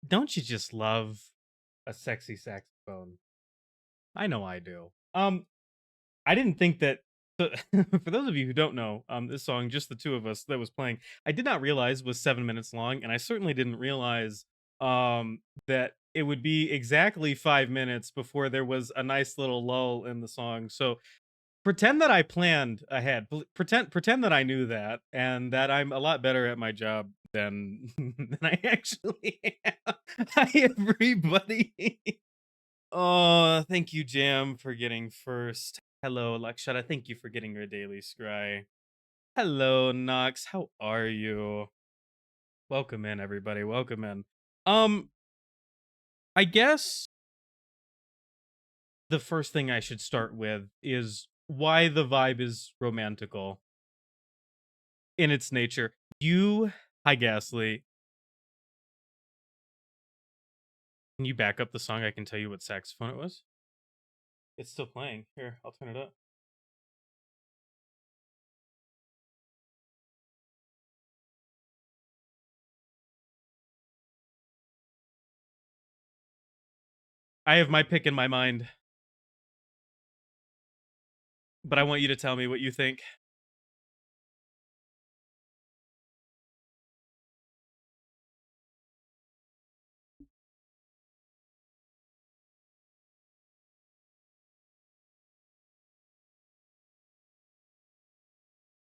Don't you just love a sexy saxophone? I know I do. I didn't think that so for those of you who don't know, this song, just the two of us that was playing, I did not realize was 7 minutes long, and I certainly didn't realize that it would be exactly 5 minutes before there was a nice little lull in the song. So pretend that I planned ahead. Pretend that I knew that and that I'm a lot better at my job than than I actually am. Hi everybody. Oh, thank you, Jam, for getting first. Hello, Lakshata. Thank you for getting your daily scry. Hello, Nox. How are you? Welcome in, everybody. Welcome in. Um, I guess the first thing I should start with is why the vibe is romantical in its nature. Hi, Ghastly. Can you back up the song? I can tell you what saxophone it was. It's still playing. Here, I'll turn it up. I have my pick in my mind, but I want you to tell me what you think.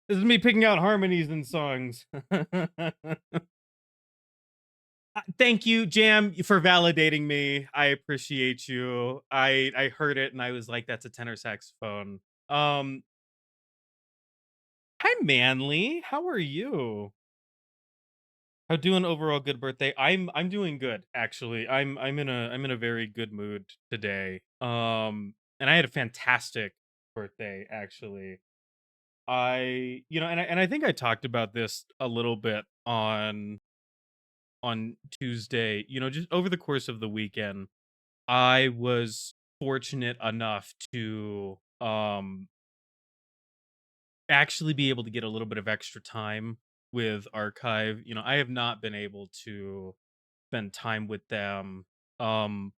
This is me picking out harmonies in songs. Thank you, Jam, for validating me. I appreciate you. I heard it and I was like, that's a tenor saxophone. Hi Manly. How are you? How doing overall good birthday? I'm doing good actually. I'm in a very good mood today. And I had a fantastic birthday actually. And I think I talked about this a little bit on Tuesday. Just over the course of the weekend, I was fortunate enough to actually be able to get a little bit of extra time with Archive. I have not been able to spend time with them one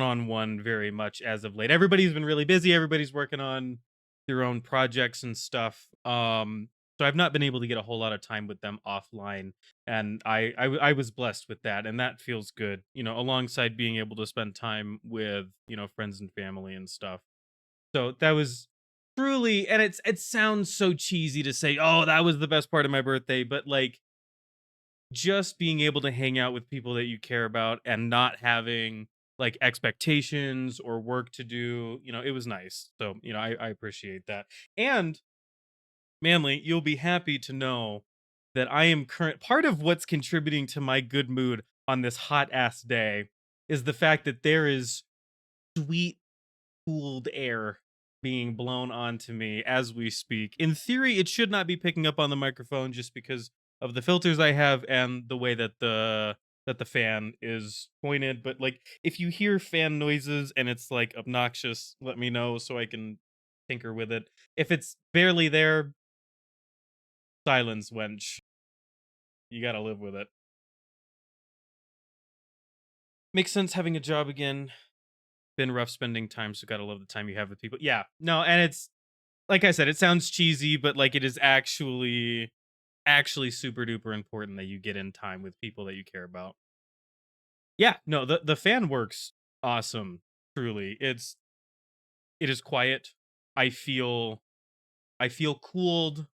on one very much as of late. Everybody's been really busy. Everybody's working on their own projects and stuff. So I've not been able to get a whole lot of time with them offline, and I was blessed with that, and that feels good. Alongside being able to spend time with friends and family and stuff. So that was truly, and it sounds so cheesy to say, oh, that was the best part of my birthday, but like just being able to hang out with people that you care about and not having like expectations or work to do, it was nice. So, I appreciate that. And Manly, you'll be happy to know that I am current part of what's contributing to my good mood on this hot ass day is the fact that there is sweet cooled air being blown onto me as we speak. In theory, it should not be picking up on the microphone just because of the filters I have and the way that the fan is pointed. But like, if you hear fan noises and it's like obnoxious, let me know so I can tinker with it. If it's barely there, silence, wench. You gotta live with it. Makes sense having a job again. Been rough spending time, so gotta love the time you have with people. Yeah, no, and it's like I said, it sounds cheesy, but like it is actually super duper important that you get in time with people that you care about. Yeah, no, the fan works awesome. Truly, it is quiet. I feel I feel cooled.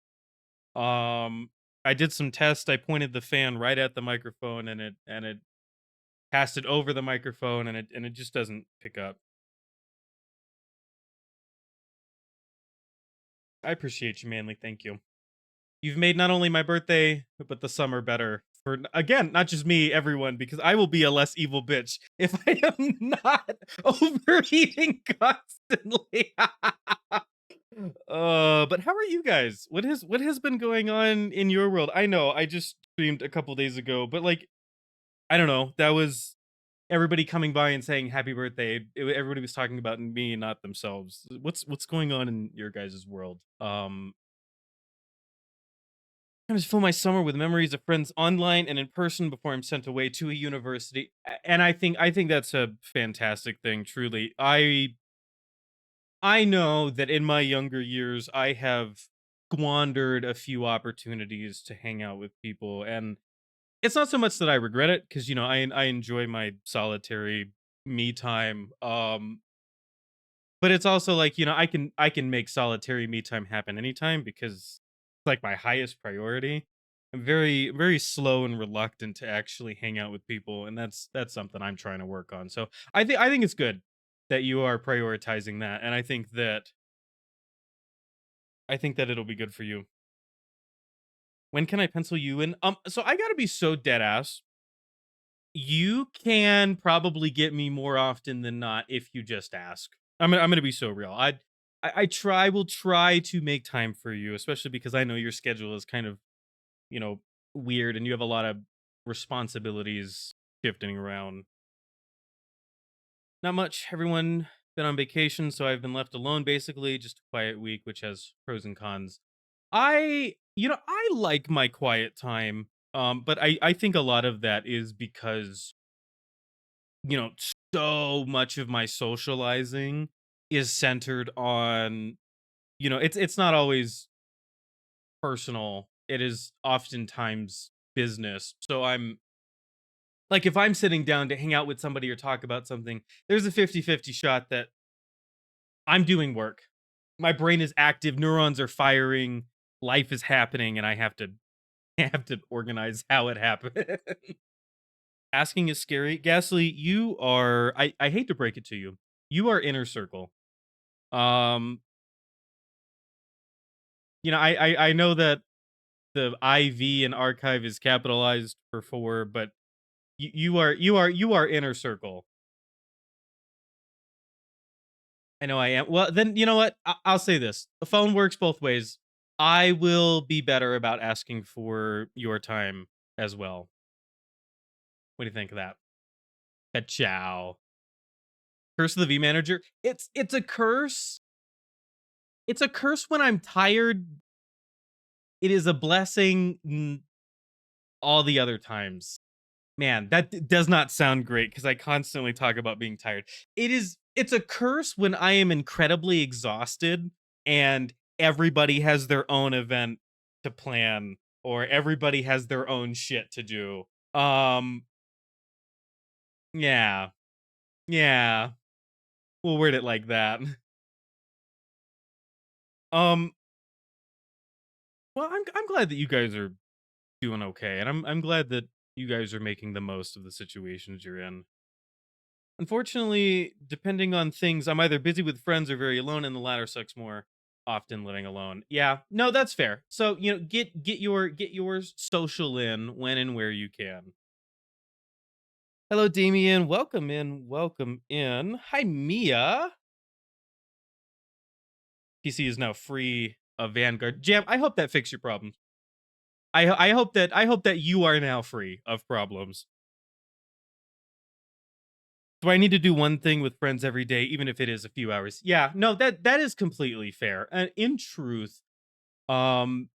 Um, I did some tests. I pointed the fan right at the microphone, and it passed it over the microphone, and it just doesn't pick up. I appreciate you, Manly. Thank you. You've made not only my birthday, but the summer better. For again, not just me, everyone, because I will be a less evil bitch if I am not overeating constantly. But how are you guys? What has been going on in your world? I know I just streamed a couple days ago, but like I don't know, that was everybody coming by and saying happy birthday. Everybody was talking about me, not themselves. What's going on in your guys' world? I just fill my summer with memories of friends online and in person before I'm sent away to a university. And I think that's a fantastic thing, truly. I know that in my younger years I have squandered a few opportunities to hang out with people, and it's not so much that I regret it because I enjoy my solitary me time. But it's also like, I can make solitary me time happen anytime because it's like my highest priority. I'm very, very slow and reluctant to actually hang out with people, and that's something I'm trying to work on. So I think it's good that you are prioritizing that, and I think that it'll be good for you. When can I pencil you in? So I gotta be so dead ass. You can probably get me more often than not if you just ask. I'm gonna be so real. I will try to make time for you, especially because I know your schedule is kind of, you know, weird and you have a lot of responsibilities shifting around. Not much. Everyone been on vacation, so I've been left alone basically, just a quiet week, which has pros and cons. I like my quiet time. But I think a lot of that is because you know, so much of my socializing is centered on, it's not always personal. It is oftentimes business. So I'm like, if I'm sitting down to hang out with somebody or talk about something, there's a 50-50 shot that I'm doing work. My brain is active, neurons are firing, life is happening, and I have to have to organize how it happened. Asking is scary. Ghastly, you are I hate to break it to you. You are inner circle. Um, I know that the IV in archive is capitalized for four, but you are inner circle. I know I am. Well, then you know what? I'll say this: the phone works both ways. I will be better about asking for your time as well. What do you think of that? Ciao. Curse of the V manager. It's a curse. It's a curse when I'm tired. It is a blessing all the other times. Man, that does not sound great because I constantly talk about being tired. It's a curse when I am incredibly exhausted and everybody has their own event to plan or everybody has their own shit to do. Um, yeah. Yeah. We'll word it like that. Um, well, I'm glad that you guys are doing okay, and I'm glad that you guys are making the most of the situations you're in. Unfortunately, depending on things, I'm either busy with friends or very alone, and the latter sucks more often living alone. Yeah, no, that's fair. So, get your social in when and where you can. Hello, Damien. Welcome in. Welcome in. Hi, Mia. PC is now free of Vanguard. Jam, I hope that fixed your problems. I hope that you are now free of problems. Do I need to do one thing with friends every day, even if it is a few hours? Yeah, no, that is completely fair. In truth, um,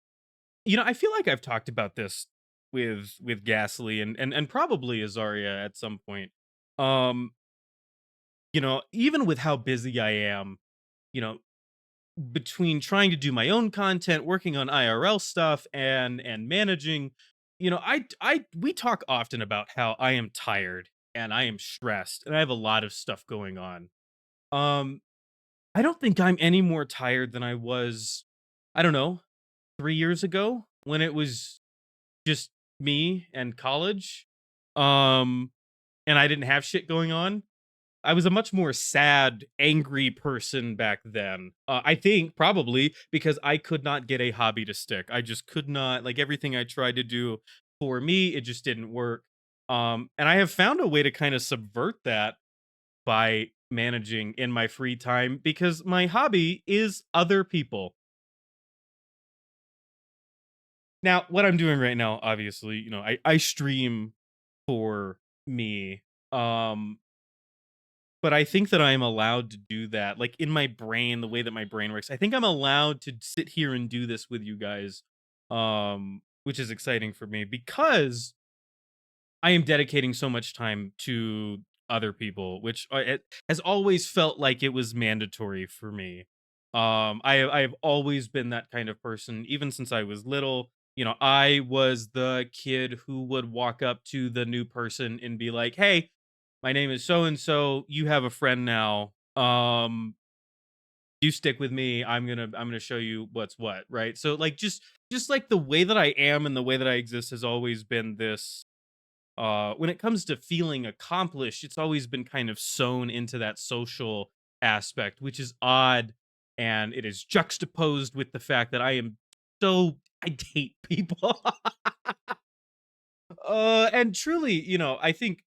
I feel like I've talked about this with Ghastly and probably Azaria at some point. Um, even with how busy I am, you know, between trying to do my own content, working on IRL stuff, and managing, we talk often about how I am tired and I am stressed and I have a lot of stuff going on. Um, I don't think I'm any more tired than I was, I don't know, 3 years ago when it was just me and college. Um, and I didn't have shit going on. I was a much more sad, angry person back then. I think probably because I could not get a hobby to stick. I just could not, like everything I tried to do for me, it just didn't work. And I have found a way to kind of subvert that by managing in my free time because my hobby is other people. Now, what I'm doing right now, obviously, I stream for me. Um, but I think that I am allowed to do that. Like in my brain, the way that my brain works, I think I'm allowed to sit here and do this with you guys. which is exciting for me because I am dedicating so much time to other people, which it has always felt like it was mandatory for me. I've always been that kind of person, even since I was little. You know, I was the kid who would walk up to the new person and be like, "Hey, my name is so and so. You have a friend now. You stick with me. I'm gonna show you what's what." Right. So like just like the way that I am and the way that I exist has always been this when it comes to feeling accomplished, it's always been kind of sewn into that social aspect, which is odd. And it is juxtaposed with the fact that I hate people. And truly, I think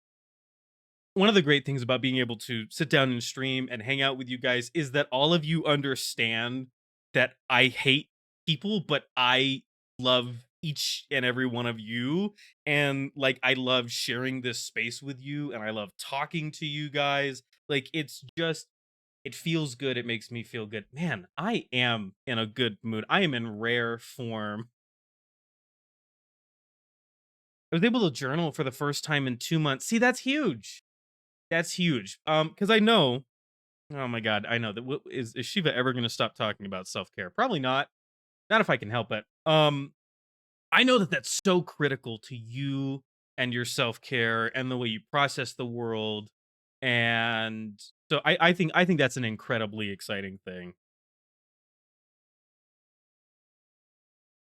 one of the great things about being able to sit down and stream and hang out with you guys is that all of you understand that I hate people, but I love each and every one of you. And like, I love sharing this space with you and I love talking to you guys. Like, it feels good. It makes me feel good. Man, I am in a good mood. I am in rare form. I was able to journal for the first time in 2 months. See, that's huge. That's huge. Because I know. Oh my god, I know that is Shiva ever gonna stop talking about self-care? Probably not. Not if I can help it. I know that that's so critical to you and your self-care and the way you process the world, and so I think that's an incredibly exciting thing.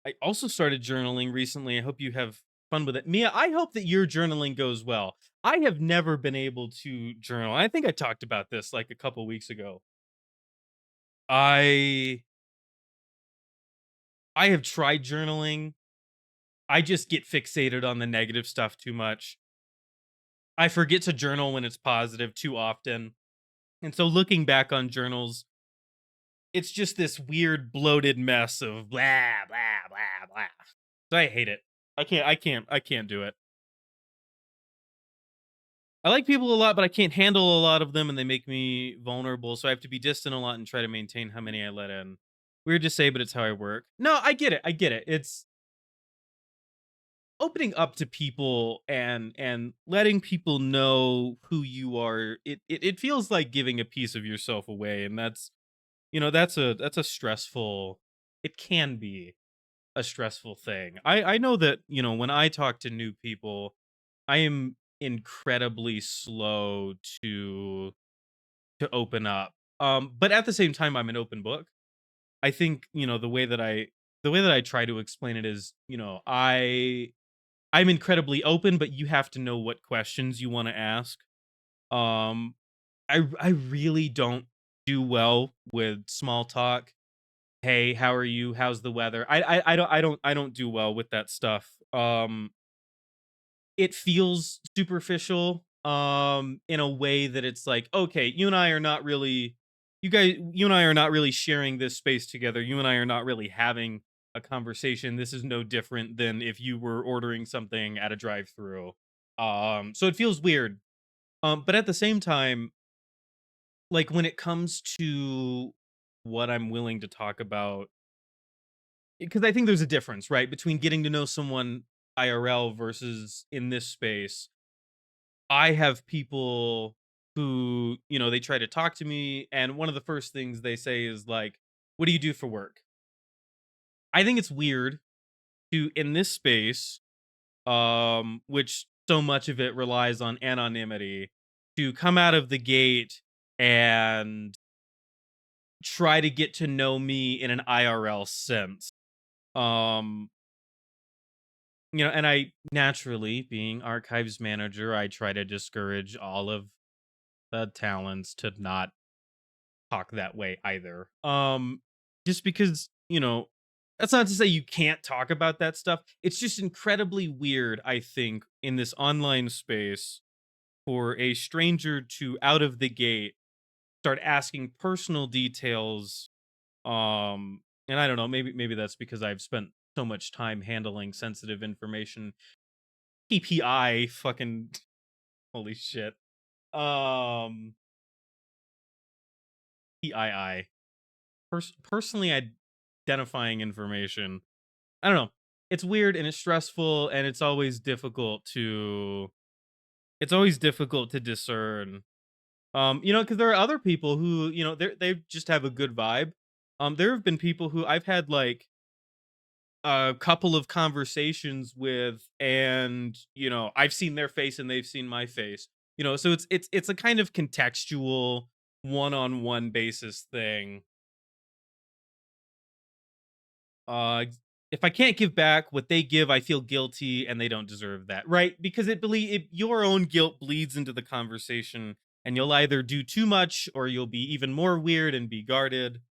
I also started journaling recently. I hope you have fun with it. Mia, I hope that your journaling goes well. I have never been able to journal. I think I talked about this like a couple weeks ago. I I have tried journaling. I just get fixated on the negative stuff too much. I forget to journal when it's positive too often. And so looking back on journals, it's just this weird bloated mess of blah blah blah blah. So I hate it. I can't do it. I like people a lot, but I can't handle a lot of them and they make me vulnerable. So I have to be distant a lot and try to maintain how many I let in. Weird to say, but it's how I work. No, I get it. I get it. It's opening up to people and letting people know who you are. It feels like giving a piece of yourself away, and that's a stressful. It can be a stressful thing. I know that when I talk to new people, I am incredibly slow to open up. But at the same time, I'm an open book. I think the way that I try to explain it is, I'm incredibly open, but you have to know what questions you want to ask. Um, I really don't do well with small talk. Hey, how are you? How's the weather? I don't do well with that stuff. It feels superficial in a way that it's like, okay, you and I are not really sharing this space together. You and I are not really having a conversation. This is no different than if you were ordering something at a drive-through. So it feels weird. But at the same time, like when it comes to what I'm willing to talk about, because I think there's a difference, right, between getting to know someone IRL versus in this space. I have people who, they try to talk to me, and one of the first things they say is like, "What do you do for work?" I think it's weird to in this space, which so much of it relies on anonymity, to come out of the gate and try to get to know me in an IRL sense. Um, and I naturally, being archives manager, I try to discourage all of the talents to not talk that way either. Just because, that's not to say you can't talk about that stuff. It's just incredibly weird, I think, in this online space for a stranger to out of the gate start asking personal details. And I don't know, maybe that's because I've spent so much time handling sensitive information. PPI fucking holy shit. Um PII. Personally identifying information. I don't know. it's weird and it's stressful and it's always difficult to discern. Because there are other people who, they just have a good vibe. There have been people who I've had like a couple of conversations with, and I've seen their face and they've seen my face. So it's a kind of contextual one-on-one basis thing. uh if I can't give back what they give, I feel guilty and they don't deserve that, right? Because your own guilt bleeds into the conversation, and you'll either do too much or you'll be even more weird and be guarded.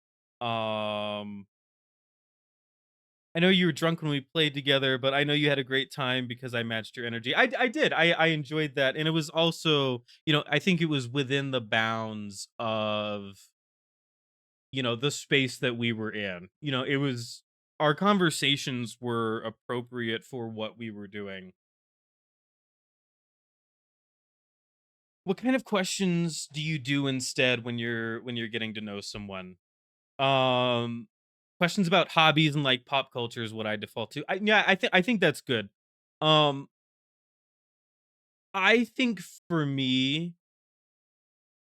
I know you were drunk when we played together, but I know you had a great time because I matched your energy. I did. I enjoyed that. And it was also, I think it was within the bounds of, the space that we were in. It was our conversations were appropriate for what we were doing. What kind of questions do you do instead when you're getting to know someone? Um Questions about hobbies and like pop culture is what I default to. I think that's good. Um I think for me,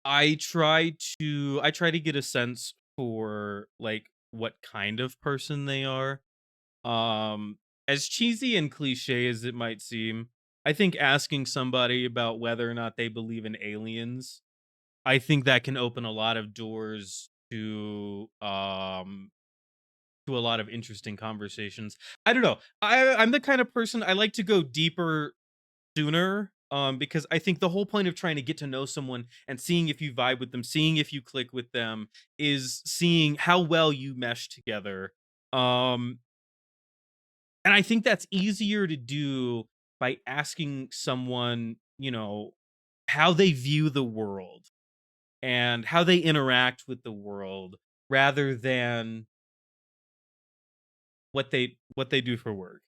I try to get a sense for like what kind of person they are. As cheesy and cliche as it might seem, I think asking somebody about whether or not they believe in aliens, I think that can open a lot of doors to a lot of interesting conversations. I don't know. I'm the kind of person I like to go deeper sooner, because I think the whole point of trying to get to know someone and seeing if you vibe with them, seeing if you click with them, is seeing how well you mesh together. Um and I think that's easier to do by asking someone, how they view the world and how they interact with the world, rather than what they do for work.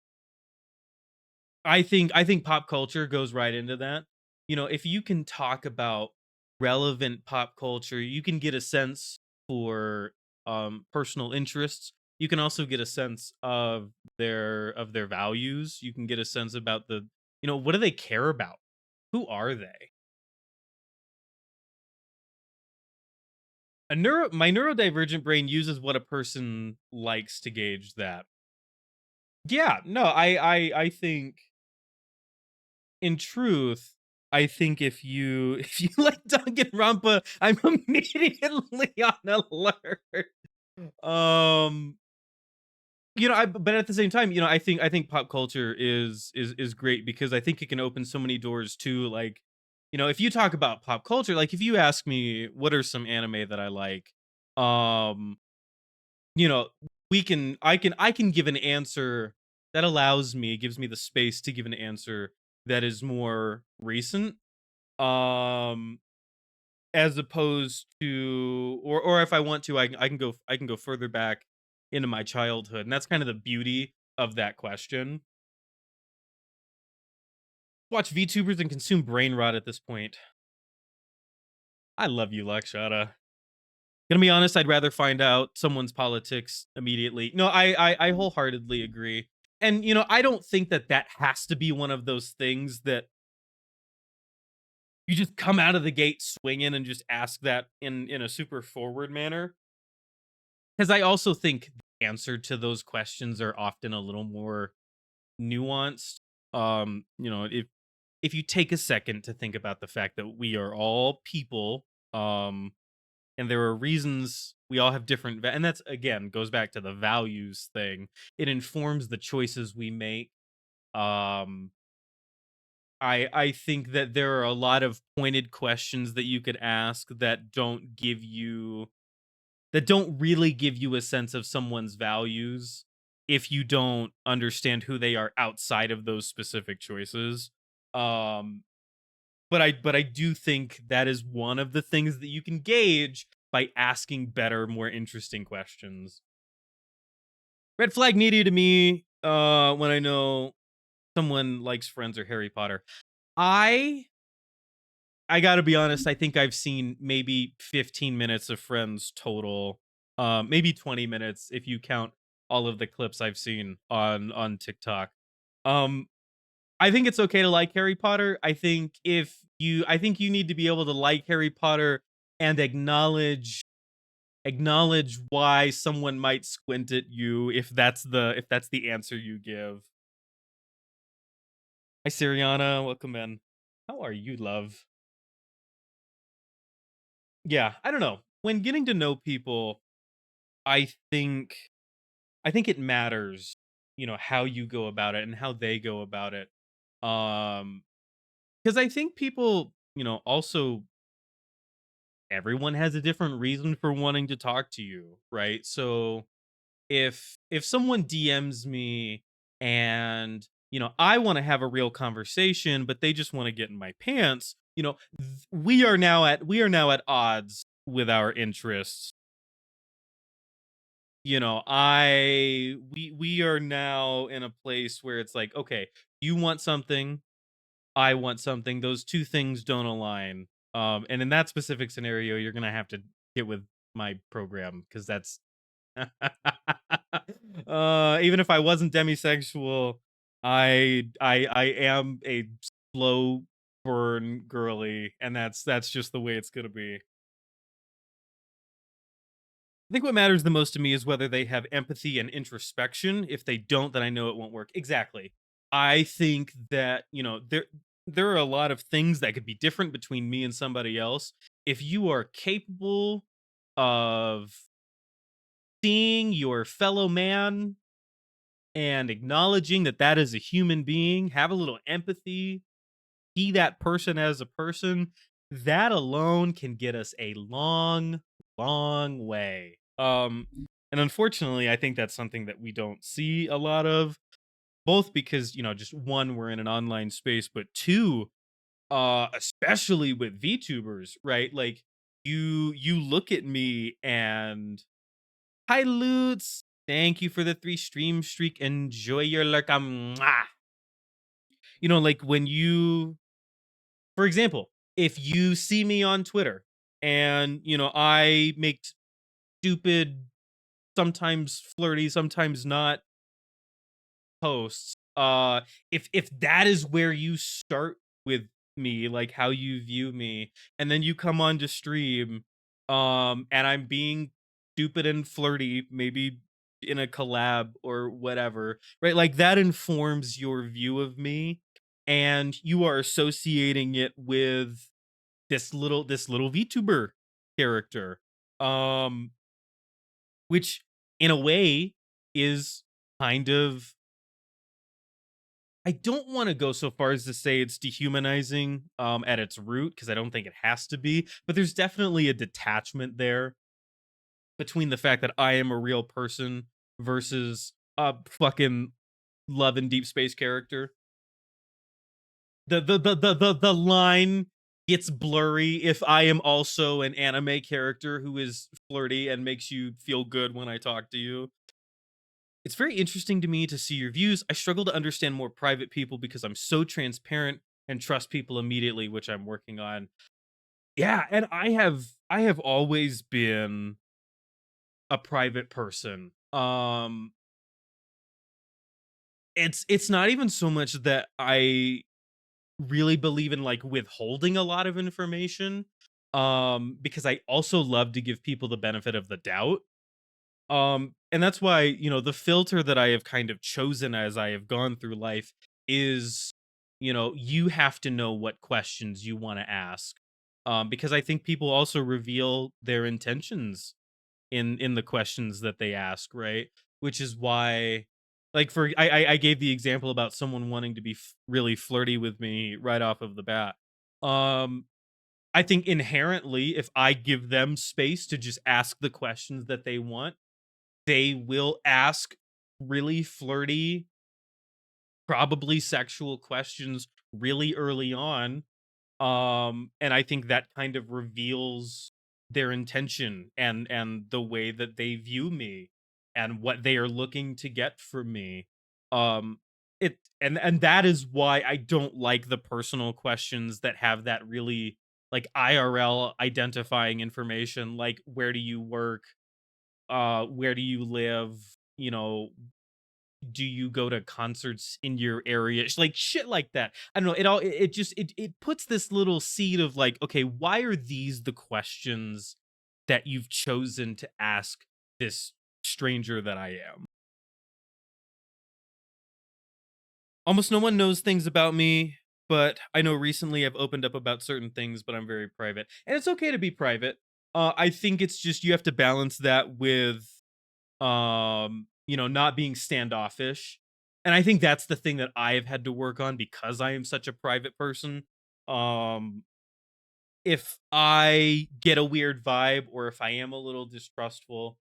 I think pop culture goes right into that. If you can talk about relevant pop culture, you can get a sense for personal interests. You can also get a sense of their values. You can get a sense about what do they care about? Who are they? My neurodivergent brain uses what a person likes to gauge that. Yeah, no, I think in truth, I think if you if you like Danganronpa, I'm immediately on alert. Um, but at the same time, I think pop culture is great because I think it can open so many doors to like, if you talk about pop culture, like if you ask me what are some anime that I like, um, you know, I can give an answer that gives me the space to give an answer that is more recent, um as opposed to, or if I want to, I can go further back into my childhood, and that's kind of the beauty of that question. Watch VTubers and consume brain rot at this point. I love you, Lakshata. Gonna be honest, I'd rather find out someone's politics immediately. No, I wholeheartedly agree. And I don't think that that has to be one of those things that you just come out of the gate swinging and just ask that in a super forward manner. Because I also think the answer to those questions are often a little more nuanced. If you take a second to think about the fact that we are all people, and there are reasons we all have different, and that's again goes back to the values thing. It informs the choices we make. Um, I think that there are a lot of pointed questions that you could ask that don't really give you a sense of someone's values if you don't understand who they are outside of those specific choices. Um, but I do think that is one of the things that you can gauge by asking better, more interesting questions. Red flag media to me, when I know someone likes Friends or Harry Potter. I I gotta be honest, I think I've seen maybe 15 minutes of Friends total. Maybe 20 minutes if you count all of the clips I've seen on TikTok. Um, I think it's okay to like Harry Potter. I think you need to be able to like Harry Potter and acknowledge why someone might squint at you if that's the answer you give. Hi Siriana, welcome in. How are you, love? Yeah, I don't know. When getting to know people, I think I think it matters, how you go about it and how they go about it. Um, because I think people, also everyone has a different reason for wanting to talk to you, right? So if someone DMs me and I want to have a real conversation, but they just want to get in my pants, we are now at odds with our interests. We are now in a place where it's like, okay, you want something, I want something. Those two things don't align. And in that specific scenario, you're gonna have to get with my program because that's even if I wasn't demisexual, I am a slow burn girly, and that's just the way it's gonna be. I think what matters the most to me is whether they have empathy and introspection. If they don't, then I know it won't work. Exactly. I think that, there are a lot of things that could be different between me and somebody else. If you are capable of seeing your fellow man and acknowledging that that is a human being, have a little empathy, see that person as a person, that alone can get us a long, long way. And unfortunately, I think that's something that we don't see a lot of, both because, just one, we're in an online space, but two, especially with VTubers, right? Like you look at me and hi Lutz. Thank you for the 3 stream streak. Enjoy your luck. Mwah. Like when you, for example, if you see me on Twitter and, I make stupid, sometimes flirty, sometimes not posts, if that is where you start with me, like how you view me, and then you come on to stream, and I'm being stupid and flirty, maybe in a collab or whatever, right? Like that informs your view of me, and you are associating it with this little VTuber character, um, which in a way is kind of, I don't want to go so far as to say it's dehumanizing at its root, because I don't think it has to be, but there's definitely a detachment there between the fact that I am a real person versus a fucking love and deep space character. The line gets blurry if I am also an anime character who is flirty and makes you feel good when I talk to you. It's very interesting to me to see your views. I struggle to understand more private people because I'm so transparent and trust people immediately, which I'm working on. Yeah, and I have always been a private person. It's not even so much that I really believe in like withholding a lot of information, because I also love to give people the benefit of the doubt. And that's why, the filter that I have kind of chosen as I have gone through life is, you have to know what questions you want to ask. Because I think people also reveal their intentions in the questions that they ask, right? Which is why, like, I gave the example about someone wanting to be really flirty with me right off of the bat. Um, I think inherently, if I give them space to just ask the questions that they want, they will ask really flirty, probably sexual questions really early on. And I think that kind of reveals their intention and the way that they view me and what they are looking to get from me. Um and that is why I don't like the personal questions that have that really like IRL identifying information, like where do you work, where do you live, you know, do you go to concerts in your area? Like shit like that. I don't know. It just it puts this little seed of like, okay, why are these the questions that you've chosen to ask this stranger that I am? Almost no one knows things about me, but I know recently I've opened up about certain things, but I'm very private. And it's okay to be private. I think it's just you have to balance that with not being standoffish. And I think that's the thing that I've had to work on because I am such a private person. Um if I get a weird vibe or if I am a little distrustful,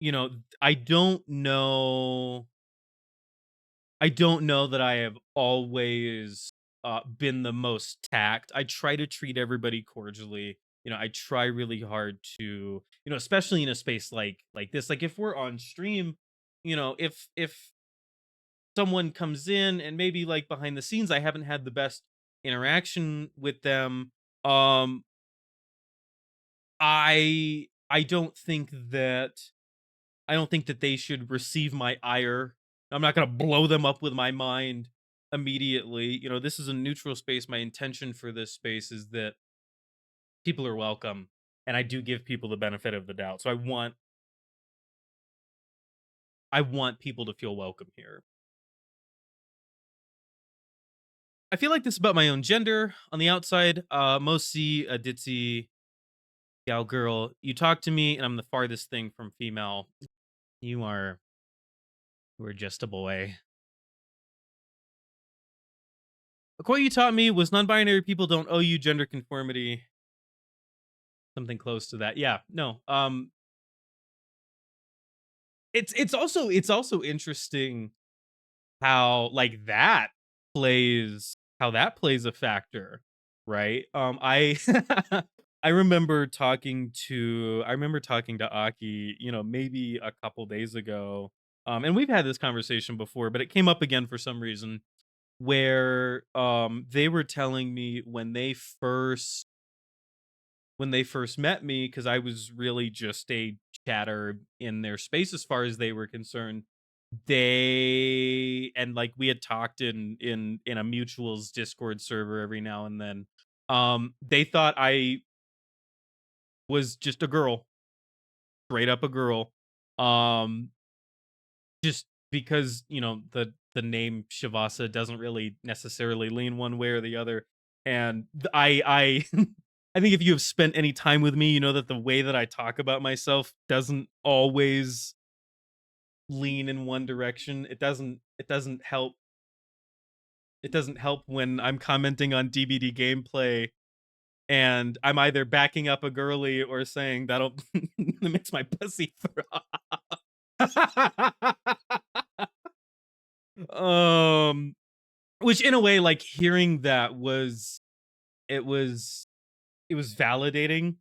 I don't know that I have always been the most tact. I try to treat everybody cordially. I try really hard to, especially in a space like this. Like if we're on stream, if someone comes in and maybe like behind the scenes, I haven't had the best interaction with them. Um, I don't think that they should receive my ire. I'm not gonna blow them up with my mind immediately. This is a neutral space. My intention for this space is that people are welcome, and I do give people the benefit of the doubt. So I want people to feel welcome here. I feel like this about my own gender. On the outside, most see a ditzy gal girl. You talk to me, and I'm the farthest thing from female. You are you are just a boy. A quote you taught me was non-binary people don't owe you gender conformity. Something close to that. Yeah, no. It's also interesting how like that plays a factor, right? I I remember talking to Aki, maybe a couple days ago. And we've had this conversation before, but it came up again for some reason where they were telling me when they first met me, because I was really just a chatter in their space as far as they were concerned. They and like we had talked in a mutuals Discord server every now and then. They thought I was just a girl, straight up a girl. Um, just because the name Shivasa doesn't really necessarily lean one way or the other, and I I think if you have spent any time with me, you know that the way that I talk about myself doesn't always lean in one direction. It doesn't help when I'm commenting on DVD gameplay and I'm either backing up a girly or saying that'll that makes my pussy throb. um which in a way, like, hearing that it was it was validating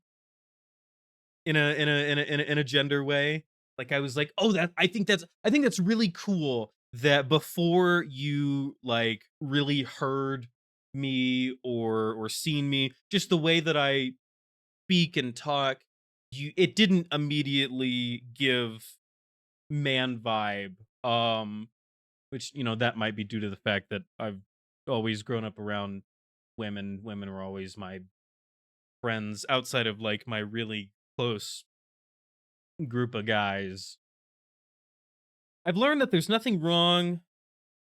in a gender way. Like, I was like, "Oh, that I think that's really cool that before you, like, really heard me or seen me, just the way that I speak and talk, it didn't immediately give man vibe." Which, that might be due to the fact that I've always grown up around women. Women were always my friends outside of like my really close group of guys. I've learned that there's nothing wrong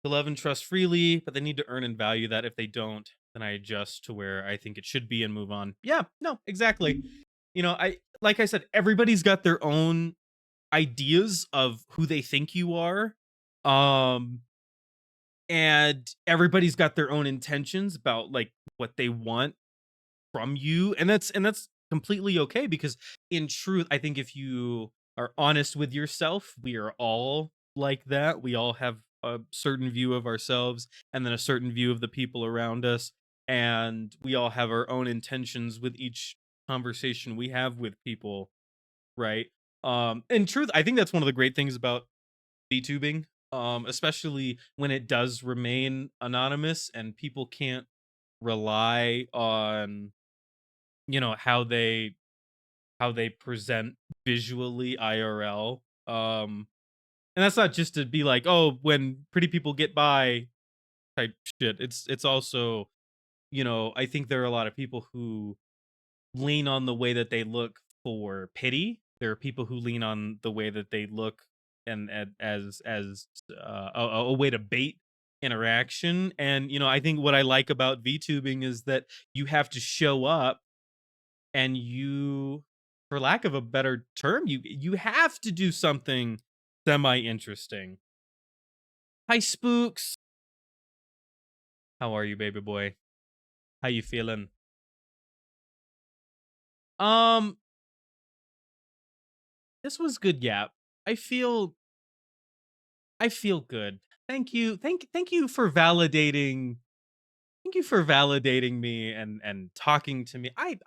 to love and trust freely, but they need to earn and value that. If they don't, then I adjust to where I think it should be and move on. Yeah, no, exactly. I like I said, everybody's got their own ideas of who they think you are. Um and everybody's got their own intentions about like what they want from you, and that's completely okay, because in truth I think if you are honest with yourself, we are all like that. We all have a certain view of ourselves and then a certain view of the people around us, and we all have our own intentions with each conversation we have with people, right? In truth, I think that's one of the great things about VTubing, especially when it does remain anonymous and people can't rely on how they present visually IRL. And that's not just to be like, oh, when pretty people get by type shit. It's also, I think there are a lot of people who lean on the way that they look for pity. There are people who lean on the way that they look and as a way to bait interaction. And I think what I like about VTubing is that you have to show up and you, for lack of a better term, you have to do something semi interesting. Hi Spooks, how are you, baby boy? How you feeling? Um, this was good, yap. I feel I feel good. Thank you. Thank you for validating. Thank you for validating me and talking to me. I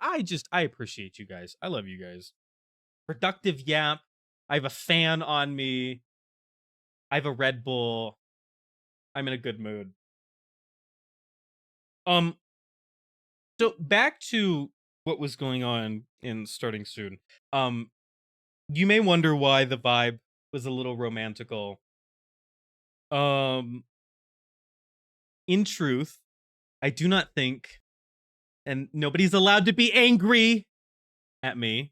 appreciate you guys. I love you guys. Productive yap. I have a fan on me. I have a Red Bull. I'm in a good mood. Um so back to what was going on in starting soon. Um you may wonder why the vibe was a little romantical. Um in truth, I do not think, and nobody's allowed to be angry at me.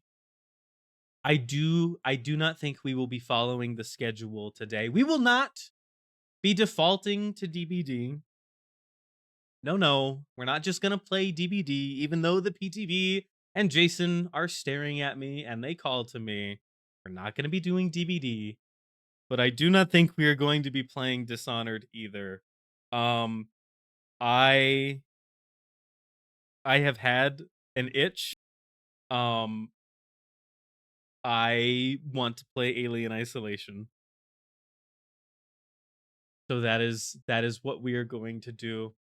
I do not think we will be following the schedule today. We will not be defaulting to DBD. No, no. We're not just going to play DBD even though the PTV and Jason are staring at me and they call to me. We're not going to be doing DBD, but I do not think we are going to be playing Dishonored either. Um I I have had an itch. Um I want to play Alien Isolation. So that is what we are going to do.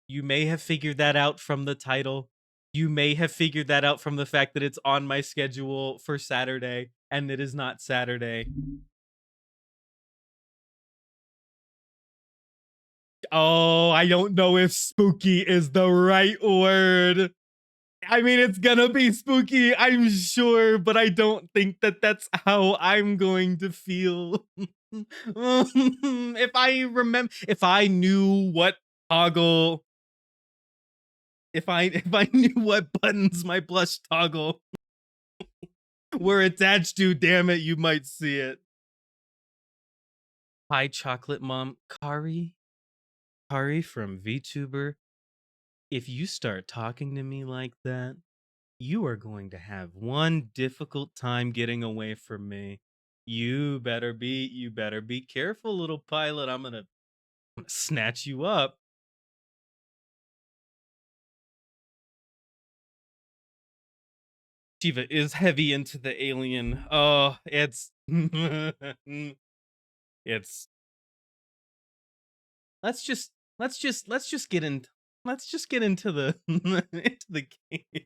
You may have figured that out from the title. You may have figured that out from the fact that it's on my schedule for Saturday and it is not Saturday. Oh, I don't know if spooky is the right word. I mean, it's gonna be spooky, I'm sure, but I don't think that that's how I'm going to feel. If I knew what toggle, if I knew what buttons my blush toggle were attached to, damn it, you might see it. Hi, chocolate mom, Kari from VTuber. If you start talking to me like that, you are going to have one difficult time getting away from me. You better be careful, little pilot. I'm gonna snatch you up. Shiva is heavy into the alien. Oh, it's it's let's just get into the into the game.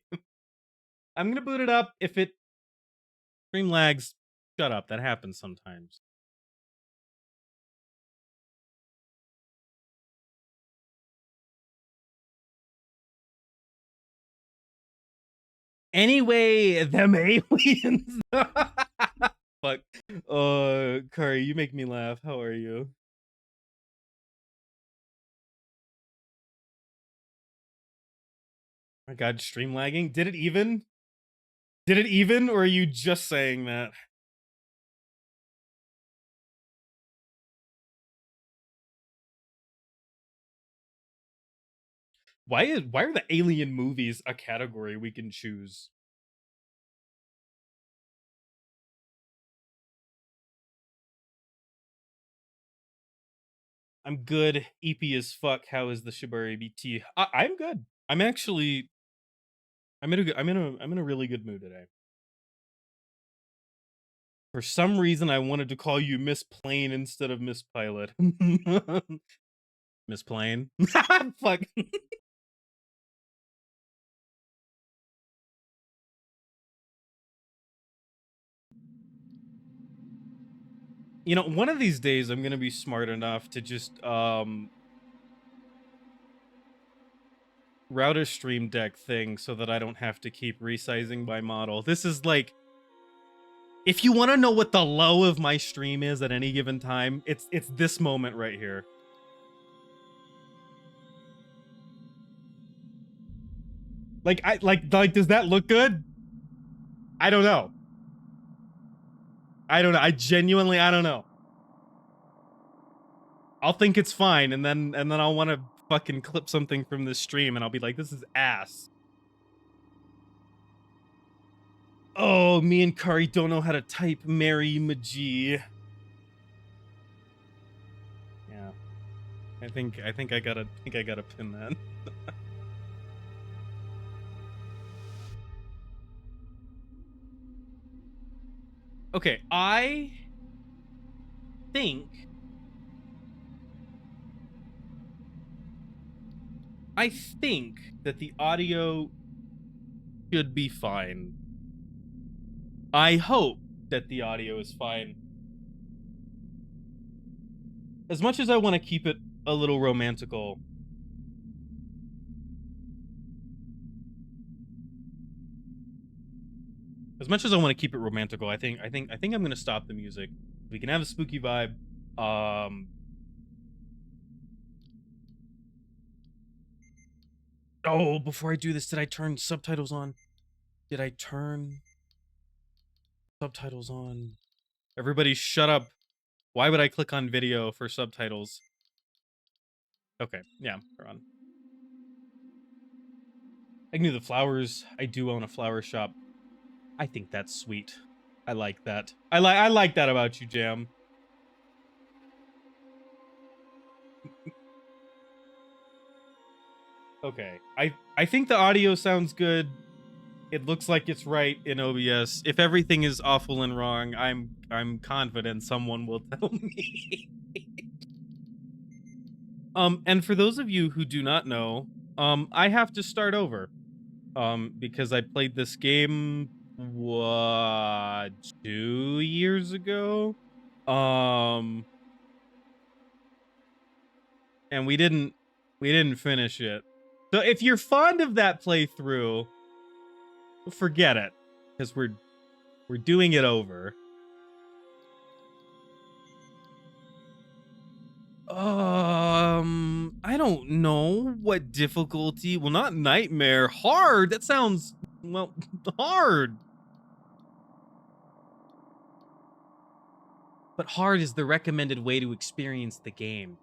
I'm gonna boot it up. If it stream lags, shut up. That happens sometimes. Anyway, them aliens. Fuck. Curry, you make me laugh. How are you? My God, stream lagging. Did it even? Did it even, or are you just saying that? Why are the alien movies a category we can choose? I'm good. EP as fuck. How is the Shibari BT? I'm good. I'm actually. I'm in a really good mood today. For some reason, I wanted to call you Miss Plane instead of Miss Pilot. Miss Plane. Fuck. One of these days I'm gonna be smart enough to just route a stream deck thing so that I don't have to keep resizing my model. This is like If you want to know what the low of my stream is at any given time, it's this moment right here. Like does that look good? I don't know. I don't know. I genuinely I don't know. I'll think it's fine, and then I'll want to fucking clip something from this stream, and I'll be like, this is ass. Oh, me and Kari don't know how to type Mary Majee. Yeah. I think I gotta pin that. Okay, I think that the audio should be fine. I hope that the audio is fine. As much as I want to keep it a little romantical, I think I'm gonna stop the music. We can have a spooky vibe. Oh, before I do this, did I turn subtitles on? Everybody shut up. Why would I click on video for subtitles? Okay, yeah, they're on. I can do the flowers. I do own a flower shop. I think that's sweet. I like that. I like that about you, Jam. Okay. I think the audio sounds good. It looks like it's right in OBS. If everything is awful and wrong, I'm confident someone will tell me. And for those of you who do not know, I have to start over. Because I played this game 2 years ago. And we didn't finish it. So if you're fond of that playthrough, forget it, because we're doing it over. I don't know what difficulty. Well, not nightmare. Hard. That sounds, well, hard. But hard is the recommended way to experience the game.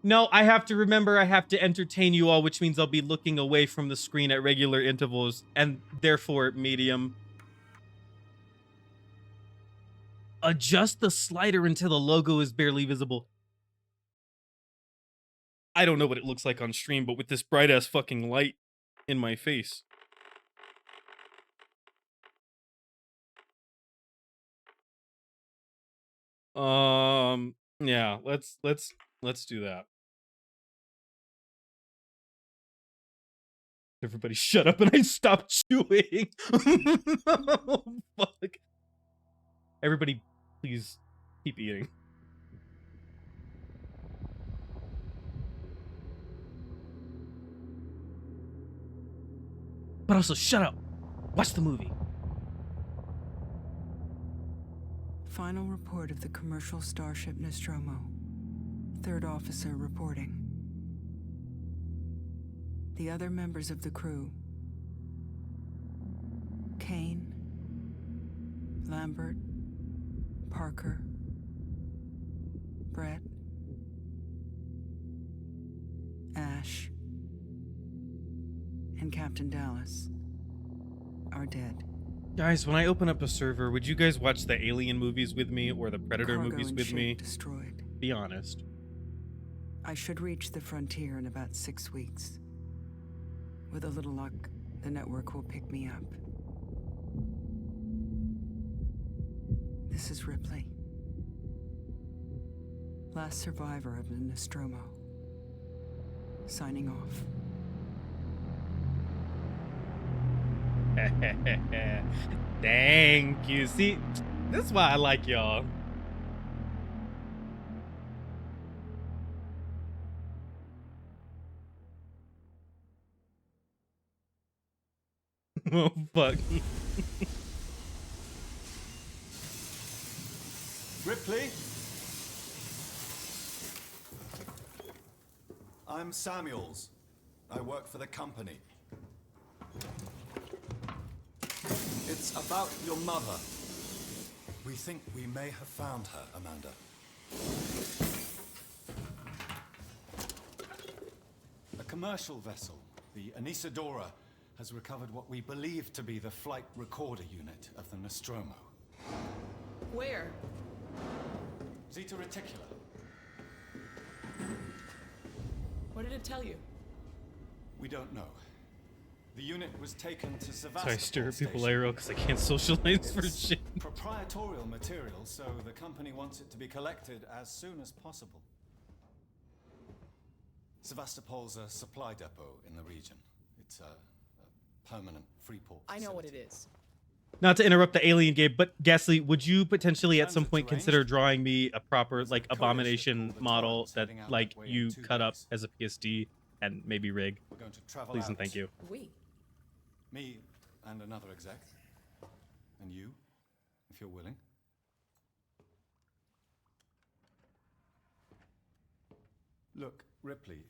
No, I have to remember I have to entertain you all, which means I'll be looking away from the screen at regular intervals, and therefore medium. Adjust the slider until the logo is barely visible. I don't know what it looks like on stream, but with this bright-ass fucking light in my face. Yeah, let's do that. Everybody shut up and I stopped chewing. Oh, fuck. Everybody, please keep eating. But also, shut up. Watch the movie. Final report of the commercial starship Nostromo. Third officer reporting. The other members of the crew: Kane, Lambert, Parker, Brett, Ash, and Captain Dallas are dead. Guys, when I open up a server, would you guys watch the Alien movies with me or the Predator Cargo movies and with ship me? Destroyed. Be honest. I should reach the frontier in about 6 weeks. With a little luck, the network will pick me up. This is Ripley, last survivor of the Nostromo, signing off. Thank you. See, this is why I like y'all. Oh, fuck. Ripley? I'm Samuels. I work for the company. It's about your mother. We think we may have found her, Amanda. A commercial vessel, the Anisadora, has recovered what we believe to be the flight recorder unit of the Nostromo. Where? Zeta Reticula. What did it tell you? We don't know. The unit was taken to Sevastopol. So I stare at people Station. IRL because I can't socialize for It's shit. proprietarial material, so the company wants it to be collected as soon as possible. Sevastopol's a supply depot in the region. It's a permanent free port I know what facility. it is. Not to interrupt the alien game, but Ghastly, would you potentially at some point Transit consider arranged? drawing me a proper There's a like courier abomination ship called the model Torrens that heading out like that way you in 2 cut up days. as a PSD and maybe rig? We're going to travel Please out. and thank you. We. Me and another exec. And you, if you're willing. Look, Ripley.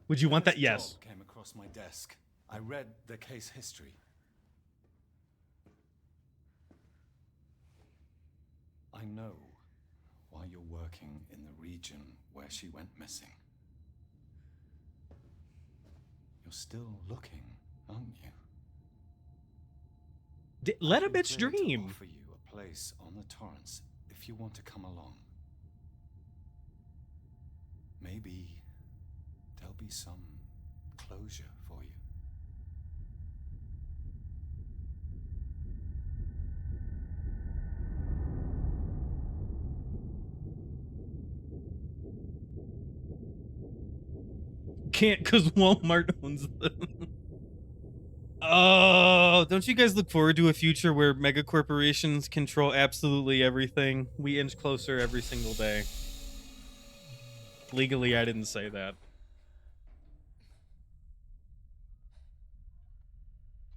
Would you want when that? this Yes. job came across my desk. I read the case history. I know why you're working in the region where she went missing. You're still looking, aren't you? Let a I've been bitch cleared to dream. offer you a place on the Torrens if you want to come along. Maybe there'll be some closure for you. Can't because Walmart owns them. Oh, don't you guys look forward to a future where mega corporations control absolutely everything? We inch closer every single day. Legally, I didn't say that.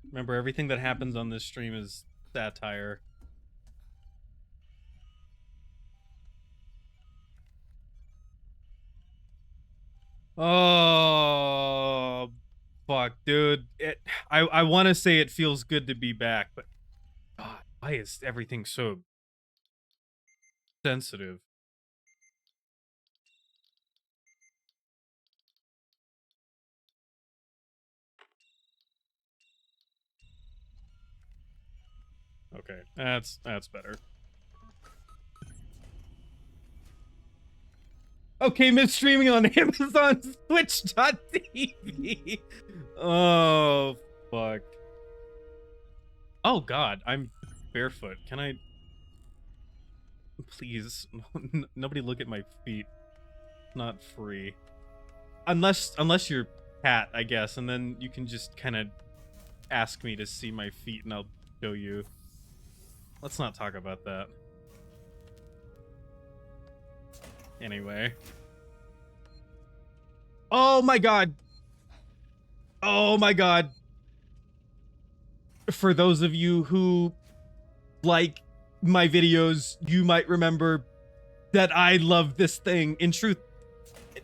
Remember, everything that happens on this stream is satire. Oh, fuck, dude. I want to say it feels good to be back, but God, why is everything so sensitive? Okay, that's better. Okay, mid streaming on Amazon Twitch.tv. Oh, fuck. Oh, God, I'm barefoot. Can I... Please, nobody look at my feet. Not free. Unless you're Pat, I guess, and then you can just kind of ask me to see my feet and I'll show you. Let's not talk about that. Anyway. Oh my god. Oh my god. For those of you who like my videos, you might remember that I love this thing. In truth,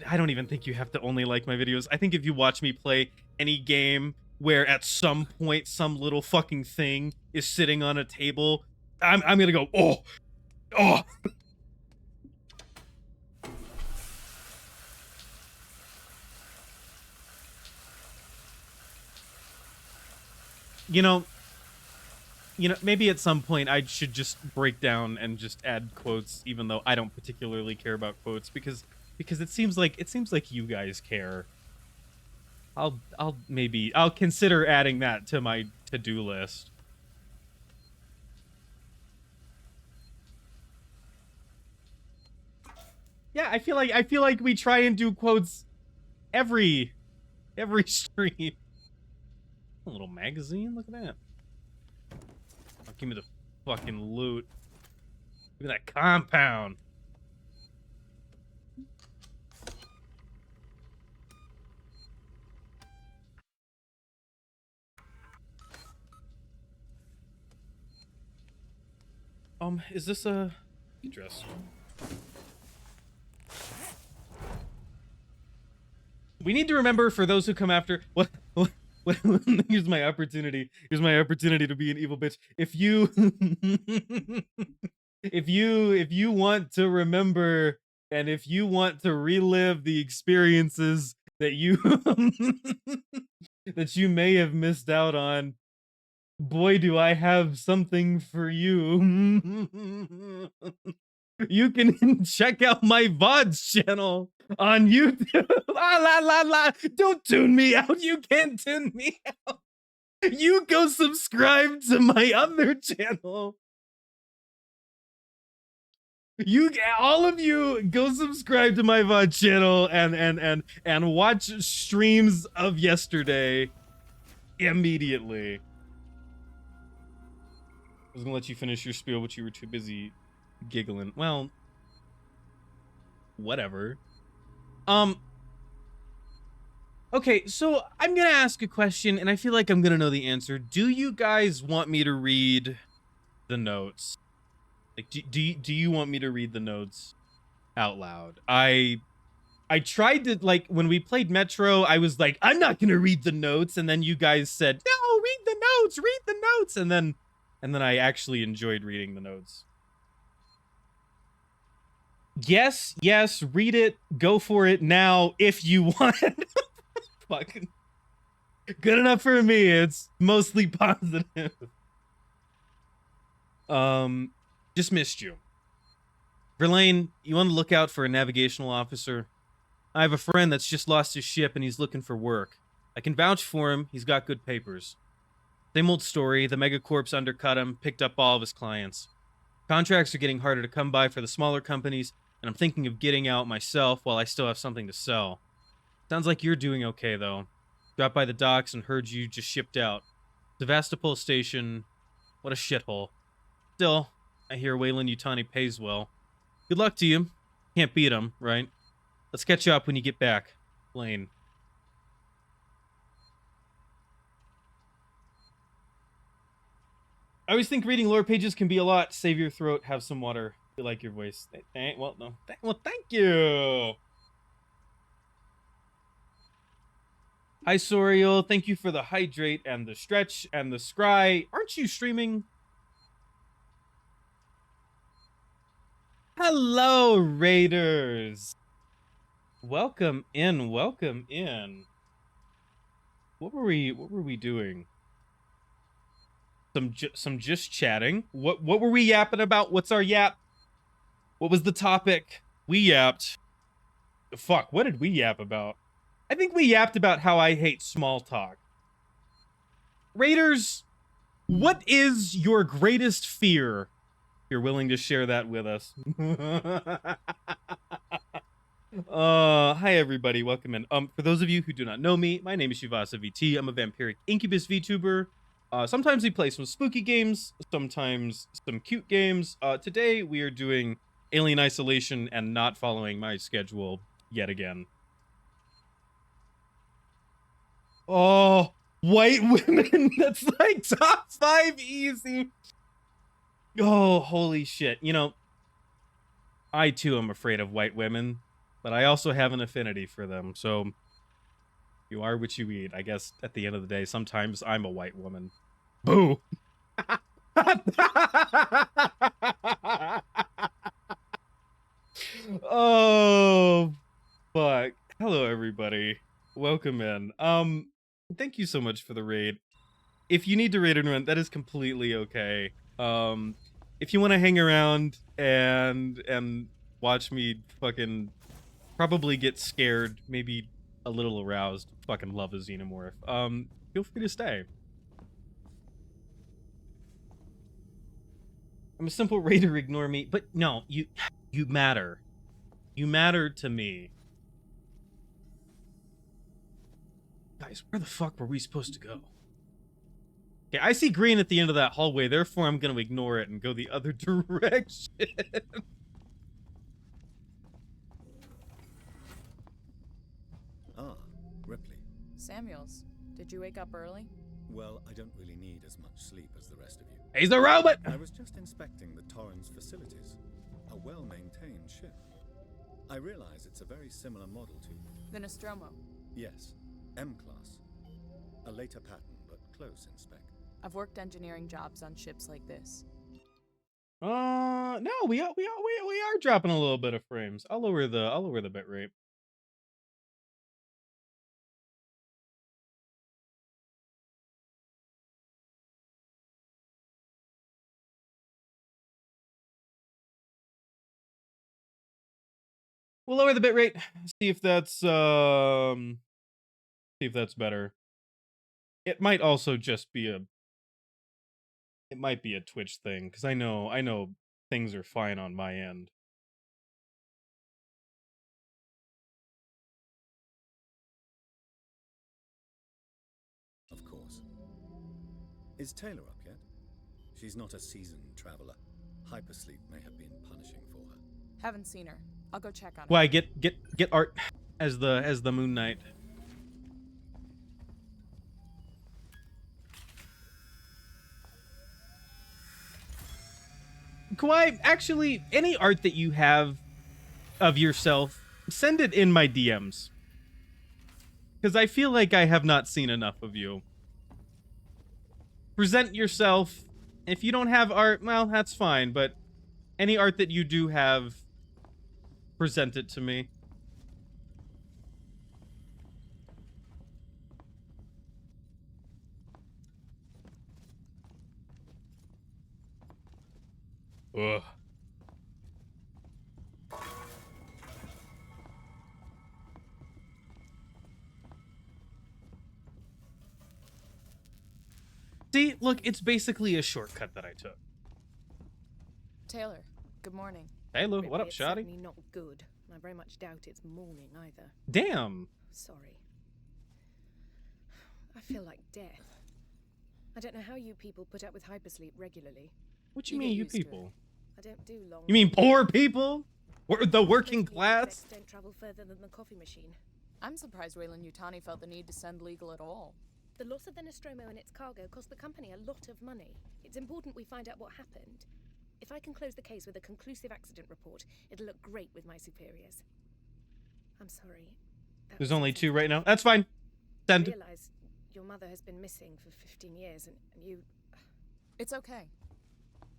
I don't even think you have to only like my videos. I think if you watch me play any game where at some point some little fucking thing is sitting on a table, I'm gonna go, oh, oh. You know, maybe at some point I should just break down and just add quotes, even though I don't particularly care about quotes, because it seems like you guys care. I'll consider adding that to my to-do list. Yeah, I feel like we try and do quotes every stream. A little magazine, look at that. Oh, give me the fucking loot. Look at that compound. Is this a... dress. We need to remember, for those who come after, what here's my opportunity. Here's my opportunity to be an evil bitch. If you if you want to remember, and if you want to relive the experiences that you that you may have missed out on, boy, do I have something for you. You can check out my VODs channel on YouTube. La la la la. Don't tune me out. You can't tune me out. You go subscribe to my other channel. You, all of you, go subscribe to my VOD channel and watch streams of yesterday immediately. I was gonna let you finish your spiel, but you were too busy giggling. Well, whatever. Okay, so I'm gonna ask a question, and I feel like I'm gonna know the answer. Do you guys want me to read the notes? Like, do you want me to read the notes out loud? I tried to, like, when we played Metro, I was like, I'm not gonna read the notes, and then you guys said, no, read the notes, and then I actually enjoyed reading the notes. Yes, read it, go for it now if you want. Fucking good enough for me. It's mostly positive. Just missed you. Verlaine, you on the lookout for a navigational officer? I have a friend that's just lost his ship and he's looking for work. I can vouch for him. He's got good papers. Same old story. The megacorps undercut him, picked up all of his clients. Contracts are getting harder to come by for the smaller companies, and I'm thinking of getting out myself while I still have something to sell. Sounds like you're doing okay, though. Dropped by the docks and heard you just shipped out. Sevastopol Station, what a shithole. Still, I hear Weyland-Yutani pays well. Good luck to you. Can't beat him, right? Let's catch up when you get back. Lane. I always think reading lore pages can be a lot. Save your throat, have some water. I like your voice. Well, no. Well, thank you. Hi, Soriel. Thank you for the hydrate and the stretch and the scry. Aren't you streaming? Hello, Raiders. Welcome in. Welcome in. What were we doing? Some just chatting. What were we yapping about? What's our yap? What was the topic? We yapped. Fuck, what did we yap about? I think we yapped about how I hate small talk. Raiders, what is your greatest fear? If you're willing to share that with us. Hi everybody, welcome in. For those of you who do not know me, my name is ShivasaVT. I'm a vampiric incubus VTuber. Sometimes we play some spooky games, sometimes some cute games. Today we are doing Alien Isolation and not following my schedule yet again. Oh, white women. That's like top 5 easy. Oh, holy shit. You know, I too am afraid of white women, but I also have an affinity for them. So you are what you eat. I guess at the end of the day, sometimes I'm a white woman. Boo. Oh, fuck. Hello, everybody. Welcome in. Thank you so much for the raid. If you need to raid anyone, that is completely okay. If you want to hang around and watch me fucking probably get scared, maybe a little aroused, fucking love a xenomorph, feel free to stay. I'm a simple raider, ignore me. But no, you matter. You matter to me. Guys, where the fuck were we supposed to go? Okay, I see green at the end of that hallway, therefore I'm gonna ignore it and go the other direction. Ah, Ripley. Samuels, did you wake up early? Well, I don't really need as much sleep as the rest of you. He's a robot! I was just inspecting the Torrens facilities. A well-maintained ship. I realize it's a very similar model to... The Nostromo. Yes, M-class. A later pattern, but close in spec. I've worked engineering jobs on ships like this. No, we are dropping a little bit of frames. I'll lower the bit rate. We'll lower the bit rate. See if that's better. It might also just be a Twitch thing, because I know things are fine on my end. Of course. Is Taylor up yet? She's not a seasoned traveler. Hypersleep may have been punishing for her. Haven't seen her. I'll go check on her. Why get Art as the Moon Knight? Kawhi, actually, any art that you have of yourself, send it in my DMs. Because I feel like I have not seen enough of you. Present yourself. If you don't have art, well, that's fine. But any art that you do have, present it to me. Ugh. See, look, it's basically a shortcut that I took. Taylor, good morning. Hey, Lou, what up, It's Shoddy? certainly not good. I very much doubt it's morning either. Damn. Sorry. I feel like death. I don't know how you people put up with hypersleep regularly. What you You mean, get you used to it. people? I don't do long. You mean poor people? Or the working Most people class? don't travel further than the coffee machine. I'm surprised Weyland-Yutani felt the need to send legal at all. The loss of the Nostromo and its cargo cost the company a lot of money. It's important we find out what happened. If I can close the case with a conclusive accident report, it'll look great with my superiors. I'm sorry. That There's was only 2 right now. insensitive. That's fine. I Send. realize your mother has been missing for 15 years, and you... It's okay.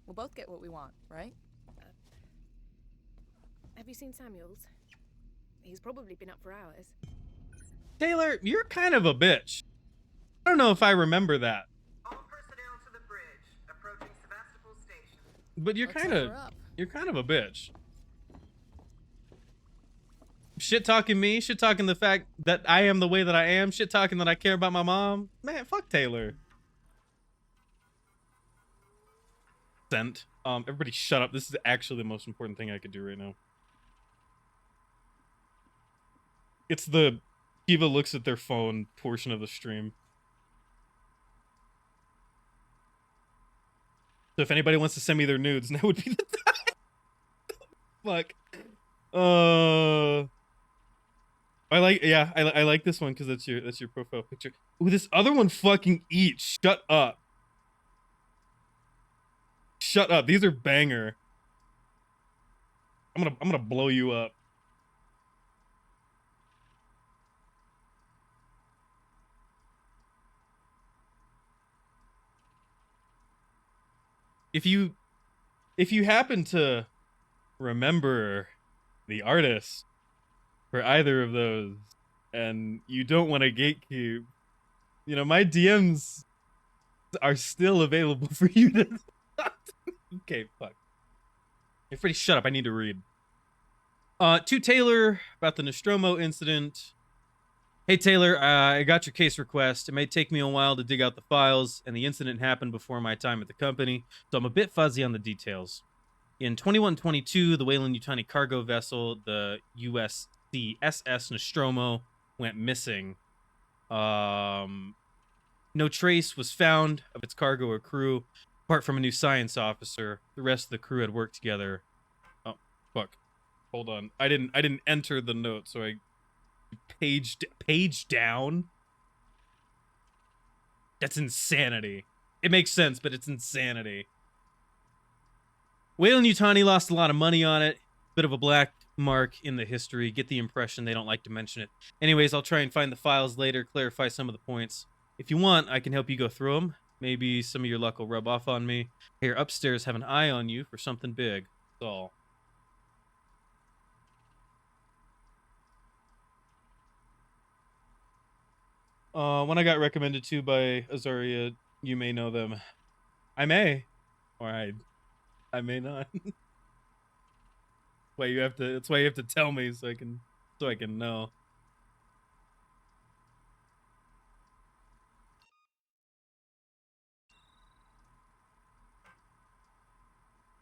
We'll both get what we want, right? Have you seen Samuels? He's probably been up for hours. Taylor, you're kind of a bitch. I don't know if I remember that. All personnel to the bridge, approaching Sevastopol Station. But you're Let's kind set of her up. a bitch. Shit talking me, shit talking the fact that I am the way that I am, shit talking that I care about my mom. Man, fuck Taylor. Sent. Everybody shut up. This is actually the most important thing I could do right now. It's the Kiva looks at their phone portion of the stream. So if anybody wants to send me their nudes, now would be the time. Fuck. I like this one because that's your profile picture. Ooh, this other one fucking eats. Shut up. Shut up. These are banger. I'm gonna blow you up. If you happen to remember the artist for either of those and you don't want to gatekeep, my DMs are still available for you to Okay, fuck. Hey, Freddy, shut up. I need to read. To Taylor about the Nostromo incident. Hey, Taylor, I got your case request. It may take me a while to dig out the files, and the incident happened before my time at the company, so I'm a bit fuzzy on the details. In 2122, the Weyland-Yutani cargo vessel, the USC SS Nostromo, went missing. No trace was found of its cargo or crew, apart from a new science officer. The rest of the crew had worked together. Oh, fuck. Hold on. I didn't enter the note, so I page down. That's insanity. It makes sense, but it's insanity. Whale and Yutani lost a lot of money on it. Bit of a black mark in the history. Get the impression they don't like to mention it. Anyways, I'll try and find the files later, clarify some of the points. If you want, I can help you go through them. Maybe some of your luck will rub off on me. Here upstairs have an eye on you for something big. That's all. When I got recommended to by Azaria, you may know them. I may, or I may not. Why you have to? That's why you have to tell me so I can know.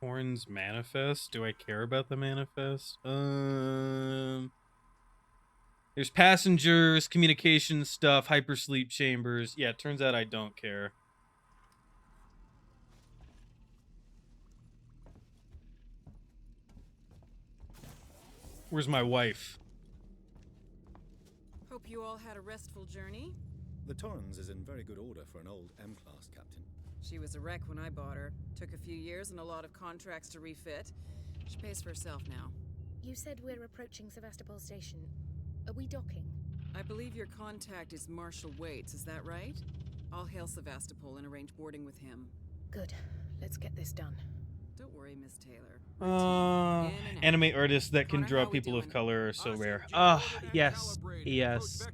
Horn's manifest. Do I care about the manifest? There's passengers, communication stuff, hypersleep chambers. Yeah, it turns out I don't care. Where's my wife? Hope you all had a restful journey. The Torrens is in very good order for an old M-class captain. She was a wreck when I bought her. Took a few years and a lot of contracts to refit. She pays for herself now. You said we're approaching Sevastopol Station. Are we docking? I believe your contact is Marshal Waits, is that right? I'll hail Sevastopol and arrange boarding with him. Good. Let's get this done. Don't worry, Miss Taylor. Anime artists that can Connor, draw how we people of doing? color are so rare. Yes. Yes.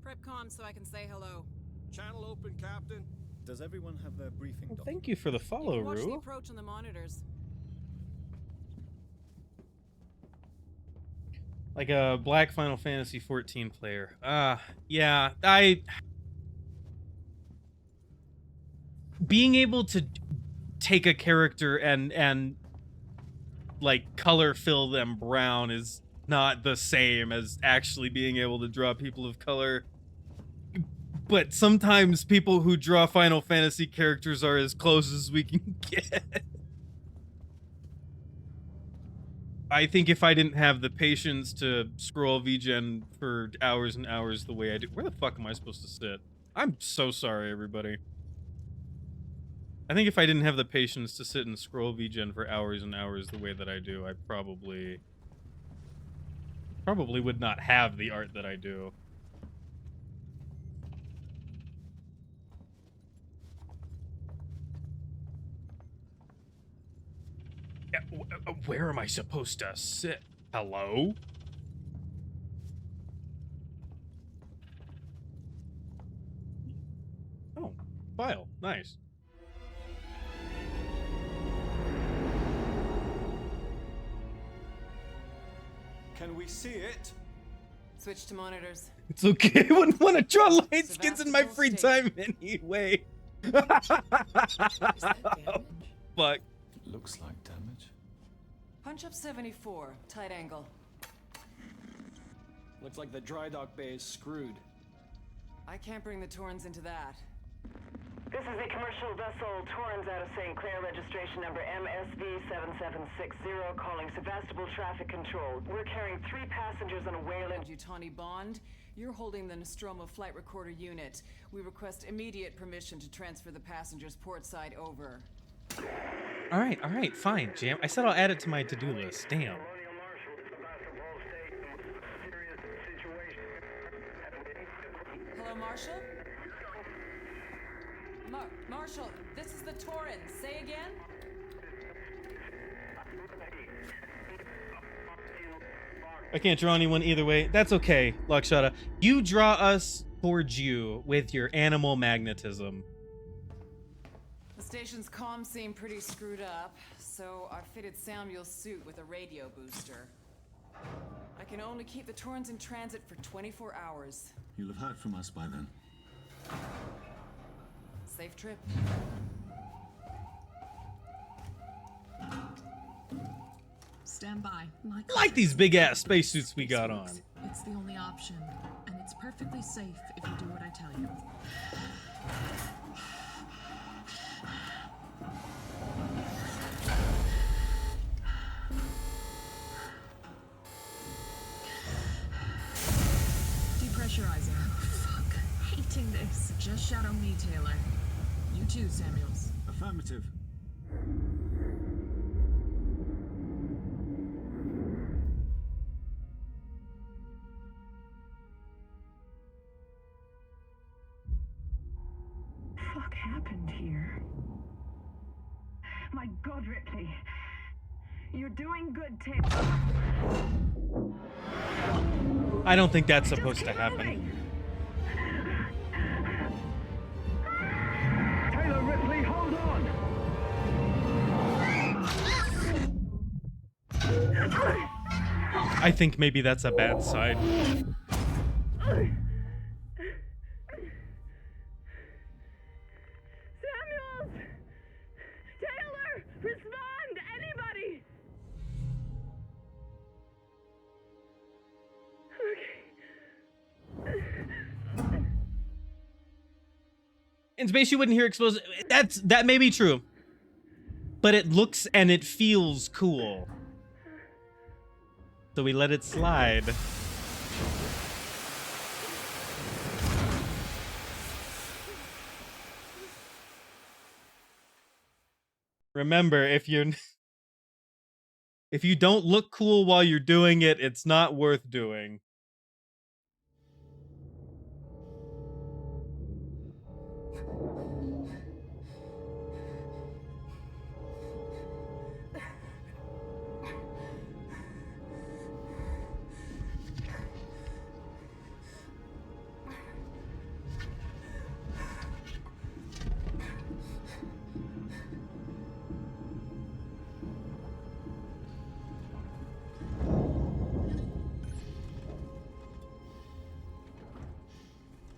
Prep comm so I can say hello. Channel open, Captain. Does everyone have their briefing Well, document? thank you for the You follow, can watch the Rue. approach on the monitors. Like a black Final Fantasy 14 player. Yeah, being able to take a character and like color fill them brown is not the same as actually being able to draw people of color. But sometimes people who draw Final Fantasy characters are as close as we can get. I think if I didn't have the patience to scroll VGen for hours and hours the way I do... Where the fuck am I supposed to sit? I'm so sorry, everybody. I think if I didn't have the patience to sit and scroll VGen for hours and hours the way that I do, I probably would not have the art that I do. Where am I supposed to sit? Hello? Oh, file. Nice. Can we see it? Switch to monitors. It's okay. I wouldn't want to draw light skins in my free time anyway. Is that damage? Fuck. Looks like damage. Punch up 74, tight angle. Looks like the dry dock bay is screwed. I can't bring the Torrens into that. This is the commercial vessel Torrens out of St. Clair, registration number MSV7760, calling Sevastopol Traffic Control. We're carrying 3 passengers on a whale in... Yutani Bond, you're holding the Nostromo flight recorder unit. We request immediate permission to transfer the passengers port side over. All right, fine, Jam. I said I'll add it to my to-do list. Damn. Hello, Marshal? Marshal, this is the Torrens. Say again? I can't draw anyone either way. That's okay, Lakshata. You draw us towards you with your animal magnetism. The station's comms seem pretty screwed up, so I fitted Samuel's suit with a radio booster. I can only keep the Torrens in transit for 24 hours. You'll have heard from us by then. Safe trip. Stand by. I like these big-ass spacesuits we got on. It's the only option, and it's perfectly safe if you do what I tell you. Depressurizing. Fuck. Hating this. Just shadow me, Taylor. You too, Samuels. Affirmative. My God, Ripley. You're doing good, Taylor. I don't think that's supposed to happen. Taylor, Ripley, hold on. I think maybe that's a bad sign. Samuels! Taylor! Respond! Anybody! In space, you wouldn't hear explosions. That may be true, but it looks and it feels cool, so we let it slide. Remember, if you don't look cool while you're doing it, it's not worth doing.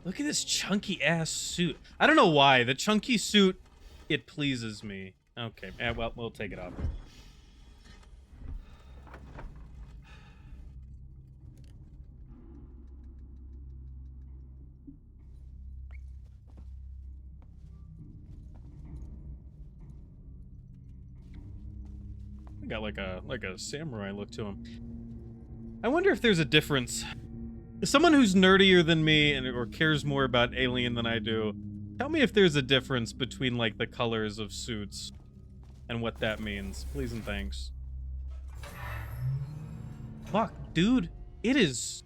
Look at this chunky ass suit. I don't know why. The chunky suit, it pleases me. Okay, well, we'll take it off. Got like a samurai look to him. I wonder if there's a difference. As someone who's nerdier than me or cares more about Alien than I do, tell me if there's a difference between like the colors of suits and what that means. Please and thanks. Fuck, dude, it is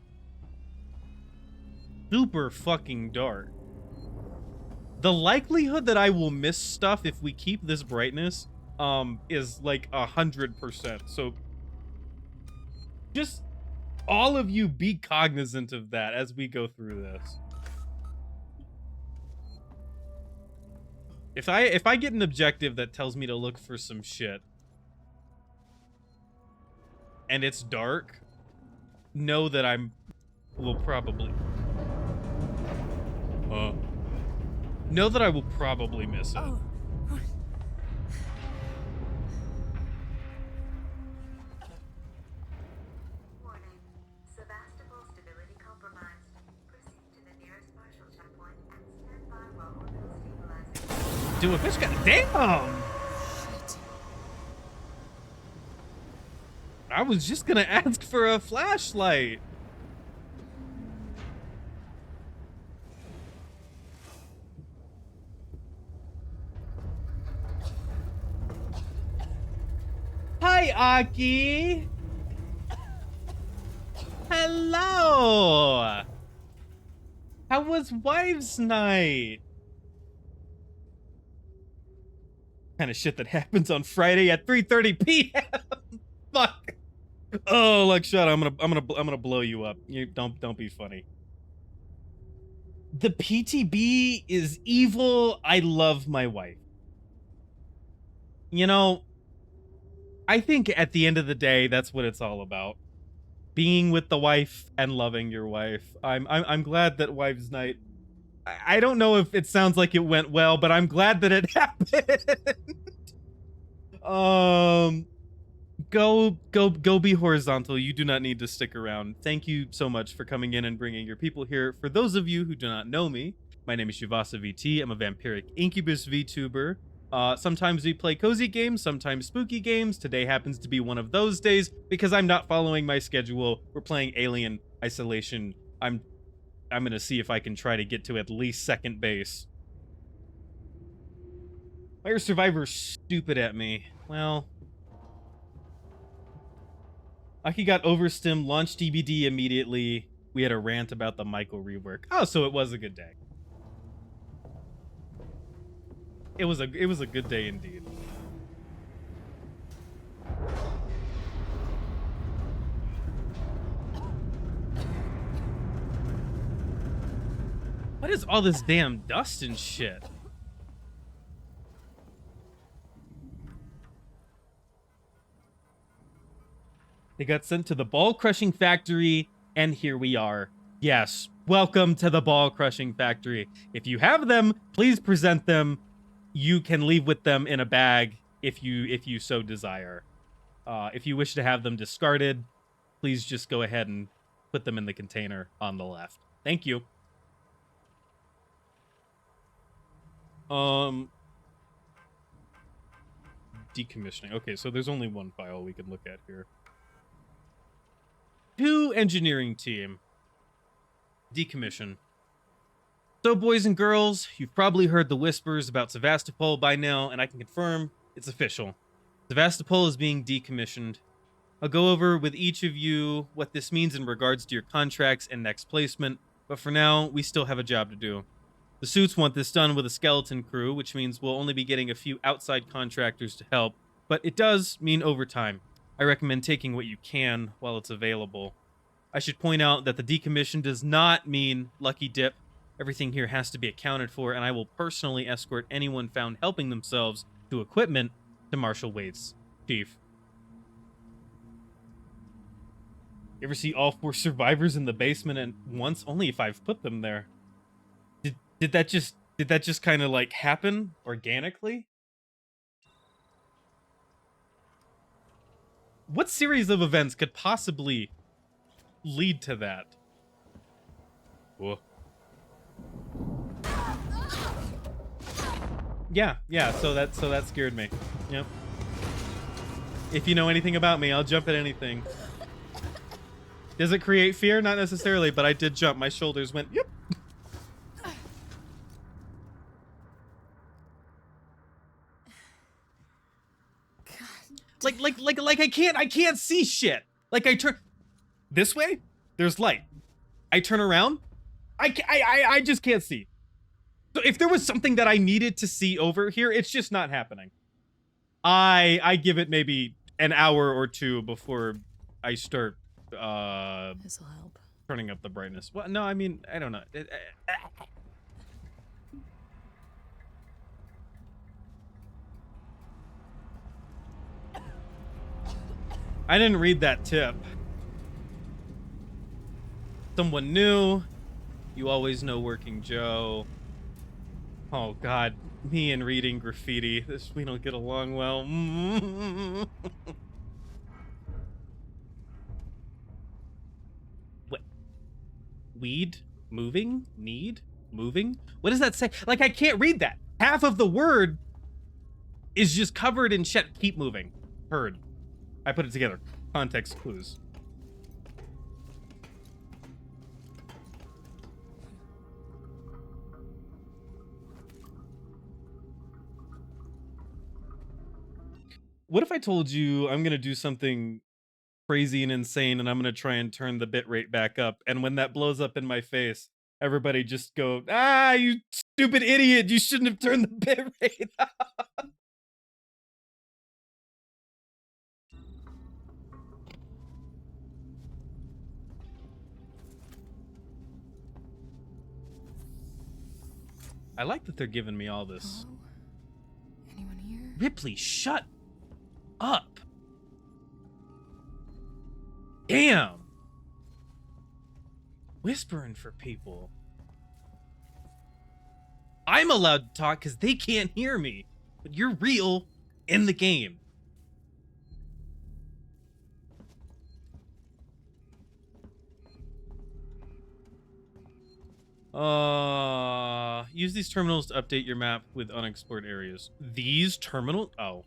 super fucking dark. The likelihood that I will miss stuff if we keep this brightness is like 100%. So just all of you be cognizant of that as we go through this. If I get an objective that tells me to look for some shit and it's dark, know that will probably know that I will probably miss it. Do a fish got damn. Shit. I was just gonna ask for a flashlight. Hi, Aki. Hello. How was wives' night? Kind of shit that happens on Friday at 3:30 p.m. Fuck. Oh, like shut up. I'm gonna blow you up. You don't be funny. The PTB is evil. I love my wife. You know, I think at the end of the day, that's what it's all about. Being with the wife and loving your wife. I'm glad that Wives' Night. I don't know if it sounds like it went well, but I'm glad that it happened. Go be horizontal. You do not need to stick around. Thank you so much for coming in and bringing your people here. For those of you who do not know me, my name is ShivasaVT. I'm a vampiric incubus VTuber. Sometimes we play cozy games, sometimes spooky games. Today happens to be one of those days because I'm not following my schedule. We're playing Alien Isolation. I'm gonna see if I can try to get to at least second base. Why are survivors stupid at me? Well, Aki got overstim, launched DBD immediately. We had a rant about the Michael rework. Oh, so it was a good day. It was a good day indeed. What is all this damn dust and shit? They got sent to the ball crushing factory, and here we are. Yes, welcome to the ball crushing factory. If you have them, please present them. You can leave with them in a bag if you so desire. If you wish to have them discarded, please just go ahead and put them in the container on the left. Thank you. Decommissioning. Okay, so there's only one file we can look at here. To engineering team. Decommission. So, boys and girls, you've probably heard the whispers about Sevastopol by now, and I can confirm it's official. Sevastopol is being decommissioned. I'll go over with each of you what this means in regards to your contracts and next placement, but for now, we still have a job to do. The suits want this done with a skeleton crew, which means we'll only be getting a few outside contractors to help, but it does mean overtime. I recommend taking what you can while it's available. I should point out that the decommission does not mean lucky dip. Everything here has to be accounted for, and I will personally escort anyone found helping themselves to equipment to Marshal Waits. Chief. You ever see all 4 survivors in the basement at once? Only if I've put them there. Did that just kind of like happen organically? What series of events could possibly lead to that? Whoa. Yeah, so that scared me. Yep. If you know anything about me, I'll jump at anything. Does it create fear? Not necessarily, but I did jump. My shoulders went, yep. Like I can't see shit. Like I turn this way, there's light. I turn around, I just can't see. So if there was something that I needed to see over here, it's just not happening. I give it maybe an hour or two before I start This'll help. turning up the brightness. Well, no, I mean, I don't know. I didn't read that tip. Someone new. You always know Working Joe. Oh God, me and reading graffiti. We don't get along well. What? Weed? Moving? Need? Moving? What does that say? Like I can't read that. Half of the word is just covered in shit. Keep moving. Heard. I put it together. Context clues. What if I told you I'm going to do something crazy and insane and I'm going to try and turn the bitrate back up, and when that blows up in my face, everybody just go, "Ah, you stupid idiot, you shouldn't have turned the bitrate up." I like that they're giving me all this. Hello? Anyone here? Ripley, shut up. Damn. Whispering for people. I'm allowed to talk because they can't hear me, but you're real in the game. Use these terminals to update your map with unexplored areas. These terminal? Oh.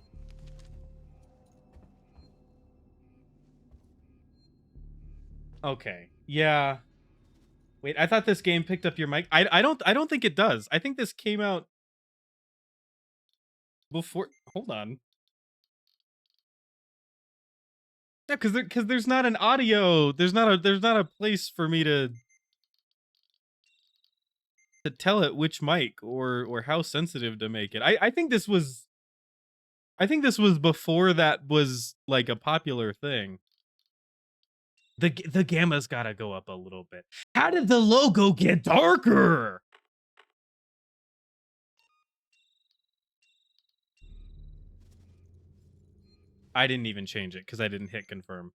Okay. Yeah. Wait, I thought this game picked up your mic. I don't think it does. I think this came out before. Hold on. Yeah, because there's not an audio. There's not a place for me to tell it which mic or how sensitive to make it. I think this was before that was like a popular thing. The gamma's gotta go up a little bit. How did the logo get darker? I didn't even change it because I didn't hit confirm.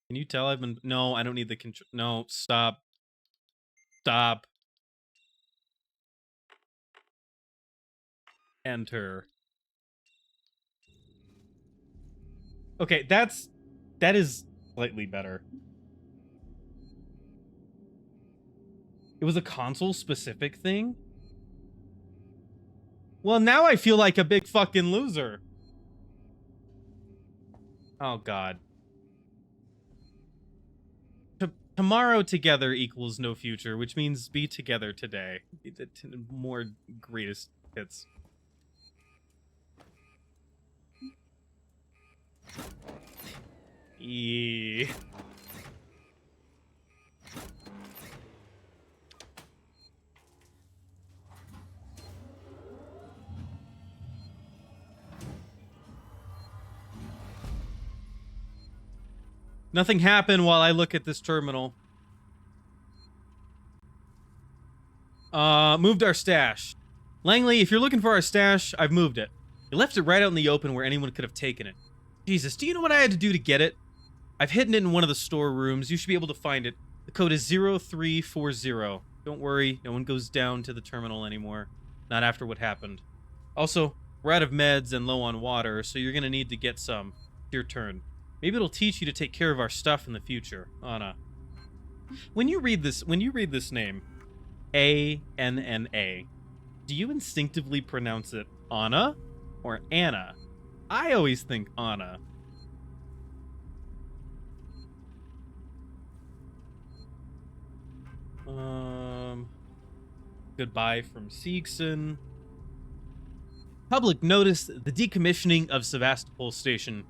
Can you tell I've been... No, I don't need the control. No, stop. Stop. Enter. Okay, that is slightly better. It was a console specific thing? Well, now I feel like a big fucking loser. Oh, God. Tomorrow together equals no future, which means be together today. More greatest hits. Yeah. Nothing happened while I look at this terminal. Moved our stash. Langley, if you're looking for our stash, I've moved it. You left it right out in the open where anyone could have taken it. Jesus, do you know what I had to do to get it? I've hidden it in one of the storerooms. You should be able to find it. The code is 0340. Don't worry, no one goes down to the terminal anymore. Not after what happened. Also, we're out of meds and low on water, so you're gonna need to get some. It's your turn. Maybe it'll teach you to take care of our stuff in the future. Anna. When you read this name, A-N-N-A, do you instinctively pronounce it Anna or Anna? I always think Anna. Goodbye from Siegson. Public notice the decommissioning of Sevastopol Station.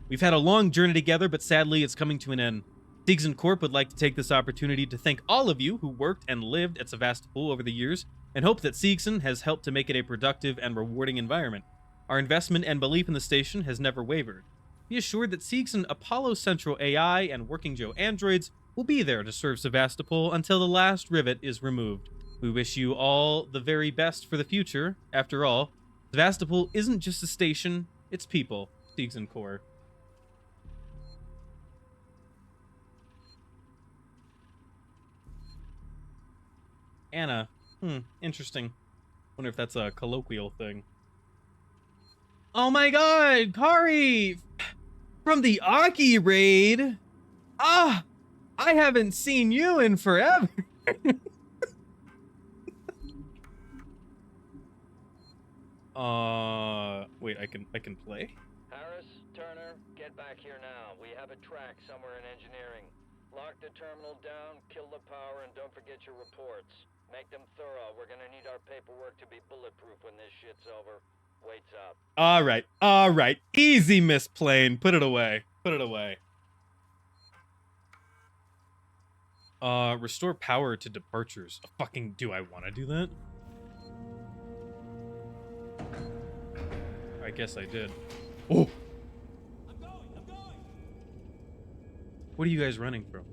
We've had a long journey together, but sadly it's coming to an end. Siegson Corp would like to take this opportunity to thank all of you who worked and lived at Sevastopol over the years, and hope that Siegson has helped to make it a productive and rewarding environment. Our investment and belief in the station has never wavered. Be assured that Siegson Apollo Central AI and Working Joe androids will be there to serve Sevastopol until the last rivet is removed. We wish you all the very best for the future. After all, Sevastopol isn't just a station, it's people. Siegson Corps. Anna. Interesting. Wonder if that's a colloquial thing. Oh my god, Kari! From the Aki raid! Ah! I haven't seen you in forever! Wait, I can play? Harris, Turner, get back here now. We have a track somewhere in engineering. Lock the terminal down, kill the power, and don't forget your reports. Make them thorough. We're gonna need our paperwork to be bulletproof when this shit's over. Waits up. Alright. Easy, Miss Plane. Put it away. Put it away. Restore power to departures. Fucking do I want to do that? I guess I did. Oh! I'm going! What are you guys running from?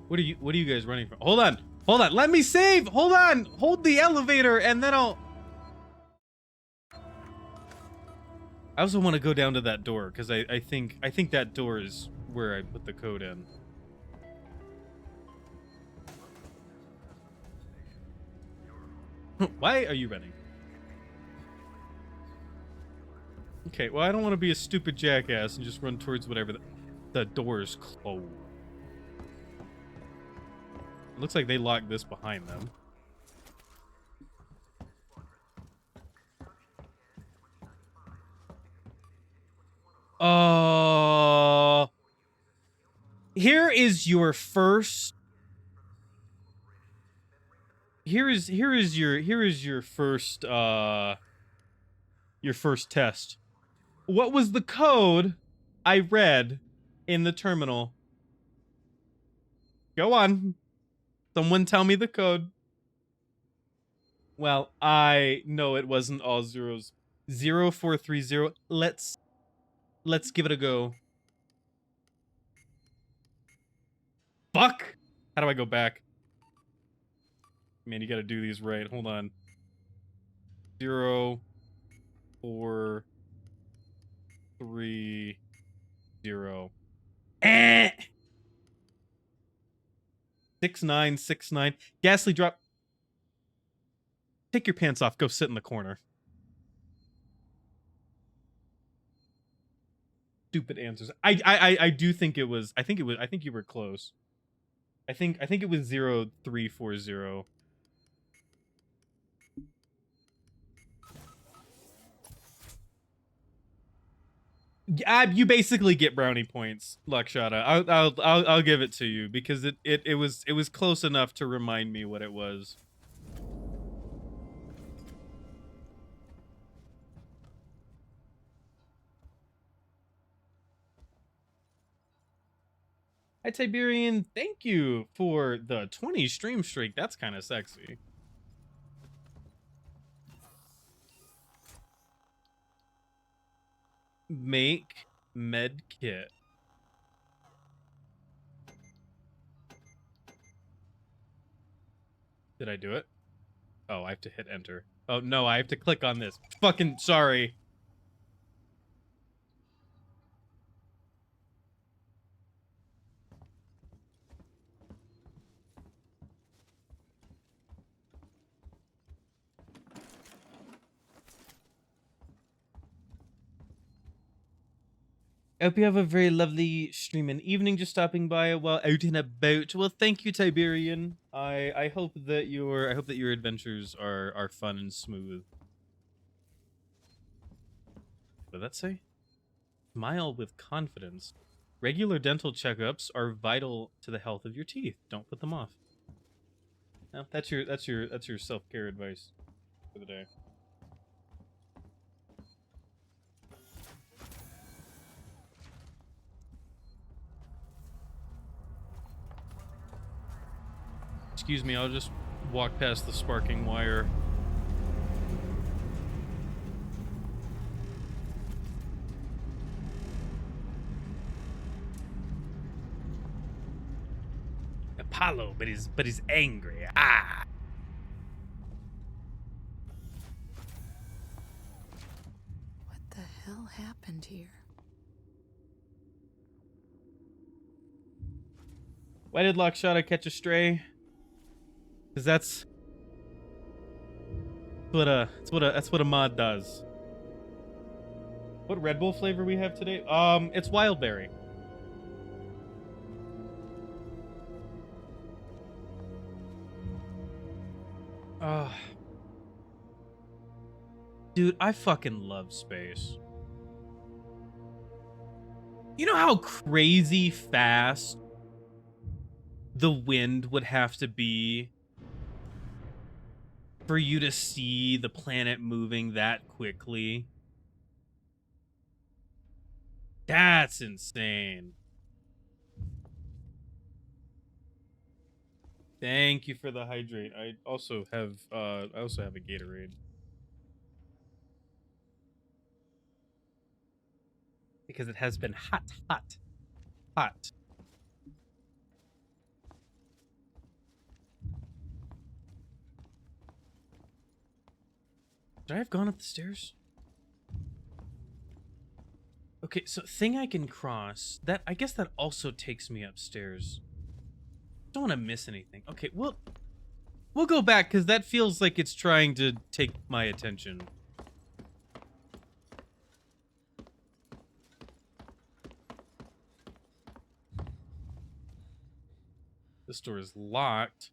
What are you guys running from? Hold on! Let me save! Hold on! Hold the elevator and then I'll... I also want to go down to that door, because I think that door is where I put the code in. Why are you running? Okay, well, I don't want to be a stupid jackass and just run towards whatever the door's closed. It looks like they locked this behind them. Here is your first... Here is your first test. What was the code I read in the terminal? Go on. Someone tell me the code. Well, I know it wasn't all zeros. 0430. Let's give it a go. Fuck! How do I go back? Man, you gotta do these right. Hold on. 0 4 3 0. 6969. Ghastly drop. Take your pants off. Go sit in the corner. Stupid answers. I do think it was. I think you were close. I think it was 0340. You basically get brownie points, Lakshata. I'll give it to you because it was close enough to remind me what it was. Hi Tiberian, thank you for the 20 stream streak. That's kind of sexy. Make med kit. Did I do it? Oh, I have to hit enter. Oh no, I have to click on this. Fucking sorry. I hope you have a very lovely stream and evening. Just stopping by while out and about. Well, thank you, Tiberian. I hope that your adventures are fun and smooth. What did that say? Smile with confidence. Regular dental checkups are vital to the health of your teeth. Don't put them off. No, that's your self-care advice for the day. Excuse me, I'll just walk past the sparking wire. Apollo, but he's angry. Ah. What the hell happened here? Why did Lakshata catch a stray? Because that's what a mod does. What Red Bull flavor we have today? It's wild berry. Dude, I fucking love space. You know how crazy fast the wind would have to be for you to see the planet moving that quickly? That's insane. Thank you for the hydrate. I also have a Gatorade. Because it has been hot. Should I have gone up the stairs? Okay, so thing I can cross. That I guess that also takes me upstairs. Don't want to miss anything. Okay, we'll go back because that feels like it's trying to take my attention. This door is locked.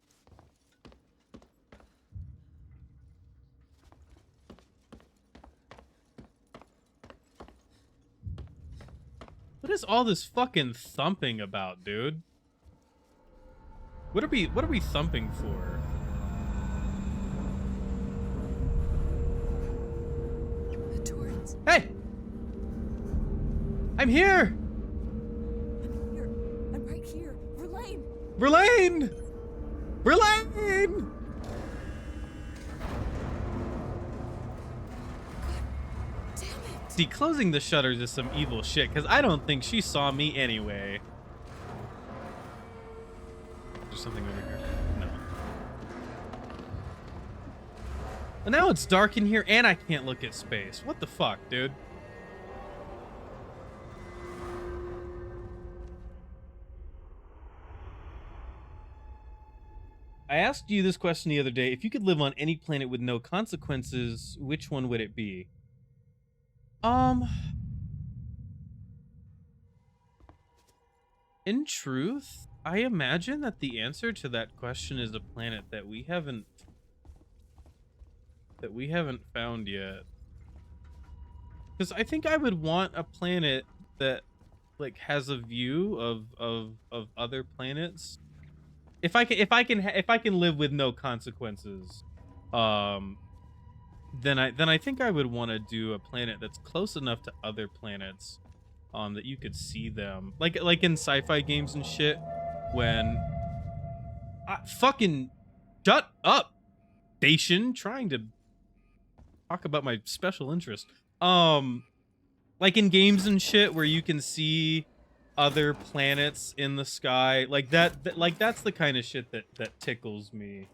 What is all this fucking thumping about, dude? What are we thumping for? The Torrens. Hey! I'm here! I'm right here. Verlaine! Verlaine! Verlaine! Damn it! See, closing the shutters is some evil shit, because I don't think she saw me anyway. There's something over here. No. Well, now it's dark in here and I can't look at space. What the fuck, dude? I asked you this question the other day. If you could live on any planet with no consequences, which one would it be? Um, in truth, I imagine that the answer to that question is a planet that we haven't found yet. Because I think I would want a planet that like has a view of other planets. If I can live with no consequences, um, then I think I would want to do a planet that's close enough to other planets, that you could see them, like in sci-fi games and shit. When fucking shut up, station, trying to talk about my special interest. Like in games and shit where you can see other planets in the sky, like like that's the kind of shit that tickles me.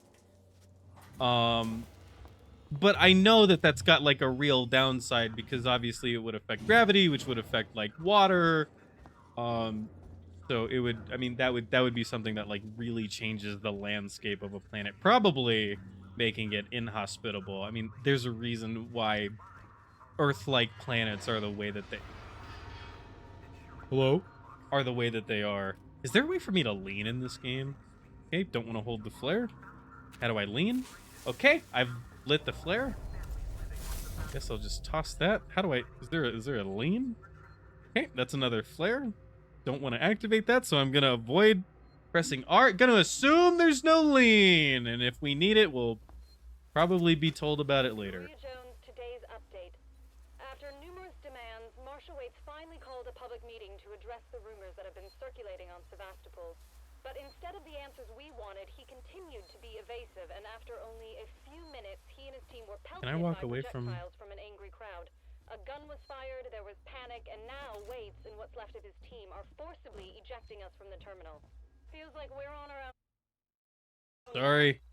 But I know that that's got like a real downside, because obviously it would affect gravity, which would affect like water. So it would, I mean, that would be something that like really changes the landscape of a planet, probably making it inhospitable. I mean, there's a reason why Earth-like planets are the way that they are the way that they are. Is there a way for me to lean in this game? Okay, don't want to hold the flare. How do I lean? Okay, I've lit the flare. Guess I'll just toss that. How do I, is there a lean? Okay, that's another flare. Don't want to activate that, so I'm gonna avoid pressing R. Gonna assume there's no lean, and if we need it, we'll probably be told about it later. Today's update. After numerous demands, Marshal Waits finally called a public meeting to address the rumors that have been circulating on Sevastopol. But instead of the answers we wanted, he continued to be evasive, and after only a few minutes, he and his team were pelted by projectiles from an angry crowd. A gun was fired, there was panic, and now Waits and what's left of his team are forcibly ejecting us from the terminal. Feels like we're on our own. Sorry.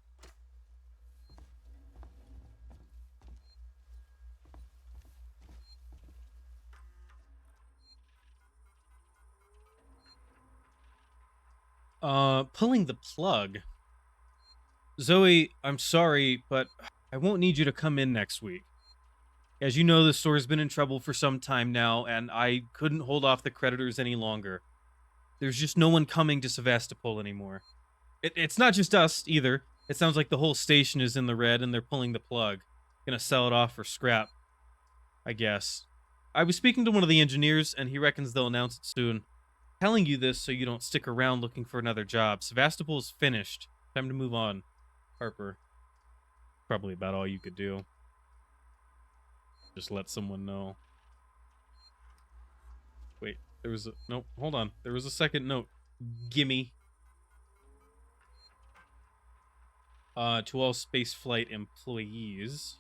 Pulling the plug. Zoe, I'm sorry, but I won't need you to come in next week. As you know, the store's been in trouble for some time now, and I couldn't hold off the creditors any longer. There's just no one coming to Sevastopol anymore. It's not just us, either. It sounds like the whole station is in the red, and they're pulling the plug. Gonna sell it off for scrap, I guess. I was speaking to one of the engineers, and he reckons they'll announce it soon. Telling you this so you don't stick around looking for another job. Sevastopol's finished. Time to move on. Harper. Probably about all you could do. Just let someone know. Wait, there was a... No, hold on. There was a second note. Gimme. To all spaceflight employees.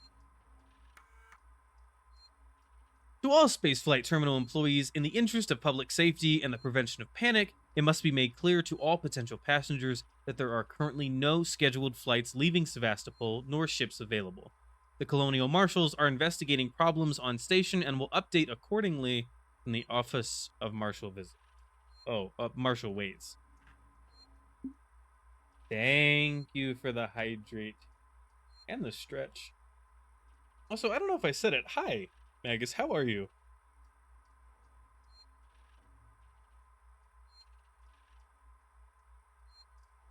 To all spaceflight terminal employees, in the interest of public safety and the prevention of panic, it must be made clear to all potential passengers that there are currently no scheduled flights leaving Sevastopol, nor ships available. The Colonial Marshals are investigating problems on station and will update accordingly from the Office of Marshal Marshal Waits. Thank you for the hydrate and the stretch. Also, I don't know if I said it. Hi, Magus, how are you?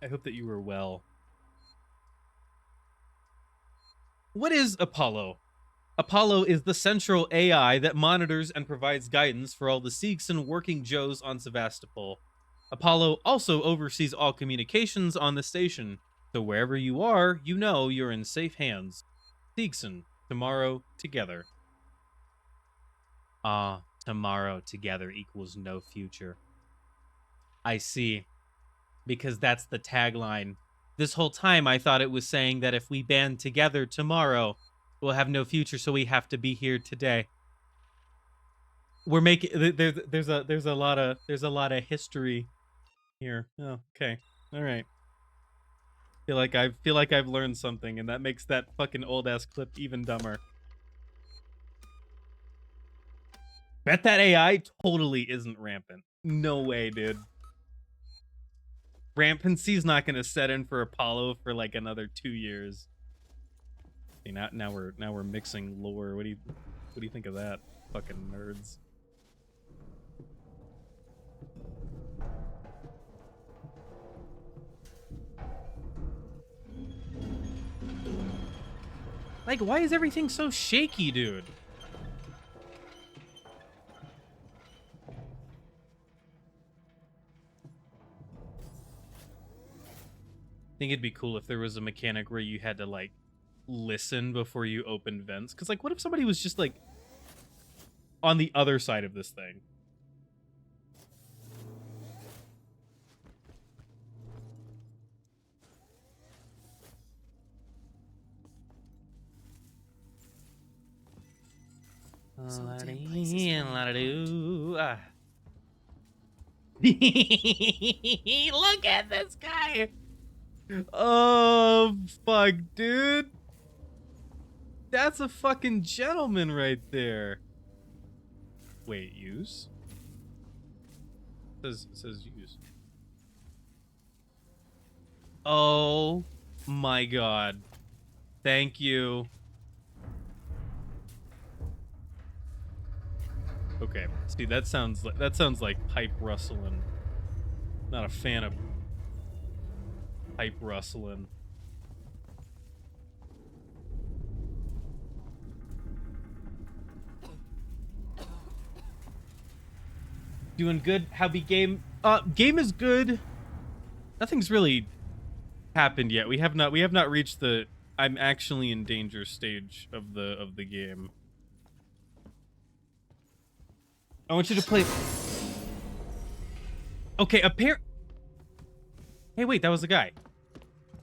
I hope that you were well. What is Apollo? Apollo is the central AI that monitors and provides guidance for all the Sikhs and working Joes on Sevastopol. Apollo also oversees all communications on the station, so wherever you are, you know you're in safe hands. Sikhson, tomorrow together. Tomorrow together equals no future. I see. Because that's the tagline. This whole time I thought it was saying that if we band together tomorrow, we'll have no future, so we have to be here today. We're making there's a lot of history here. Oh, okay. All right. Feel like I've learned something, and that makes that fucking old ass clip even dumber. Bet that AI totally isn't rampant. No way, dude. Rampancy's not gonna set in for Apollo for like another 2 years. See, now we're mixing lore. What do you think of that? Fucking nerds. Like, why is everything so shaky, dude? I think it'd be cool if there was a mechanic where you had to, like, listen before you open vents. Because, like, what if somebody was just, like, on the other side of this thing? So Look at this guy. Oh, fuck, dude. That's a fucking gentleman right there. Wait, use? It says use. Oh my god. Thank you. Okay, see, that sounds like pipe rustling. Not a fan of pipe rustling. Doing good. How'd game? Game is good. Nothing's really happened yet. We have not reached the I'm actually in danger stage of the game. I want you to play. Okay, Hey, wait, that was the guy.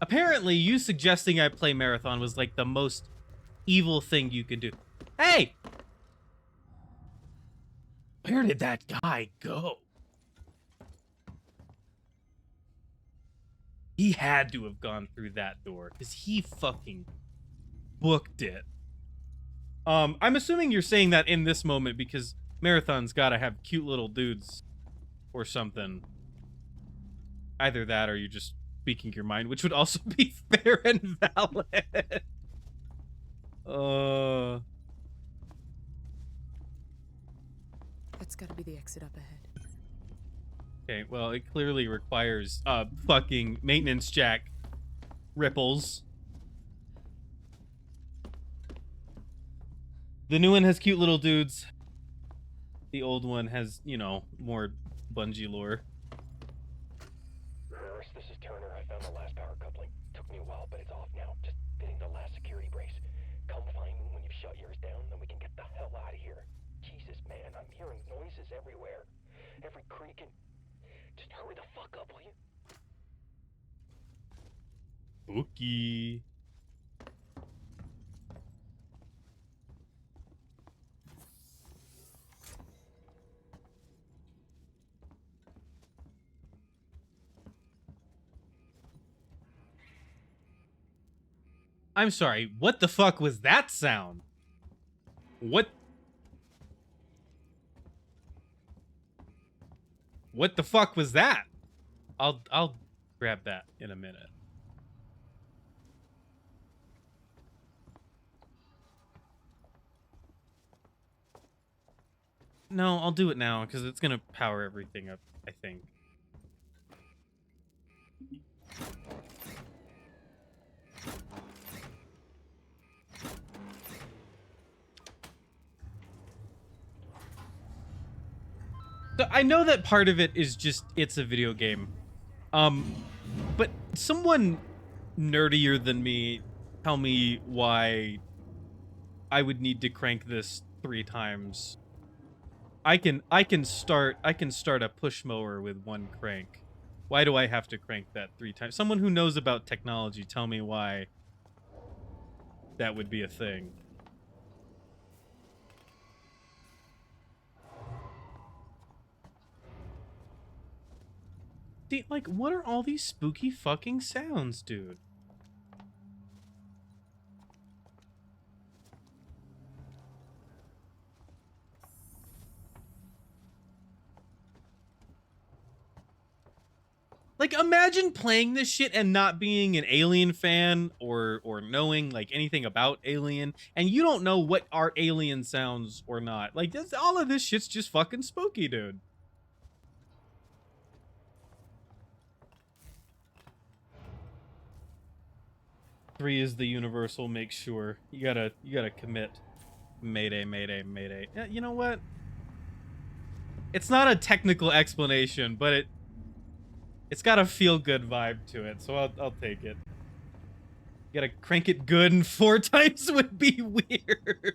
Apparently, you suggesting I play Marathon was like the most evil thing you could do. Hey! Where did that guy go? He had to have gone through that door because he fucking booked it. I'm assuming you're saying that in this moment because Marathon's gotta have cute little dudes or something. Either that or you're just speaking your mind, which would also be fair and valid. That's gotta be the exit up ahead. Okay, well, it clearly requires fucking maintenance jack ripples. The new one has cute little dudes. The old one has, you know, more bungee lore. Harris, this is Turner. I found the last power coupling. Took me a while, but it's off now. Just fitting the last security brace. Come find me when you've shut yours down, then we can get the hell out of here. Jesus, man, I'm hearing noises everywhere. Every creak and... Just hurry the fuck up, will you? Spooky. I'm sorry, what the fuck was that sound? What the fuck was that? I'll grab that in a minute. No, I'll do it now because it's gonna power everything up, I think. So I know that part of it is just it's a video game. But someone nerdier than me tell me why I would need to crank this 3 times. I can start a push mower with 1 crank. Why do I have to crank that 3 times? Someone who knows about technology, tell me why that would be a thing. See, like, what are all these spooky fucking sounds, dude? Like, imagine playing this shit and not being an Alien fan or knowing like anything about Alien, and you don't know what are alien sounds or not. Like, this, all of this shit's just fucking spooky, dude. Three is the universal. Make sure you gotta commit. Mayday, mayday, mayday. Yeah, you know what? It's not a technical explanation, but it's got a feel good vibe to it, so I'll take it. You gotta crank it good, and 4 times would be weird.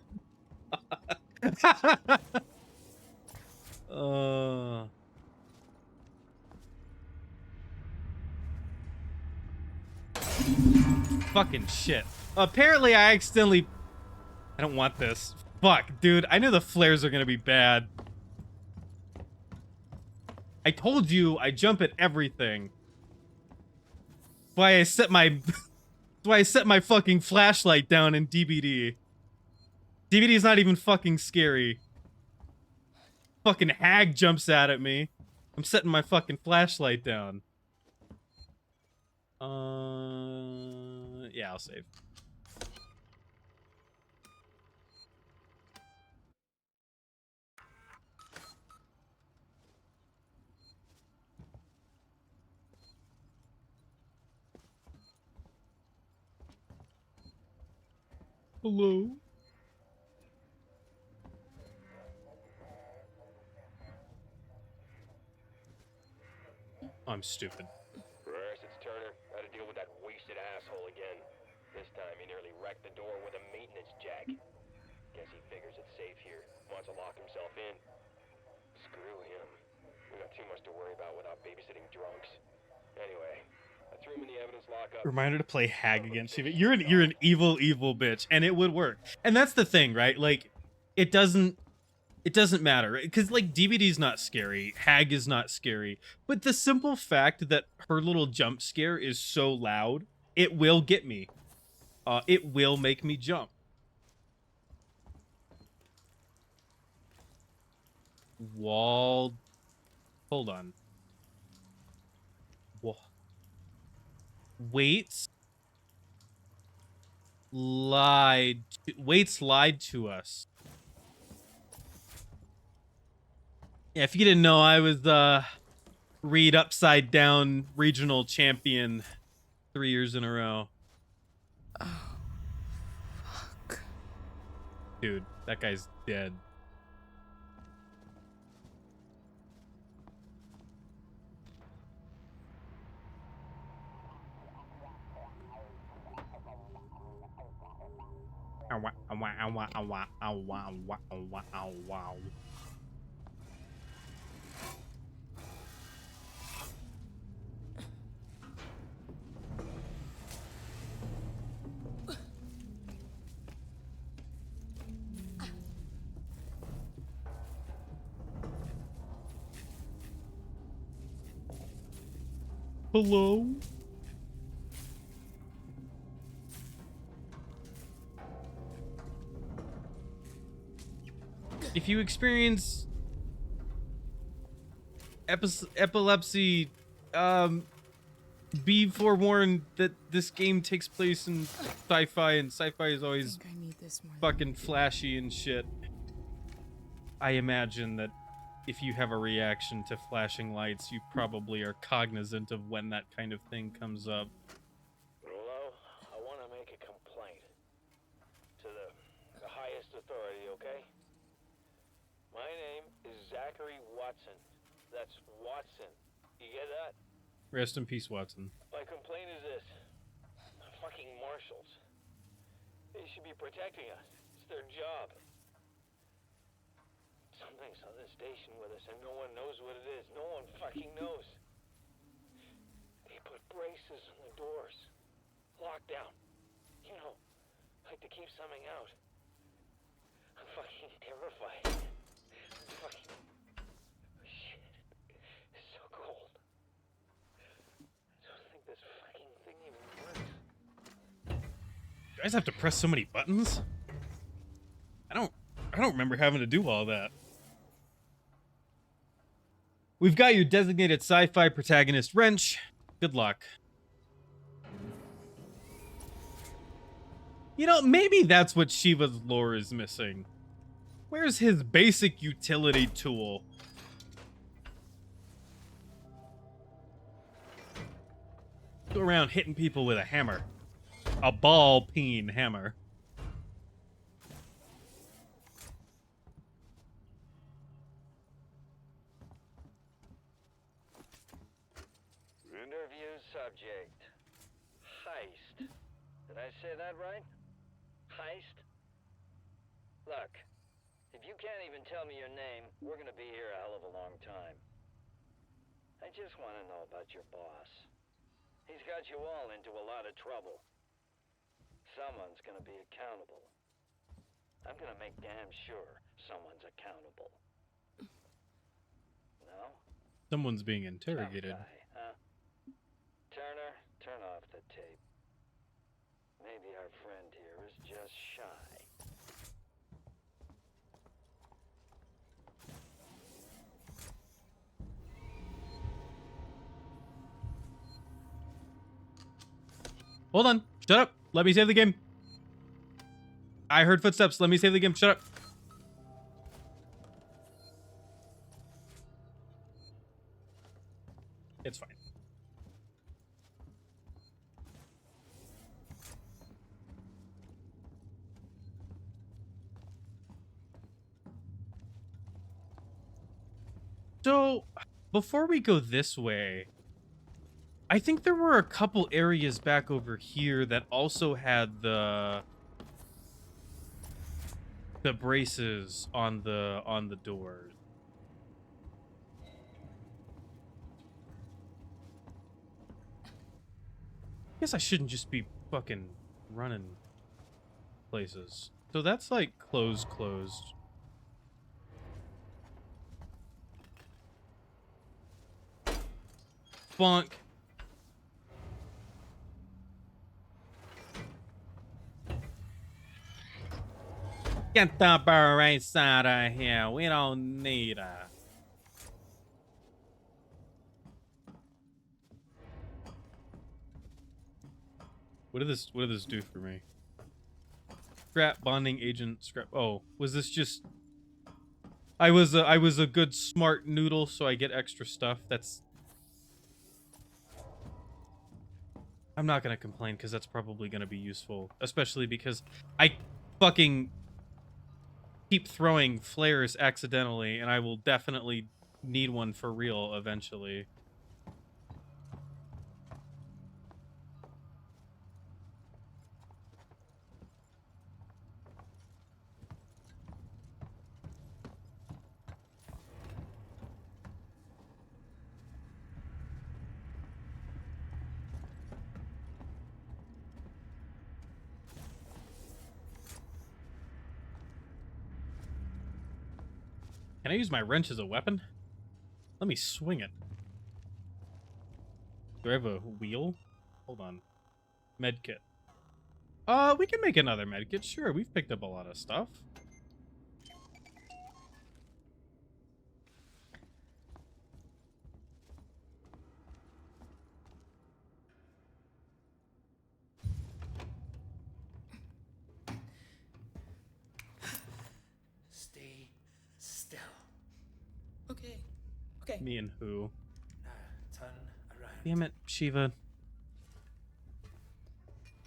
Fucking shit. Apparently I accidentally... I don't want this. Fuck, dude. I knew the flares are gonna be bad. I told you I jump at everything. That's why I set my... That's why I set my fucking flashlight down in DBD. DBD is not even fucking scary. Fucking hag jumps out at me. I'm setting my fucking flashlight down. Yeah, I'll save. Hello? I'm stupid. First, it's Turner. Had to deal with that wasted asshole again. This time, he nearly wrecked the door with a maintenance jack. Guess he figures it's safe here. Wants to lock himself in. Screw him. We got too much to worry about without babysitting drunks. Anyway, I threw him in the evidence lockup. Reminder to play hag against Shiva. You're an evil bitch, and it would work. And that's the thing, right? Like, it doesn't matter, because like DBD's not scary, hag is not scary, but the simple fact that her little jump scare is so loud, it will get me. It will make me jump. Wall. Hold on. Waits lied to us. Yeah, if you didn't know, I was Reed Upside Down regional champion 3 years in a row. Oh, fuck. Dude, that guy's dead. Hello? If you experience epilepsy, be forewarned that this game takes place in sci-fi, and sci-fi is always fucking flashy and shit. I imagine that if you have a reaction to flashing lights, you probably are cognizant of when that kind of thing comes up. Hello? I want to make a complaint. To the highest authority, okay? My name is Zachary Watson. That's Watson. You get that? Rest in peace, Watson. My complaint is this. Fucking marshals. They should be protecting us. It's their job. Something's on this station with us and no one knows what it is. No one fucking knows. They put braces on the doors. Lockdown. You know, like to keep something out. I'm fucking terrified. I'm fucking... Shit. It's so cold. I don't think this fucking thing even works. You guys have to press so many buttons? I don't remember having to do all that. We've got your designated sci-fi protagonist, Wrench. Good luck. You know, maybe that's what Shiva's lore is missing. Where's his basic utility tool? Go around hitting people with a hammer. A ball-peen hammer. Interview subject. Heist. Did I say that right? Heist? Look, if you can't even tell me your name, we're gonna be here a hell of a long time. I just want to know about your boss. He's got you all into a lot of trouble. Someone's gonna be accountable. I'm gonna make damn sure someone's accountable. No? Someone's being interrogated. Tough guy, huh? Turner, turn off the tape. Maybe our friend here is just shy. Hold on. Shut up. Let me save the game. I heard footsteps. Let me save the game. Shut up. It's fine. So, before we go this way, I think there were a couple areas back over here that also had the braces on the doors. Guess I shouldn't just be fucking running places. So that's like closed. Funk. Get the brace out of here. We don't need her. What did this do for me? Scrap bonding agent scrap. Oh, was this just I was a good smart noodle, so I get extra stuff. I'm not gonna complain because that's probably gonna be useful, especially because I fucking keep throwing flares accidentally, and I will definitely need one for real eventually. Can I use my wrench as a weapon? Let me swing it. Do I have a wheel? Hold on. Medkit. We can make another medkit. Sure, we've picked up a lot of stuff. Stay still. Okay. Okay. Me and who? Now, turn around. Damn it, Shiva.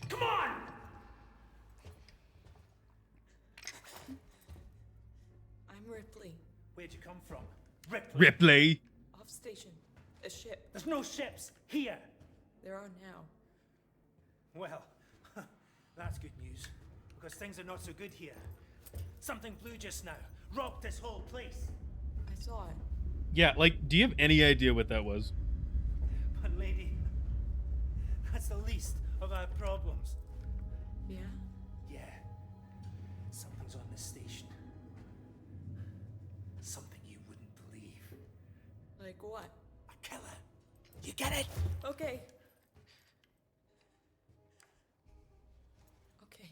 Come on! I'm Ripley. Where'd you come from? Ripley. Ripley. Off station. A ship. There's no ships here. There are now. Well, that's good news, because things are not so good here. Something blue just now. Rocked this whole place. I saw it. Yeah, like, do you have any idea what that was? But lady, that's the least of our problems. Yeah? Yeah. Something's on this station. Something you wouldn't believe. Like what? A killer. You get it? Okay. Okay.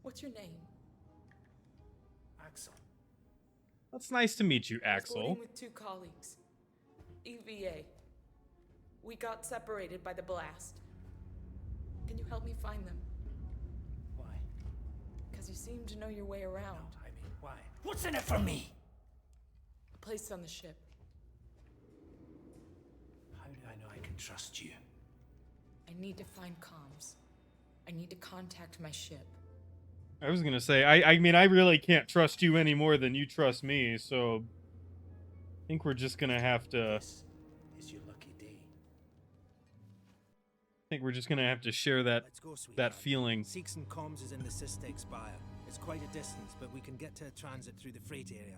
What's your name? Axel. That's nice to meet you, Boarding Axel. with 2 colleagues. EVA. We got separated by the blast. Can you help me find them? Why? Because you seem to know your way around. No, I mean, why? What's in it for me? A place on the ship. How do I know I can trust you? I need to find comms. I need to contact my ship. I was gonna say, I mean, I really can't trust you any more than you trust me, so I think we're just gonna have to. This is your lucky day. I think we're just gonna have to share that feeling. Seeks and comms is in the Systex Spire. It's quite a distance, but we can get to transit through the freight area.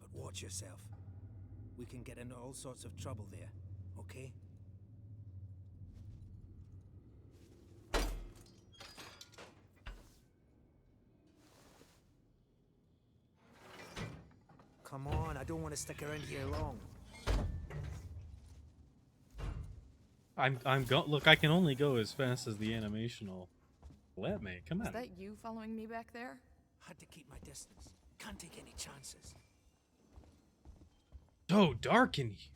But watch yourself. We can get into all sorts of trouble there, okay? Come on, I don't want to stick around here long. I'm go. Look, I can only go as fast as the animation will let me. Come on. Is that you following me back there? Had to keep my distance. Can't take any chances. So dark in here.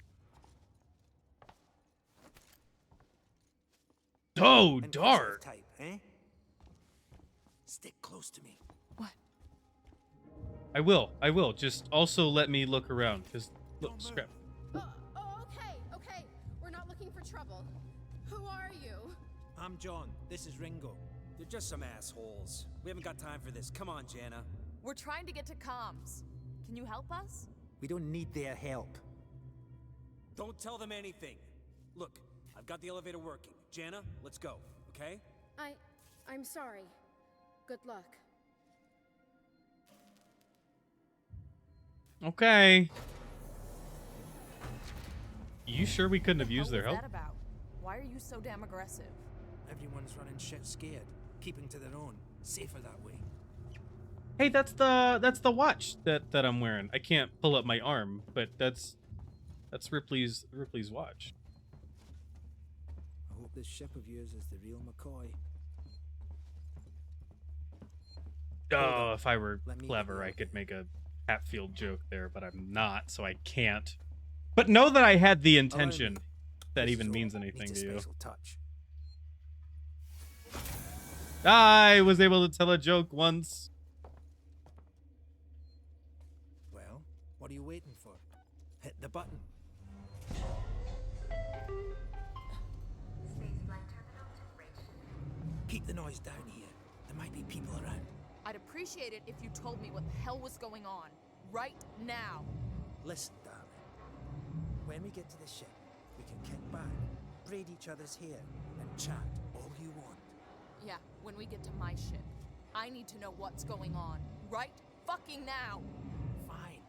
So dark. Type, eh? Stick close to me. I will. Just also let me look around, because look, scrap. Okay. We're not looking for trouble. Who are you? I'm John. This is Ringo. They're just some assholes. We haven't got time for this. Come on, Jana. We're trying to get to comms. Can you help us? We don't need their help. Don't tell them anything. Look, I've got the elevator working. Jana, let's go, okay? I'm sorry. Good luck. Okay. You sure we couldn't have used their help? What's that about? Why are you so damn aggressive? Everyone's running shit scared, keeping to their own. Safer that way. Hey, that's the watch that I'm wearing. I can't pull up my arm, but that's Ripley's watch. I hope this ship of yours is the real McCoy. Oh, if I were clever, I could make a Hatfield joke there, but I'm not, so I can't. But know that I had the intention. If that even means anything to you. Touch. I was able to tell a joke once. Well, what are you waiting for? Hit the button. Keep the noise down here. There might be people around. I'd appreciate it if you told me what the hell was going on. Right now. Listen, darling. When we get to the ship, we can kick back, braid each other's hair, and chat all you want. Yeah, when we get to my ship. I need to know what's going on. Right fucking now. Fine.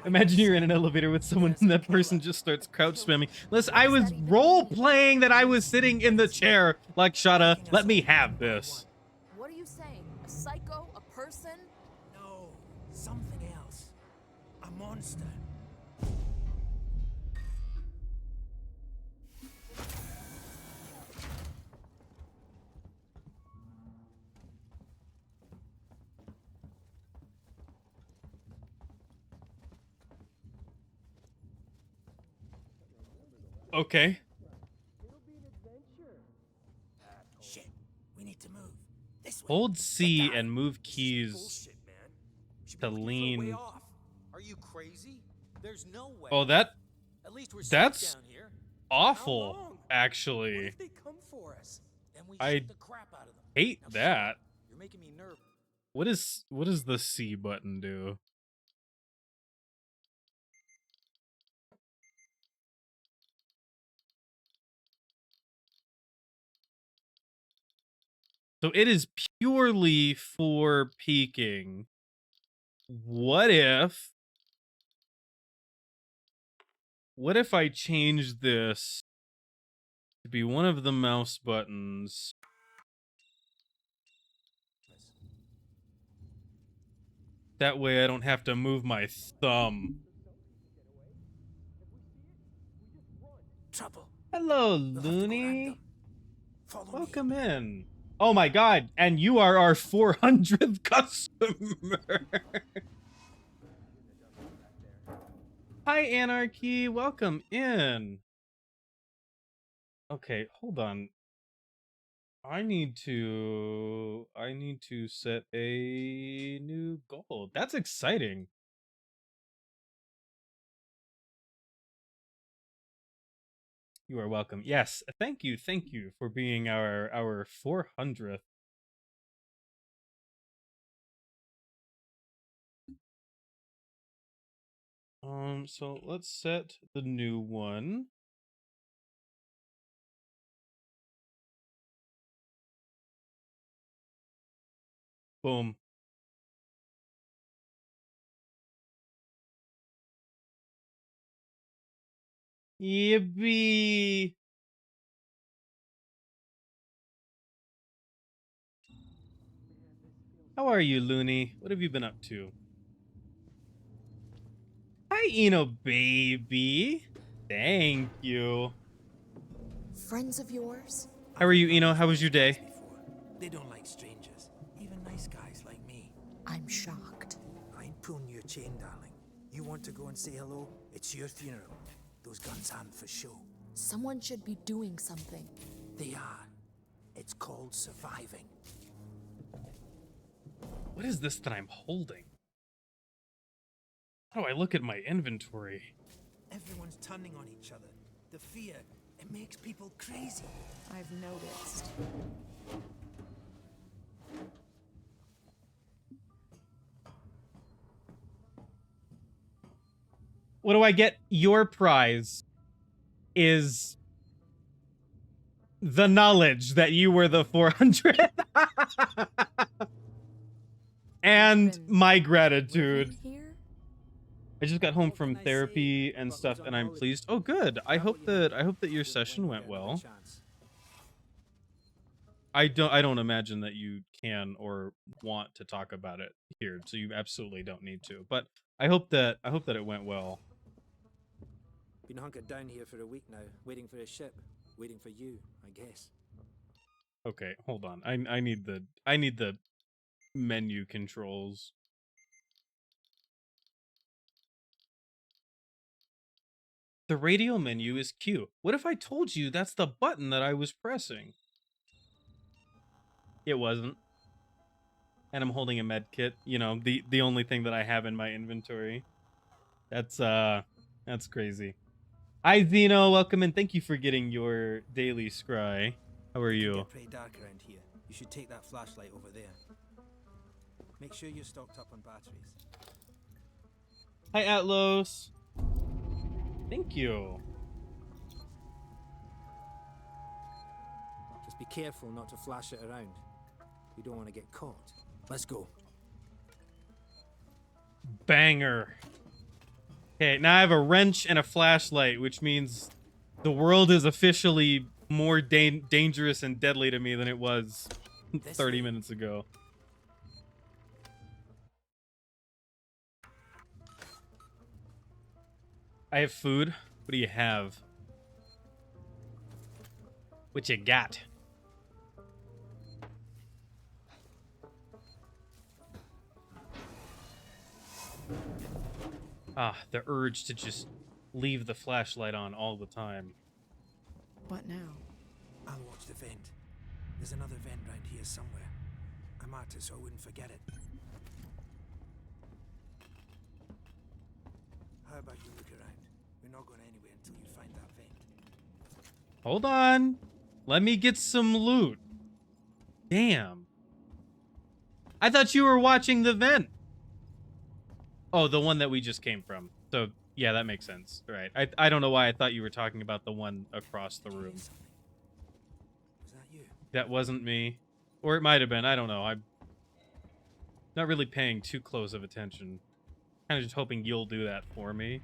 Imagine you're in an elevator with someone and that person just starts crouch spamming. Listen, I was role playing that I was sitting in the chair. Like, Shada, let me have this. What are you saying? A psycho? A person? No, something else. A monster. Okay. Shit, we need to move. This way. Hold C and move keys to lean. Are you crazy? There's no way. Oh, At least we're that's safe down here. awful, actually. What if they come for us? Then we I shoot the crap out of them. hate Now, that. You're making me nervous. What does the C button do? So it is purely for peeking. What if I change this to be one of the mouse buttons? That way I don't have to move my thumb. Trouble. Hello, Looney. Welcome in. Oh my god, and you are our 400th customer. Hi, Anarchy. Welcome in. Okay, hold on. I need to set a new goal. That's exciting. You are welcome. Yes, thank you for being our 400th. So let's set the new one. Boom. Yippee! How are you, Looney? What have you been up to? Hi, Eno baby. Thank you. Friends of yours? How are you, Eno? How was your day? They don't like strangers, even nice guys like me. I'm shocked. I ain't pulling your chain, darling. You want to go and say hello? It's your funeral. Those guns aren't for show. Someone should be doing something. They are. It's called surviving. What is this that I'm holding? How do I look at my inventory? Everyone's turning on each other. The fear, it makes people crazy. I've noticed. What do I get? Your prize is the knowledge that you were the 400. And my gratitude. I just got home from therapy and stuff, and I'm pleased. Oh, good. I hope that your session went well. I don't imagine that you can or want to talk about it here, so you absolutely don't need to. But I hope that it went well. Been hunkered down here for a week now, waiting for a ship, waiting for you, I guess. Okay, hold on. I need the menu controls. The radio menu is Q. What if I told you that's the button that I was pressing? It wasn't. And I'm holding a med kit, you know, the only thing that I have in my inventory. That's crazy. Hi Zeno, welcome and thank you for getting your daily scry. How are you? It's pretty dark around here. You should take that flashlight over there. Make sure you're stocked up on batteries. Hi Atlos. Thank you. Just be careful not to flash it around. We don't want to get caught. Let's go. Banger. Okay, now I have a wrench and a flashlight, which means the world is officially more dangerous and deadly to me than it was 30 minutes ago. I have food. What do you have? What you got? Ah, the urge to just leave the flashlight on all the time. What now? I'll watch the vent. There's another vent round here somewhere. I marked it so I wouldn't forget it. How about you look around? We're not going anywhere until you find that vent. Hold on. Let me get some loot. Damn. I thought you were watching the vent. Oh, the one that we just came from. So, yeah, that makes sense. Right. I don't know why I thought you were talking about the one across the room. Was that you? That wasn't me. Or it might have been. I don't know. I'm not really paying too close of attention. Kind of just hoping you'll do that for me.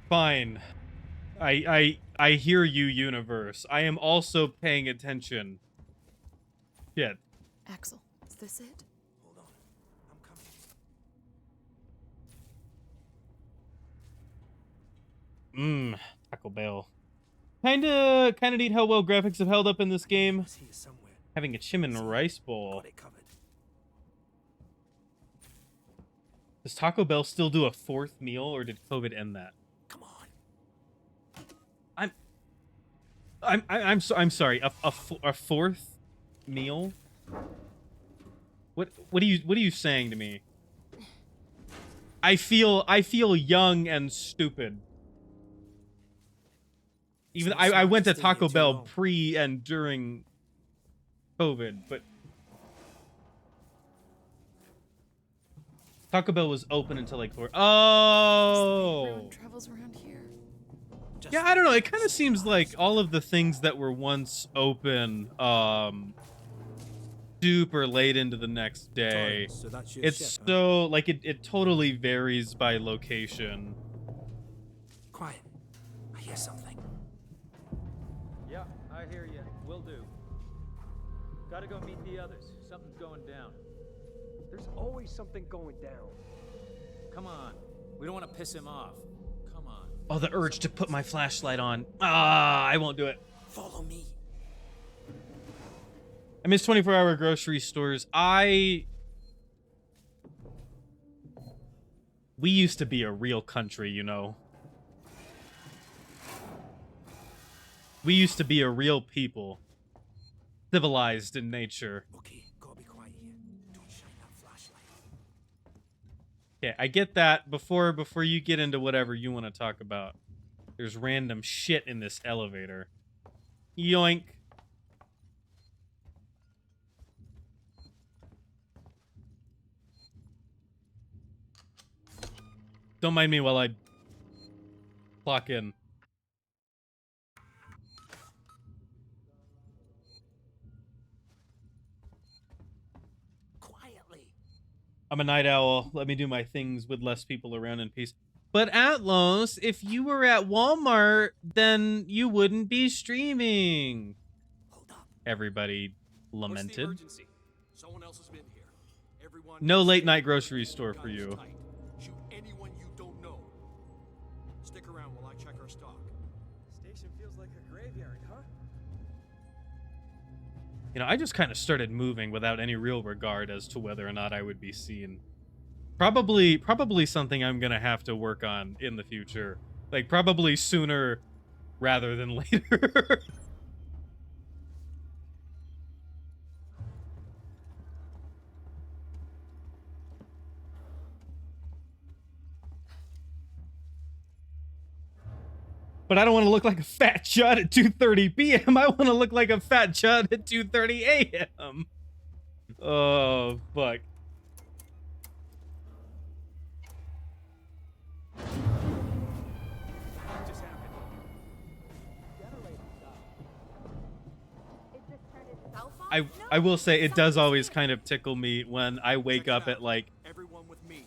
Fine. I hear you, universe. I am also paying attention. Shit. Axel, is this it? Hold on. I'm coming. Taco Bell. Kinda neat how well graphics have held up in this game. See you somewhere. Having a chim and rice bowl. Got it covered. Does Taco Bell still do a 4th meal, or did COVID end that? Come on. I'm sorry. A 4th meal? What are you saying to me? I feel young and stupid. Even I went to Taco Bell pre and during COVID, but Taco Bell was open until like 4. Oh. Travels around here. Yeah, I don't know. It kind of seems like all of the things that were once open, super late into the next day. So that's your It's ship, huh? so like it totally varies by location. Quiet. I hear something. Yeah, I hear you. Will do. Gotta go meet the others. Something's going down. There's always something going down. Come on. We don't want to piss him off. Come on. Oh, the urge to put my flashlight on. Ah, I won't do it. Follow me. I miss 24-hour grocery stores. We used to be a real country, you know. We used to be a real people. Civilized in nature. Okay, gotta be quiet here. Don't shine that flashlight. Okay, I get that. Before you get into whatever you want to talk about, there's random shit in this elevator. Yoink. Don't mind me while I clock in. Quietly. I'm a night owl. Let me do my things with less people around in peace. But Atlos, if you were at Walmart, then you wouldn't be streaming. Hold up. Everybody lamented. What's the emergency? Someone else has been here. Everyone No late night grocery store for guns you. tight. Shoot anyone you don't know. Stick around while I check our stock. Station feels like a graveyard, huh? You know, I just kind of started moving without any real regard as to whether or not I would be seen. Probably something I'm gonna have to work on in the future. Like, probably sooner rather than later. But I don't want to look like a fat chud at 2:30 p.m. I want to look like a fat chud at 2:30 a.m. Oh, fuck. What just happened? I will say it does always kind of tickle me when I wake up at like, Everyone with me.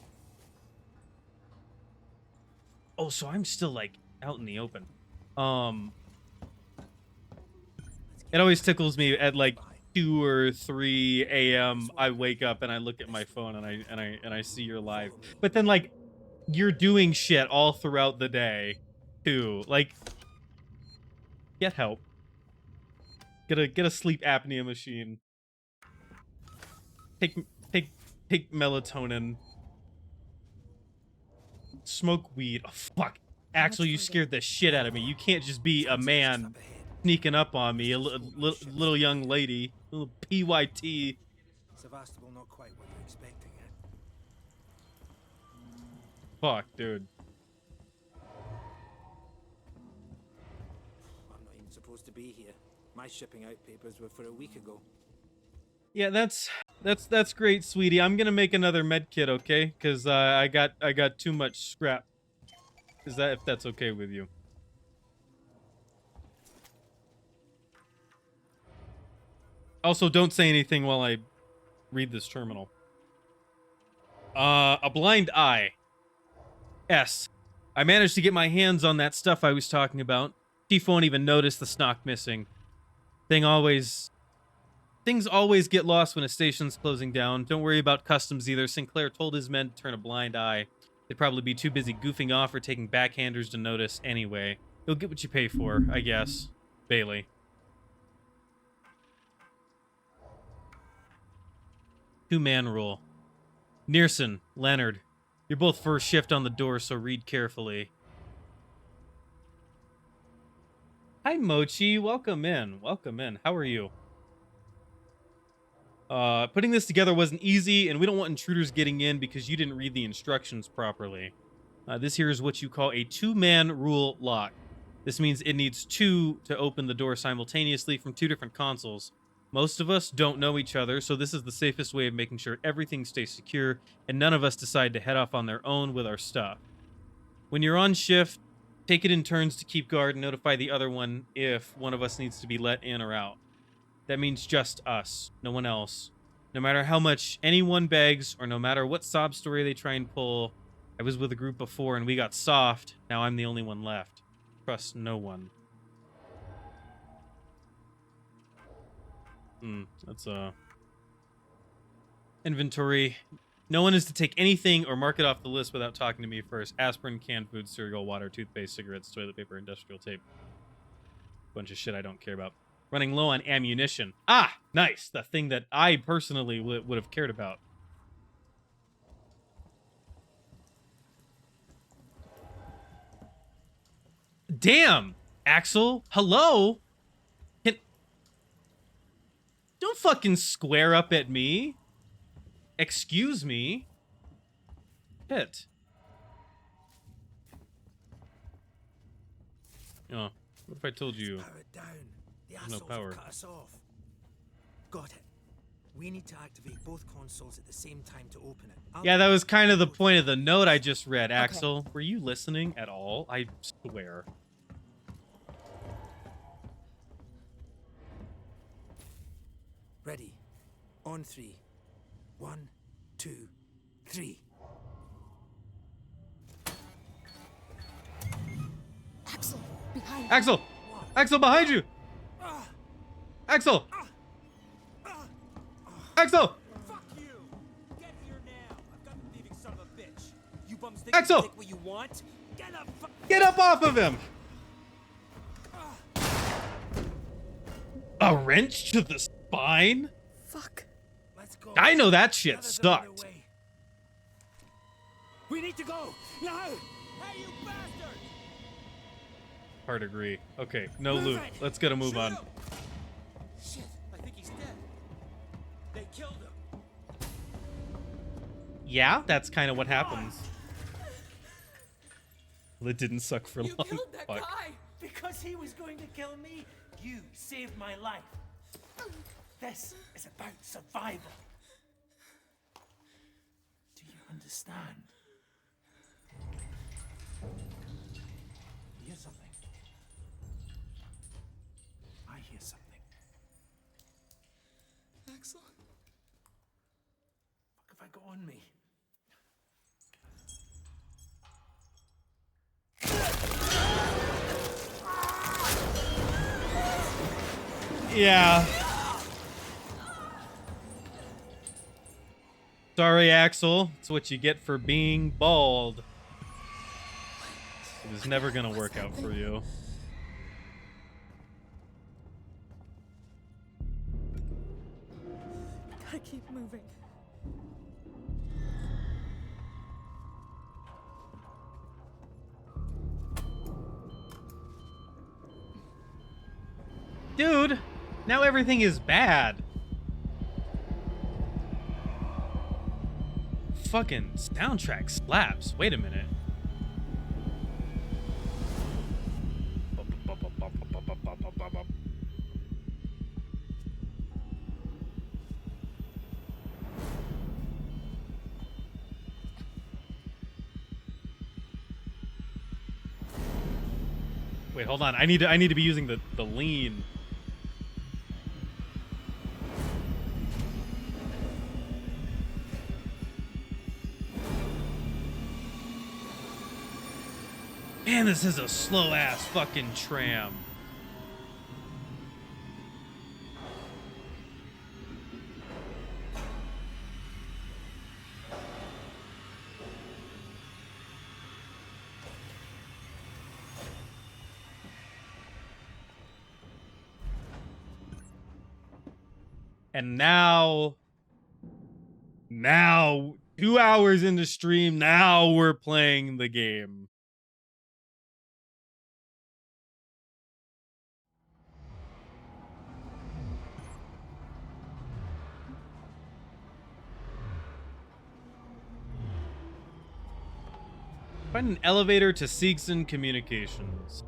oh, so I'm still like out in the open. It always tickles me at like 2 or 3 a.m. I wake up and I look at my phone and I see you're live. But then like you're doing shit all throughout the day too. Like, get help. Get a sleep apnea machine. Take melatonin. Smoke weed. Oh fuck. Axel, you scared the shit out of me. You can't just be a man sneaking up on me, a little young lady, little PYT. Sevastopol, not quite what you're expecting, eh? Fuck, dude. I'm not even supposed to be here. My shipping out papers were for a week ago. Yeah, that's great, sweetie. I'm gonna make another med kit, okay? Cause I got too much scrap. Is that if that's okay with you? Also, don't say anything while I read this terminal. A blind eye. S. I managed to get my hands on that stuff I was talking about. Chief won't even notice the snock missing. Things always get lost when a station's closing down. Don't worry about customs either. Sinclair told his men to turn a blind eye. They'd probably be too busy goofing off or taking backhanders to notice anyway. You'll get what you pay for, I guess. Bailey. Two-man rule. Nearson, Leonard, You're both first shift on the door, so read carefully. Hi, Mochi. Welcome in. Welcome in. How are you? Putting this together wasn't easy, and we don't want intruders getting in because you didn't read the instructions properly. This here is what you call a two-man rule lock. This means it needs two to open the door simultaneously from two different consoles. Most of us don't know each other, so this is the safest way of making sure everything stays secure, and none of us decide to head off on their own with our stuff. When you're on shift, take it in turns to keep guard and notify the other one if one of us needs to be let in or out. That means just us, no one else. No matter how much anyone begs, or no matter what sob story they try and pull, I was with a group before and we got soft, now I'm the only one left. Trust no one. That's inventory. No one is to take anything or mark it off the list without talking to me first. Aspirin, canned food, cereal, water, toothpaste, cigarettes, toilet paper, industrial tape. Bunch of shit I don't care about. Running low on ammunition. Ah, nice. The thing that I personally would have cared about. Damn, Axel. Hello? Don't fucking square up at me. Excuse me. Hit. Oh, what if I told you there's no power? Cut us off. Got it. We need to activate both consoles at the same time to open it. Yeah, that was kind of the point of the note I just read, Axel. Okay. Were you listening at all? I swear. Ready. On 3. 1, 2, 3. Axel, behind Axel! Axel, behind you! Axel! Axel! Fuck you! Get here now! I've got the thieving son of a bitch. You bums think Axel! you take what you want? Get up off of him! A wrench to the spine? Fuck. Let's go. I know that shit sucked. We need to go now. Hey, you bastard! Hard agree. Okay, no loot. Let's get a move on. Shit, I think he's dead. They killed him. Yeah, that's kind of what happens. Well, it didn't suck for long. You killed that guy because he was going to kill me. You saved my life. This is about survival. Do you understand? You hear something? I hear something. Axel? What have I got on me? Yeah. Sorry, Axel. It's what you get for being bald. It was never gonna work out for you. Gotta keep moving. Dude, now everything is bad. Fucking soundtrack slaps. Wait a minute. Wait, hold on. I need to be using the lean. Man, this is a slow-ass fucking tram. And now 2 hours into stream, now we're playing the game. Find an elevator to Seegson Communications.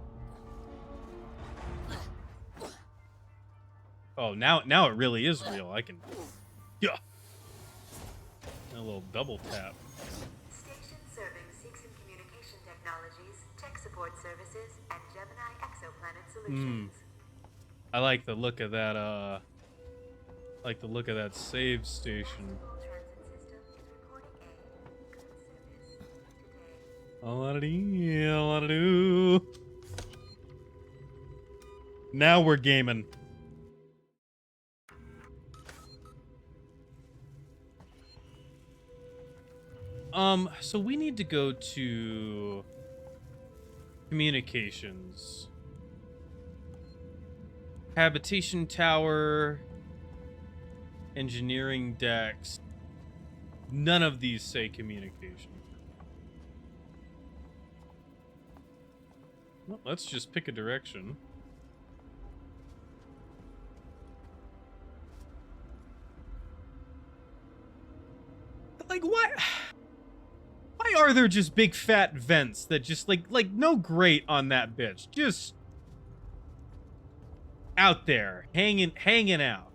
Oh, now it really is real. I can, yeah, a little double tap. Station serving Seegson Communication Technologies, tech support services, and Gemini exoplanet solutions. I like the look of that. Like the look of that save station. A lot of do. Now we're gaming. So we need to go to communications. Habitation tower. Engineering decks. None of these say communication. Well, let's just pick a direction. Like, what? Why are there just big fat vents that just like no grate on that bitch? Just out there, hanging out.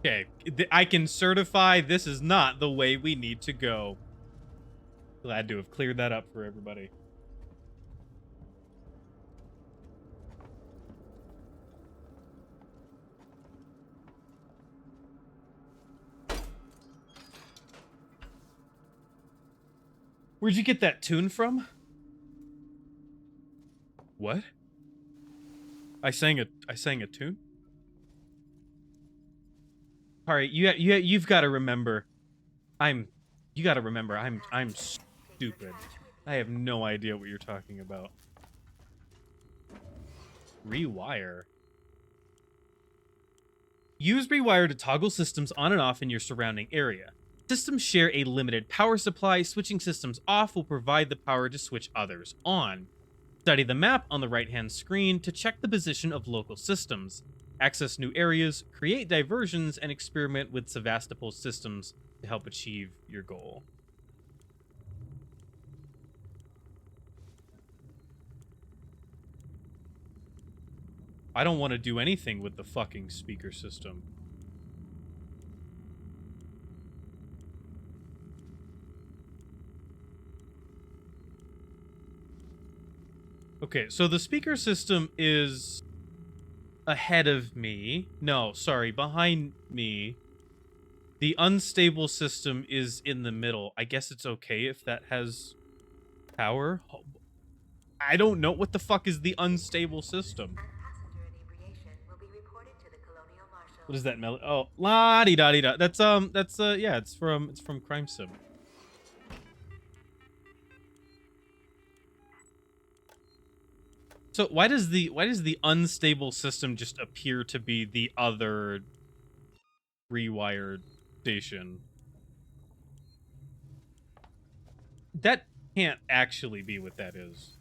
Okay, I can certify this is not the way we need to go. Glad to have cleared that up for everybody. Where'd you get that tune from? What? I sang a tune? All right, you've got to remember. I'm stupid. I have no idea what you're talking about. Rewire. Use rewire to toggle systems on and off in your surrounding area. Systems share a limited power supply. Switching systems off will provide the power to switch others on. Study the map on the right-hand screen to check the position of local systems. Access new areas, create diversions, and experiment with Sevastopol systems to help achieve your goal. I don't want to do anything with the fucking speaker system. Okay, so the speaker system is ahead of me. No, sorry, behind me. The unstable system is in the middle. I guess it's okay if that has power. I don't know. What the fuck is the unstable system? What is that melody? Oh, la di da di da. That's yeah, it's from Crime Sim. So why does the unstable system just appear to be the other rewired station? That can't actually be what that is.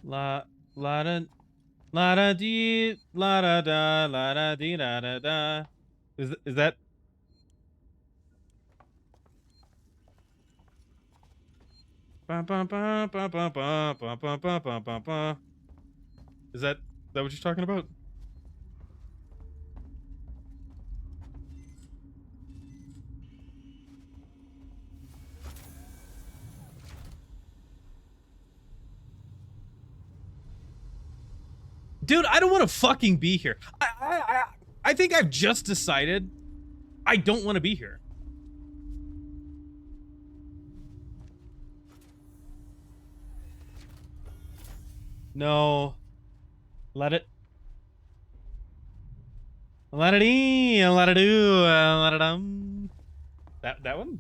La da dee la da dee da da da. Is that? Ba ba ba ba ba ba ba ba ba ba ba ba. Is that what you're talking about? Dude, I don't want to fucking be here. I think I've just decided I don't want to be here. No. Let it. Let it in. Let it do. Let it That one?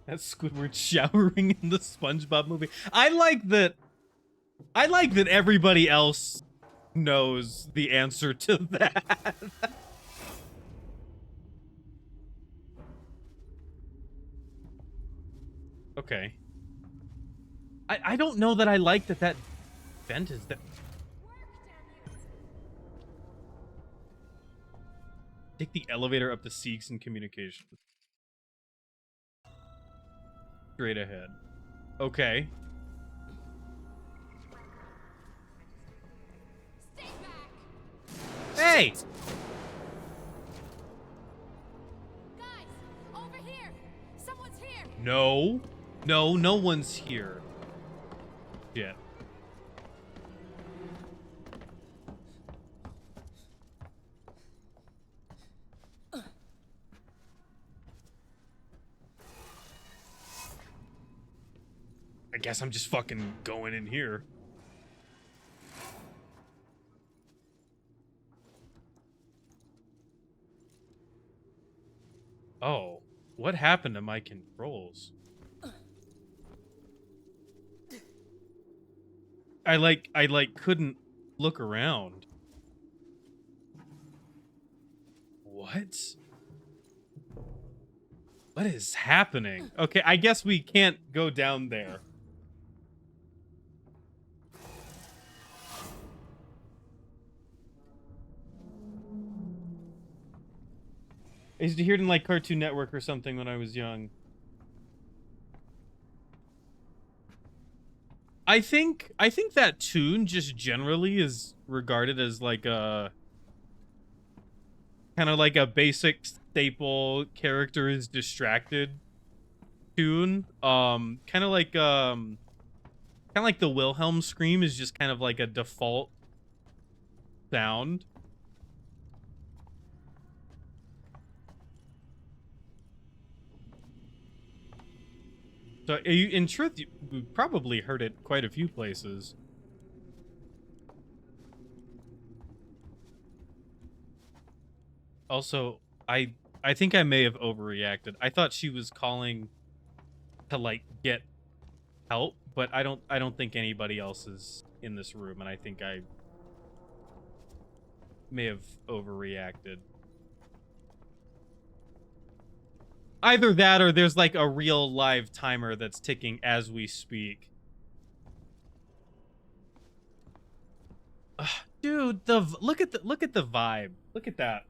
That's Squidward showering in the SpongeBob movie. I like that everybody else knows the answer to that. Okay. I don't know that I like that vent is that. Take the elevator up to Seeks and Communication. Straight ahead. Okay. Hey! Guys, over here! Someone's here! No. No, no one's here. Shit. I guess I'm just fucking going in here. Oh, what happened to my controls? I couldn't look around. What? What is happening? Okay, I guess we can't go down there. I used to hear it in like Cartoon Network or something when I was young. I think that tune just generally is regarded as like a kind of like a basic staple character is distracted tune. Kind of like the Wilhelm scream is just kind of like a default sound. So, in truth, you probably heard it quite a few places. Also, I think I may have overreacted. I thought she was calling to like get help, but I don't think anybody else is in this room, and I think I may have overreacted. Either that or there's like a real live timer that's ticking as we speak. Ugh, dude, look at the vibe. Look at that.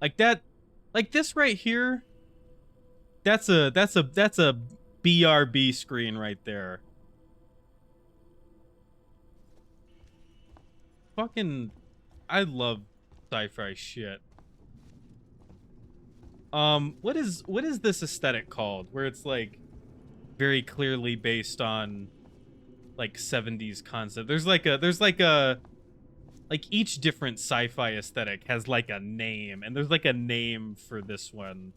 Like that, like this right here. That's a BRB screen right there. Fucking, I love sci-fi shit. What is this aesthetic called? Where it's like very clearly based on like 70s concept. There's like each different sci-fi aesthetic has like a name, and there's like a name for this one.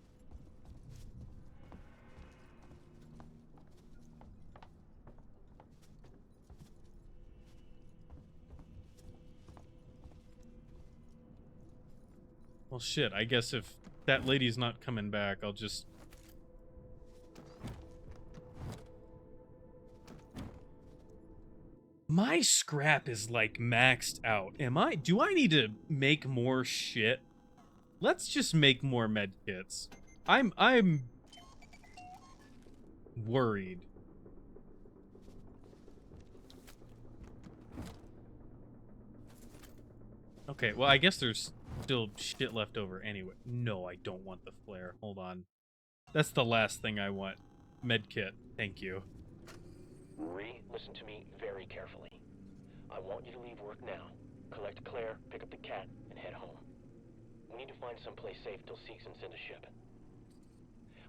Well, shit, I guess if that lady's not coming back, I'll just... My scrap is, like, maxed out. Do I need to make more shit? Let's just make more med kits. I'm worried. Okay, well, I guess there's still shit left over anyway. No, I don't want the flare. Hold on. That's the last thing I want. Medkit. Thank you. Listen to me very carefully. I want you to leave work now. Collect Claire, pick up the cat, and head home. We need to find someplace safe till Seeks and send a ship.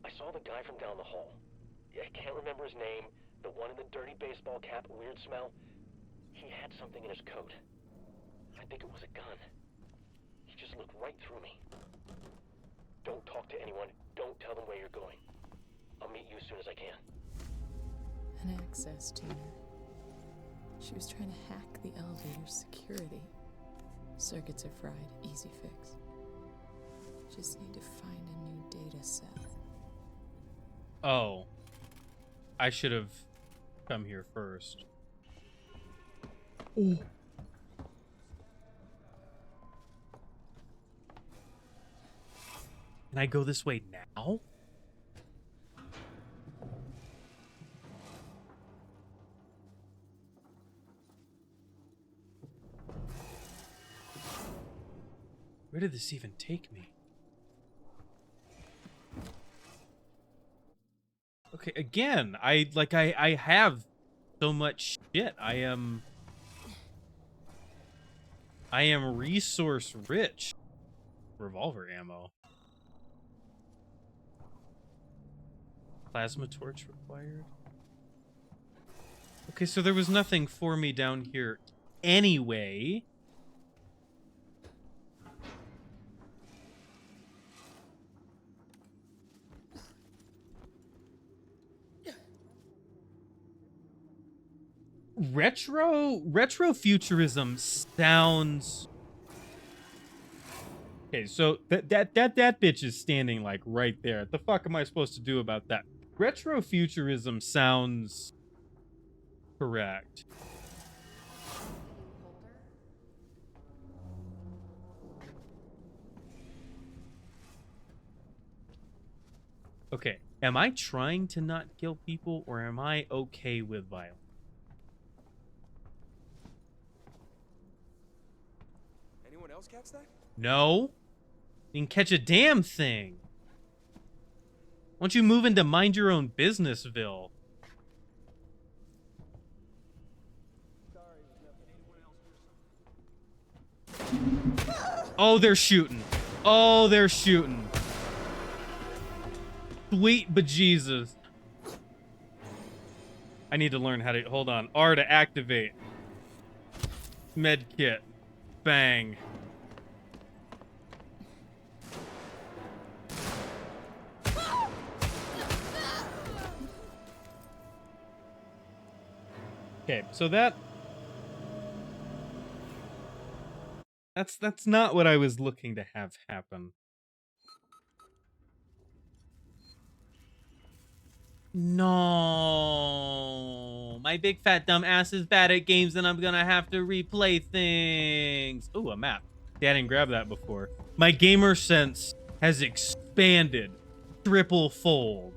I saw the guy from down the hall. I can't remember his name. The one in the dirty baseball cap, weird smell. He had something in his coat. I think it was a gun. He just looked right through me. Don't talk to anyone. Don't tell them where you're going. I'll meet you as soon as I can. An access tuner. She was trying to hack the elevator's security. Circuits are fried. Easy fix. Just need to find a new data cell. Oh. I should have come here first. Oh. Can I go this way now? Where did this even take me? Okay, again, I have so much shit. I am resource rich. Revolver ammo. Plasma torch required. Okay, so there was nothing for me down here anyway. Retro futurism sounds. Okay, so that bitch is standing like right there. What the fuck am I supposed to do about that? Retro futurism sounds correct. Okay, am I trying to not kill people, or am I okay with violence? Anyone else catch that? No. You can catch a damn thing. Why don't you move into mind your own businessville? Oh, they're shooting. Oh, they're shooting. Sweet bejesus. I need to learn how to... Hold on. R to activate. Med kit. Bang. Okay, so that's not what I was looking to have happen. No, my big fat dumb ass is bad at games, and I'm gonna have to replay things. Ooh, a map. See, I didn't grab that before. My gamer sense has expanded triple fold.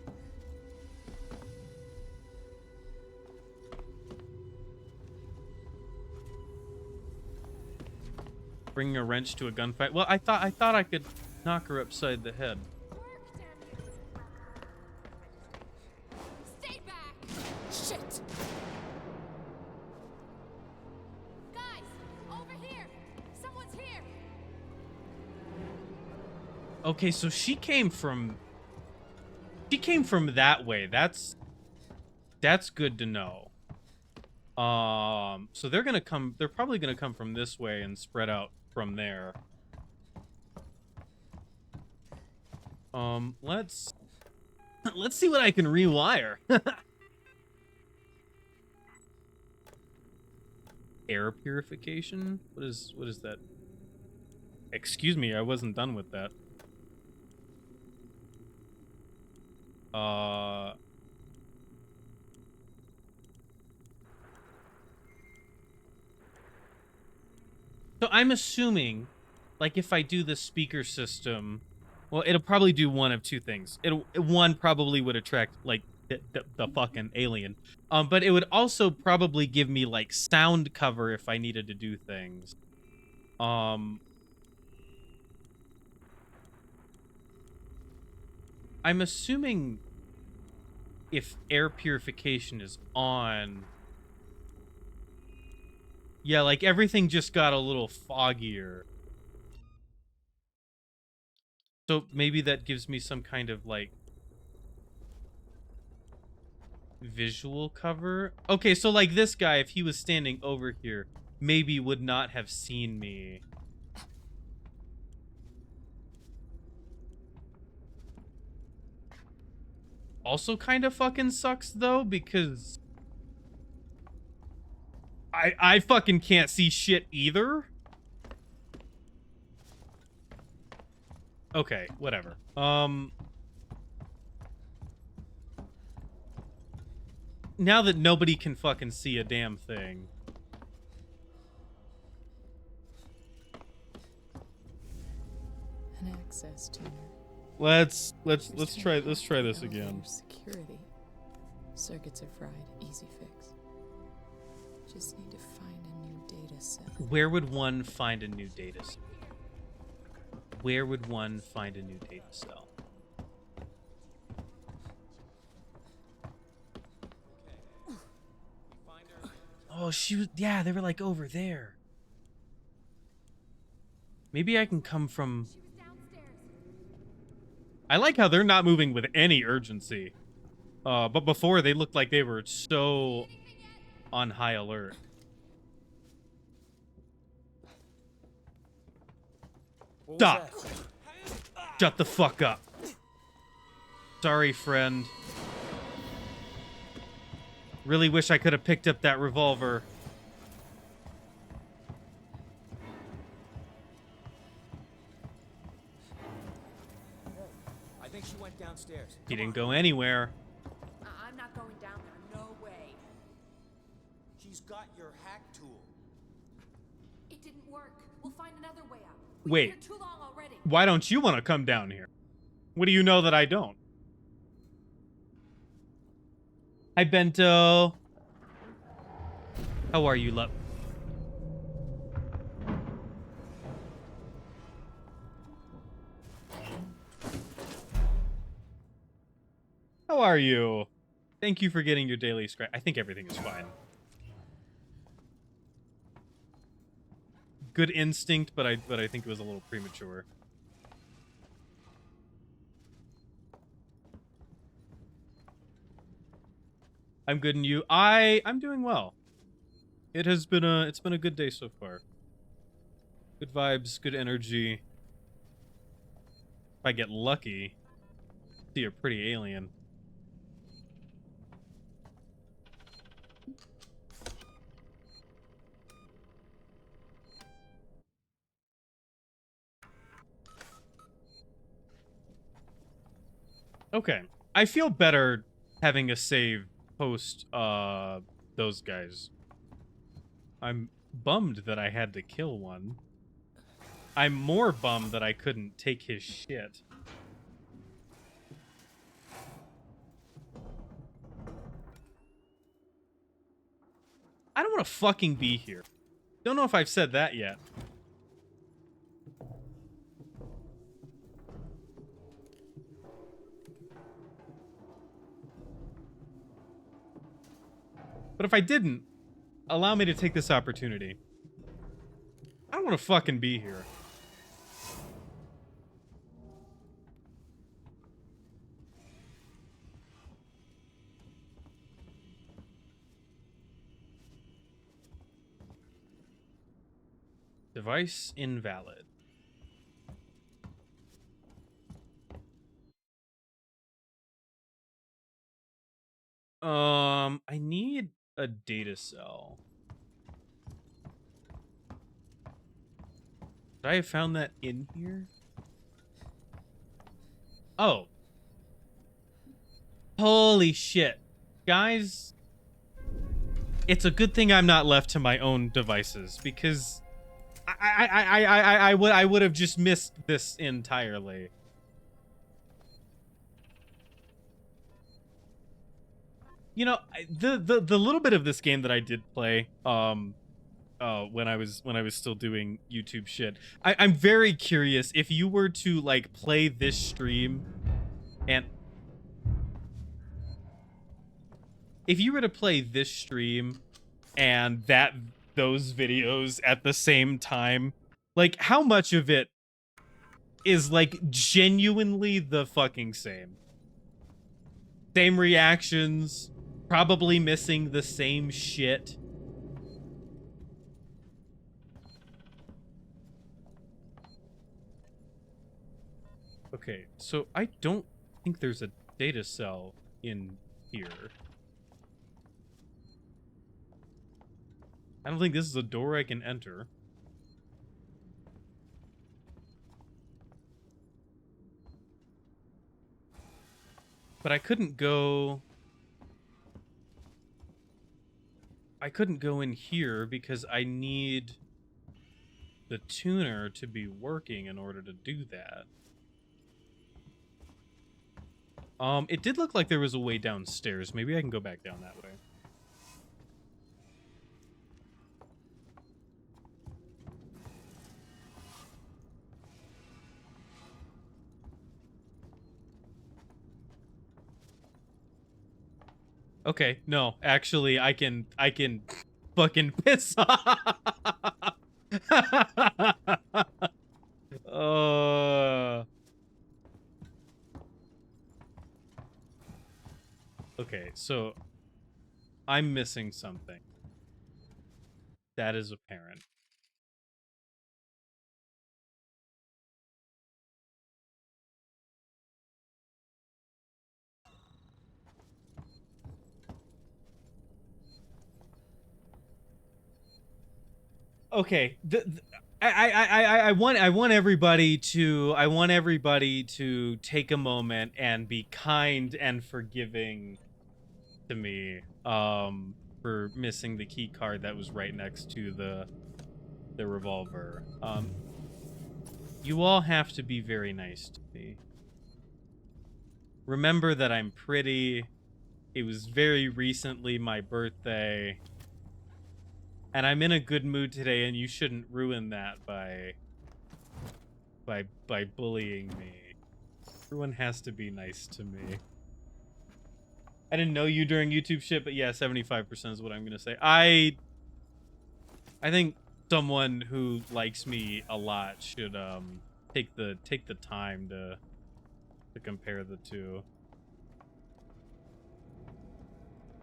Bringing a wrench to a gunfight. Well, I thought I could knock her upside the head. Stay back! Shit! Guys, over here! Someone's here! Okay, so she came from that way. That's good to know. So they're probably gonna come from this way and spread out from there. Let's see what I can rewire. Air purification? What is that? Excuse me, I wasn't done with that. So I'm assuming, like, if I do the speaker system, well, it'll probably do one of two things. One probably would attract, like, the fucking alien. But it would also probably give me, like, sound cover if I needed to do things. I'm assuming if air purification is on... Yeah, like, everything just got a little foggier. So maybe that gives me some kind of, like, visual cover. Okay, so, like, this guy, if he was standing over here, maybe would not have seen me. Also kind of fucking sucks, though, because... I fucking can't see shit either. Okay, whatever. Now that nobody can fucking see a damn thing. An access tuner. Let's try this again. Security. Circuits are fried. Easy fix. Just need to find a new data cell. Where would one find a new data cell? Where would one find a new data cell? Oh, yeah, they were like over there. Maybe I can come from... I like how they're not moving with any urgency. But before, they looked like they were so on high alert. Stop! Shut the fuck up. Sorry, friend. Really wish I could have picked up that revolver. I think she went downstairs. He didn't go anywhere. I'm not going down there. No way. She's got your hack tool. It didn't work. We'll find another way out. Wait. Too long already. Why don't you want to come down here? What do you know that I don't? Hi, Bento. How are you, love? How are you? Thank you for getting your daily scratch. I think everything is fine. Good instinct, but I think it was a little premature. I'm good, and you? I'm doing well. It's been a good day so far. Good vibes, good energy. If I get lucky, see a pretty alien. Okay. I feel better having a save post those guys. I'm bummed that I had to kill one. I'm more bummed that I couldn't take his shit. I don't want to fucking be here. Don't know if I've said that yet. But if I didn't, allow me to take this opportunity. I don't want to fucking be here. Device invalid. I need a data cell. Did I have found that in here? Oh. Holy shit. Guys, it's a good thing I'm not left to my own devices, because I would have just missed this entirely. You know, the little bit of this game that I did play, when I was still doing YouTube shit, I'm very curious if you were to like play this stream, and if you were to play this stream and those videos at the same time, like how much of it is like genuinely the fucking same? Same reactions. Probably missing the same shit. Okay, so I don't think there's a data cell in here. I don't think this is a door I can enter. But I couldn't go... I couldn't go in here because I need the tuner to be working in order to do that. It did look like there was a way downstairs. Maybe I can go back down that way. Okay, no, actually, I can fucking piss off. Okay, so I'm missing something. That is apparent. Okay, I want everybody to take a moment and be kind and forgiving to me for missing the key card that was right next to the revolver. You all have to be very nice to me. Remember that I'm pretty. It was very recently my birthday. And I'm in a good mood today, and you shouldn't ruin that by bullying me. Everyone has to be nice to me. I didn't know you during YouTube shit, but yeah, 75% is what I'm gonna say. I think someone who likes me a lot should take the time to compare the two.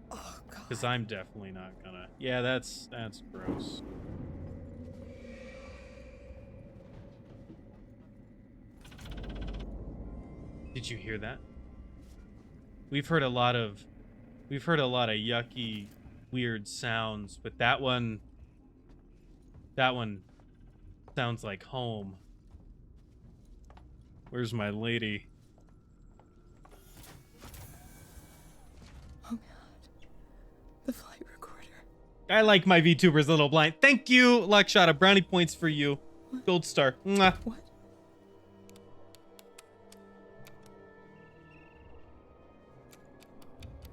Oh god. Because I'm definitely not gonna. Yeah, that's gross. Did you hear that? We've heard a lot of yucky, weird sounds, but that one sounds like home. Where's my lady? Oh god. The flight recorder. I like my VTubers a little blind. Thank you, Luckshot. A brownie points for you. Gold star. Mwah. What?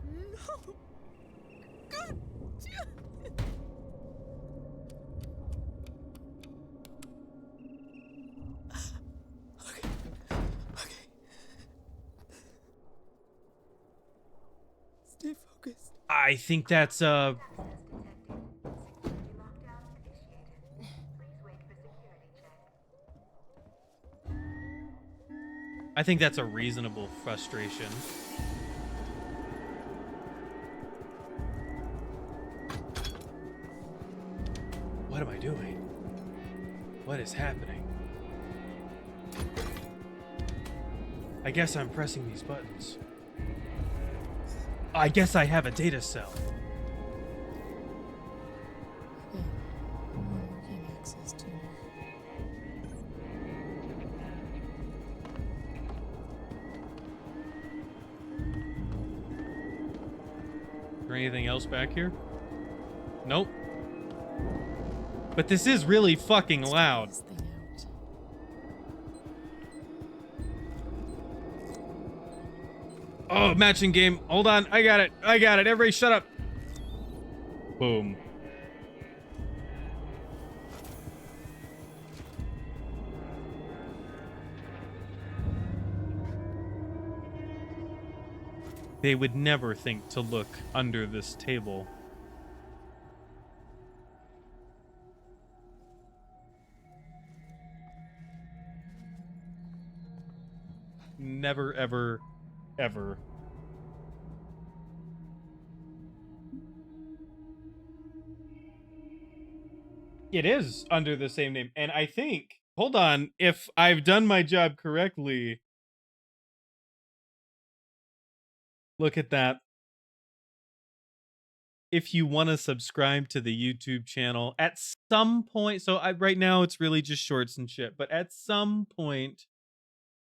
No. God. Okay. Okay. Stay focused. I think that's I think that's a reasonable frustration. What am I doing? What is happening? I guess I'm pressing these buttons. I guess I have a data cell. Working access tuner. Is there anything else back here? Nope. But this is really fucking loud. Oh, matching game. Hold on. I got it. Everybody shut up. Boom. They would never think to look under this table. Never, ever, ever. It is under the same name. And I think, hold on, if I've done my job correctly. Look at that. If you want to subscribe to the YouTube channel at some point, so right now it's really just shorts and shit, but at some point,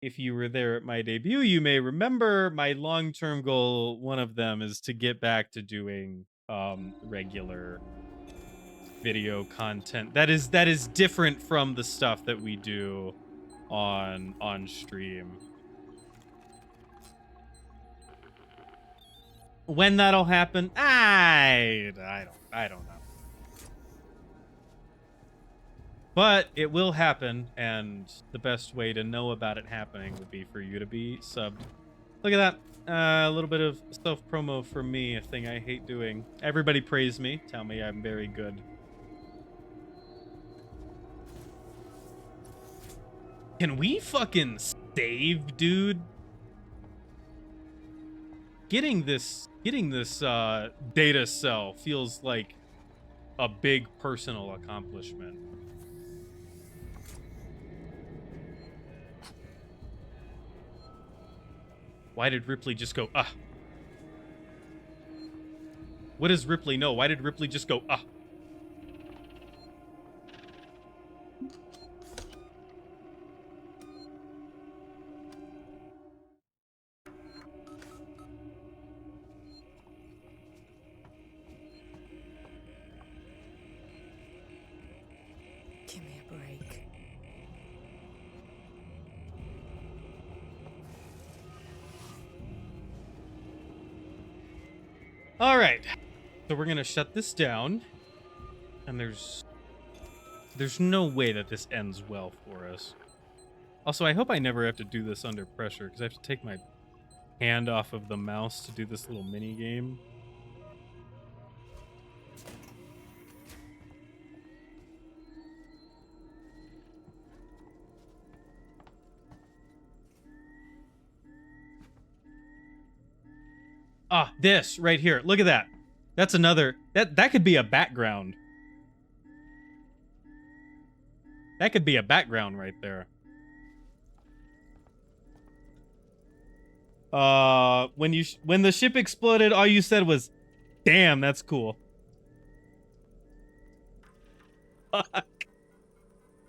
if you were there at my debut, you may remember my long-term goal. One of them is to get back to doing regular video content. That is different from the stuff that we do on stream. When that'll happen, I don't know. But it will happen, and the best way to know about it happening would be for you to be subbed. Look at that. A little bit of self-promo for me, a thing I hate doing. Everybody praise me, tell me I'm very good. Can we fucking save, dude? Getting this data cell feels like a big personal accomplishment. Why did Ripley just go, ah? What does Ripley know? Why did Ripley just go, ah? Give me a break. All right. So we're going to shut this down. And there's no way that this ends well for us. Also, I hope I never have to do this under pressure, because I have to take my hand off of the mouse to do this little mini game. Ah, this right here. Look at that. That's another. That could be a background. That could be a background right there. When the ship exploded, all you said was, "Damn, that's cool." Fuck.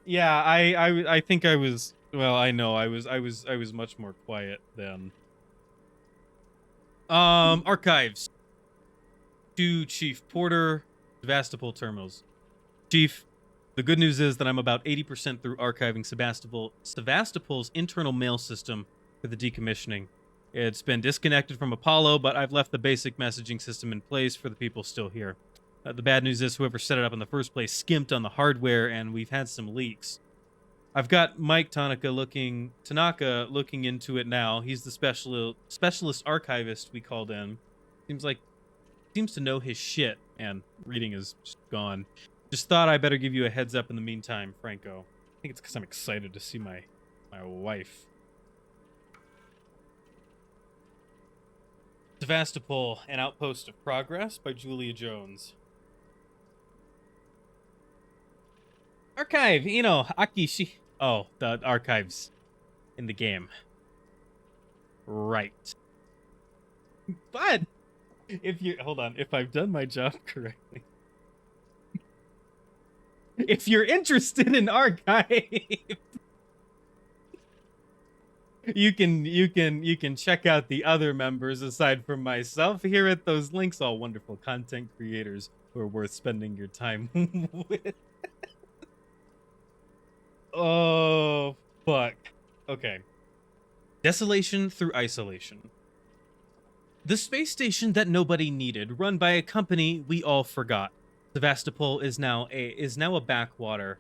Yeah, I think I was. Well, I know I was much more quiet then. Archives. To Chief Porter, Sevastopol terminals. Chief, the good news is that I'm about 80% through archiving Sevastopol's internal mail system for the decommissioning. It's been disconnected from Apollo, but I've left the basic messaging system in place for the people still here. The bad news is whoever set it up in the first place skimped on the hardware, and we've had some leaks. I've got Mike Tanaka looking into it now. He's the specialist archivist we called in. Seems to know his shit, and reading is just gone. Just thought I better give you a heads up in the meantime, Franco. I think it's because I'm excited to see my wife. Sevastopol, An Outpost of Progress by Julia Jones. Archive, Akishi. Oh, the archives in the game. Right. But hold on, if I've done my job correctly. If you're interested in archive, you can check out the other members aside from myself here at those links, all wonderful content creators who are worth spending your time with. Oh, fuck. Okay. Desolation through isolation. The space station that nobody needed, run by a company we all forgot. Sevastopol is now a backwater.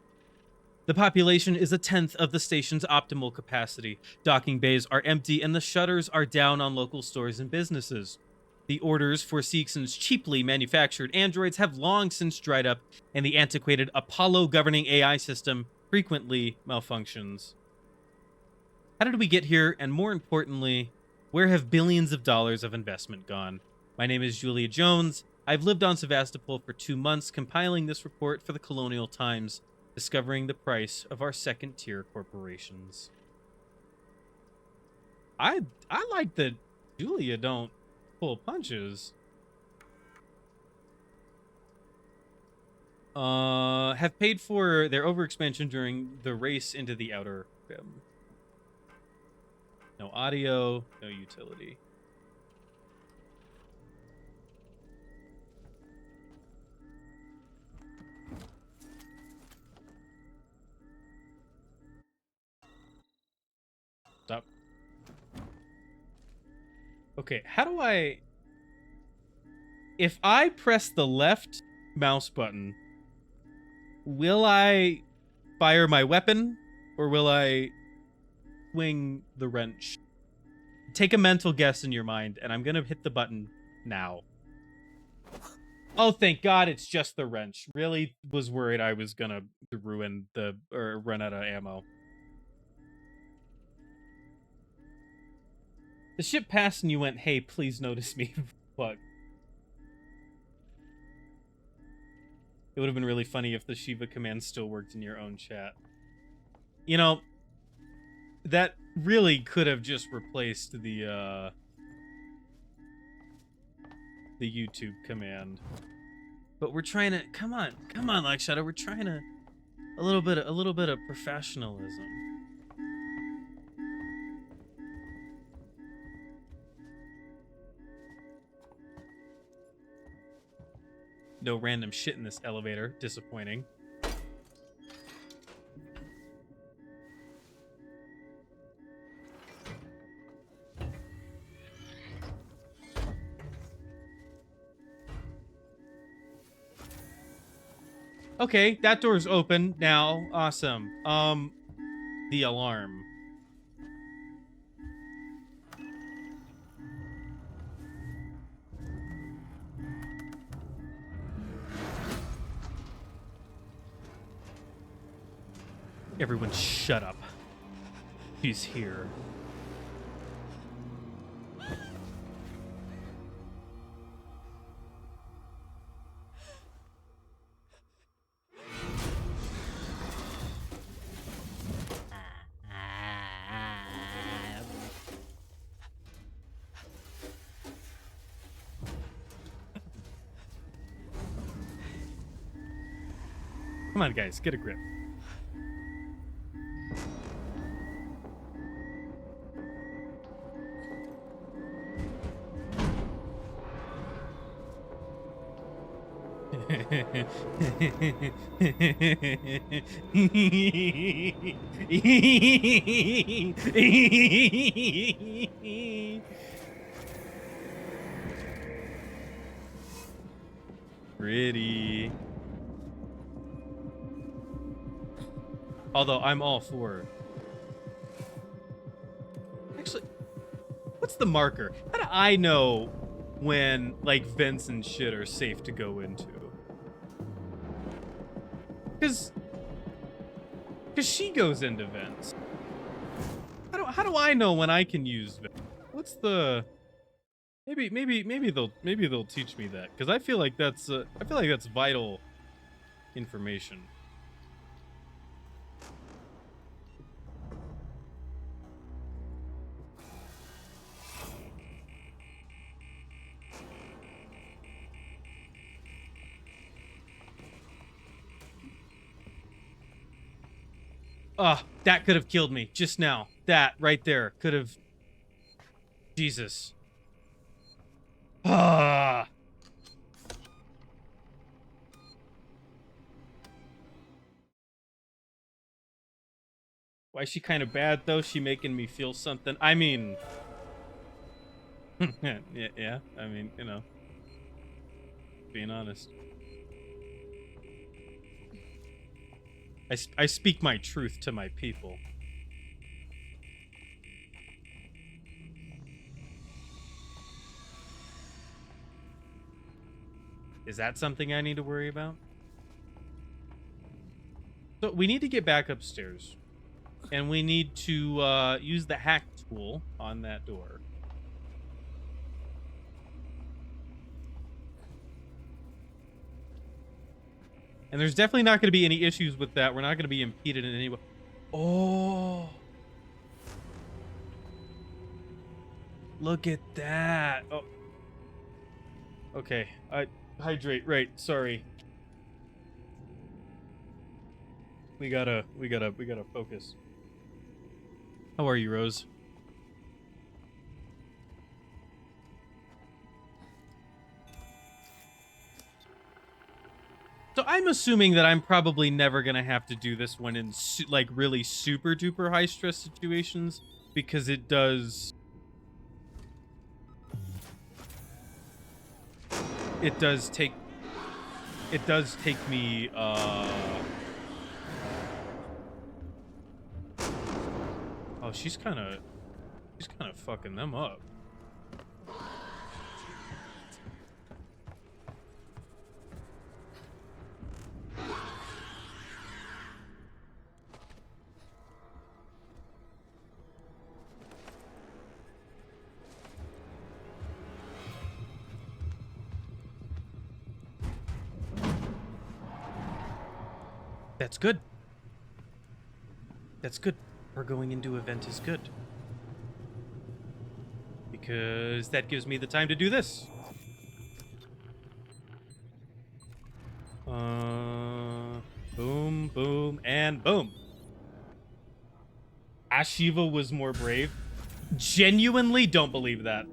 The population is 1/10 of the station's optimal capacity. Docking bays are empty and the shutters are down on local stores and businesses. The orders for Seekson's cheaply manufactured androids have long since dried up, and the antiquated Apollo governing AI system frequently malfunctions. How did we get here? And more importantly, where have billions of dollars of investment gone? My name is Julia Jones. I've lived on Sevastopol for 2 months, compiling this report for the Colonial Times, discovering the price of our second-tier corporations. I like that Julia don't pull punches. Have paid for their overexpansion during the race into the Outer Rim. No audio, no utility. Okay, how do I... If I press the left mouse button, will I fire my weapon, or will I swing the wrench? Take a mental guess in your mind, and I'm gonna hit the button now. Oh, thank God it's just the wrench. Really was worried I was gonna ruin the... or run out of ammo. The ship passed and you went, hey, please notice me. Fuck. It would have been really funny if the Shiva command still worked in your own chat. You know, that really could have just replaced the YouTube command. But we're trying to... Come on, Like Shadow. We're trying to... A little bit of professionalism. No random shit in this elevator. Disappointing. Okay, that door's open now. Awesome. The alarm. Everyone shut up. She's here. Come on, guys, get a grip. Pretty. Although I'm all for... Actually, what's the marker? How do I know when, like, vents and shit are safe to go into? Because she goes into vents. How do I know when I can use vents? What's the... Maybe they'll teach me that, because I feel like that's vital information. That could have killed me just now. That right there could have... Jesus. Ah. Why is she kind of bad, though? She making me feel something. I mean... yeah, I mean, you know. Being honest. I speak my truth to my people. Is that something I need to worry about? So we need to get back upstairs. And we need to use the hack tool on that door. And there's definitely not going to be any issues with that. We're not going to be impeded in any way. Oh. Look at that. Oh. Okay. Hydrate. Right. Sorry. We gotta focus. How are you, Rose? So I'm assuming that I'm probably never gonna have to do this one in like really super duper high stress situations, because it does it does take me oh, she's kind of fucking them up. That's good. That's good. Her going into event is good. Because that gives me the time to do this. Boom, boom, and boom. Ashiva was more brave. Genuinely don't believe that.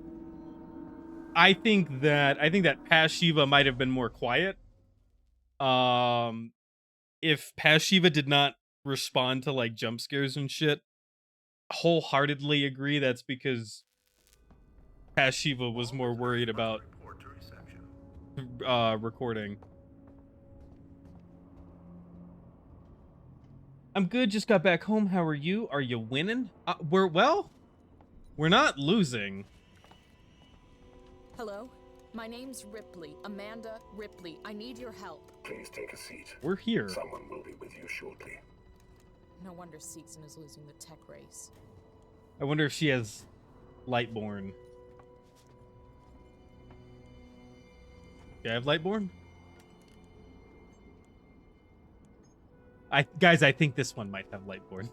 I think that Pashiva might have been more quiet. If Pashiva did not respond to like jump scares and shit, wholeheartedly agree that's because Pashiva was more worried about recording. I'm good, just got back home. How are you? Are you winning? We're not losing. Hello? My name's Ripley. Amanda Ripley. I need your help. Please take a seat. We're here. Someone will be with you shortly. No wonder Seegson is losing the tech race. I wonder if she has Lightborn. Do I have Lightborn? Guys, I think this one might have Lightborn.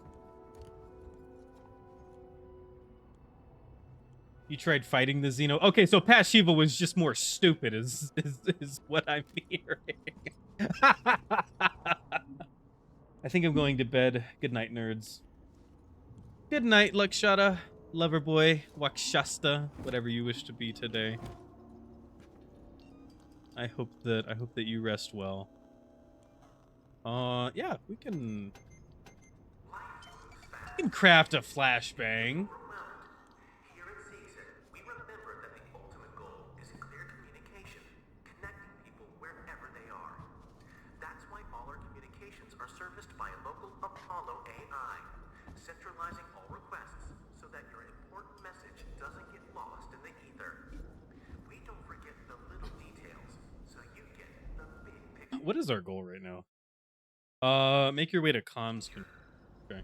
You tried fighting the Xeno? Okay, so Pashiva was just more stupid is what I'm hearing. I think I'm going to bed. Good night, nerds. Good night, Lakshata, Loverboy, Wakshasta, whatever you wish to be today. I hope that you rest well. Yeah, we can craft a flashbang. Here at Season, we remember that the ultimate goal is clear communication, connecting people wherever they are. That's why all our communications are serviced by a local Apollo AI, centralizing all requests so that your important message doesn't get lost in the ether. We don't forget the little details, so you get the big picture. What is our goal right now? Make your way to comms. Okay.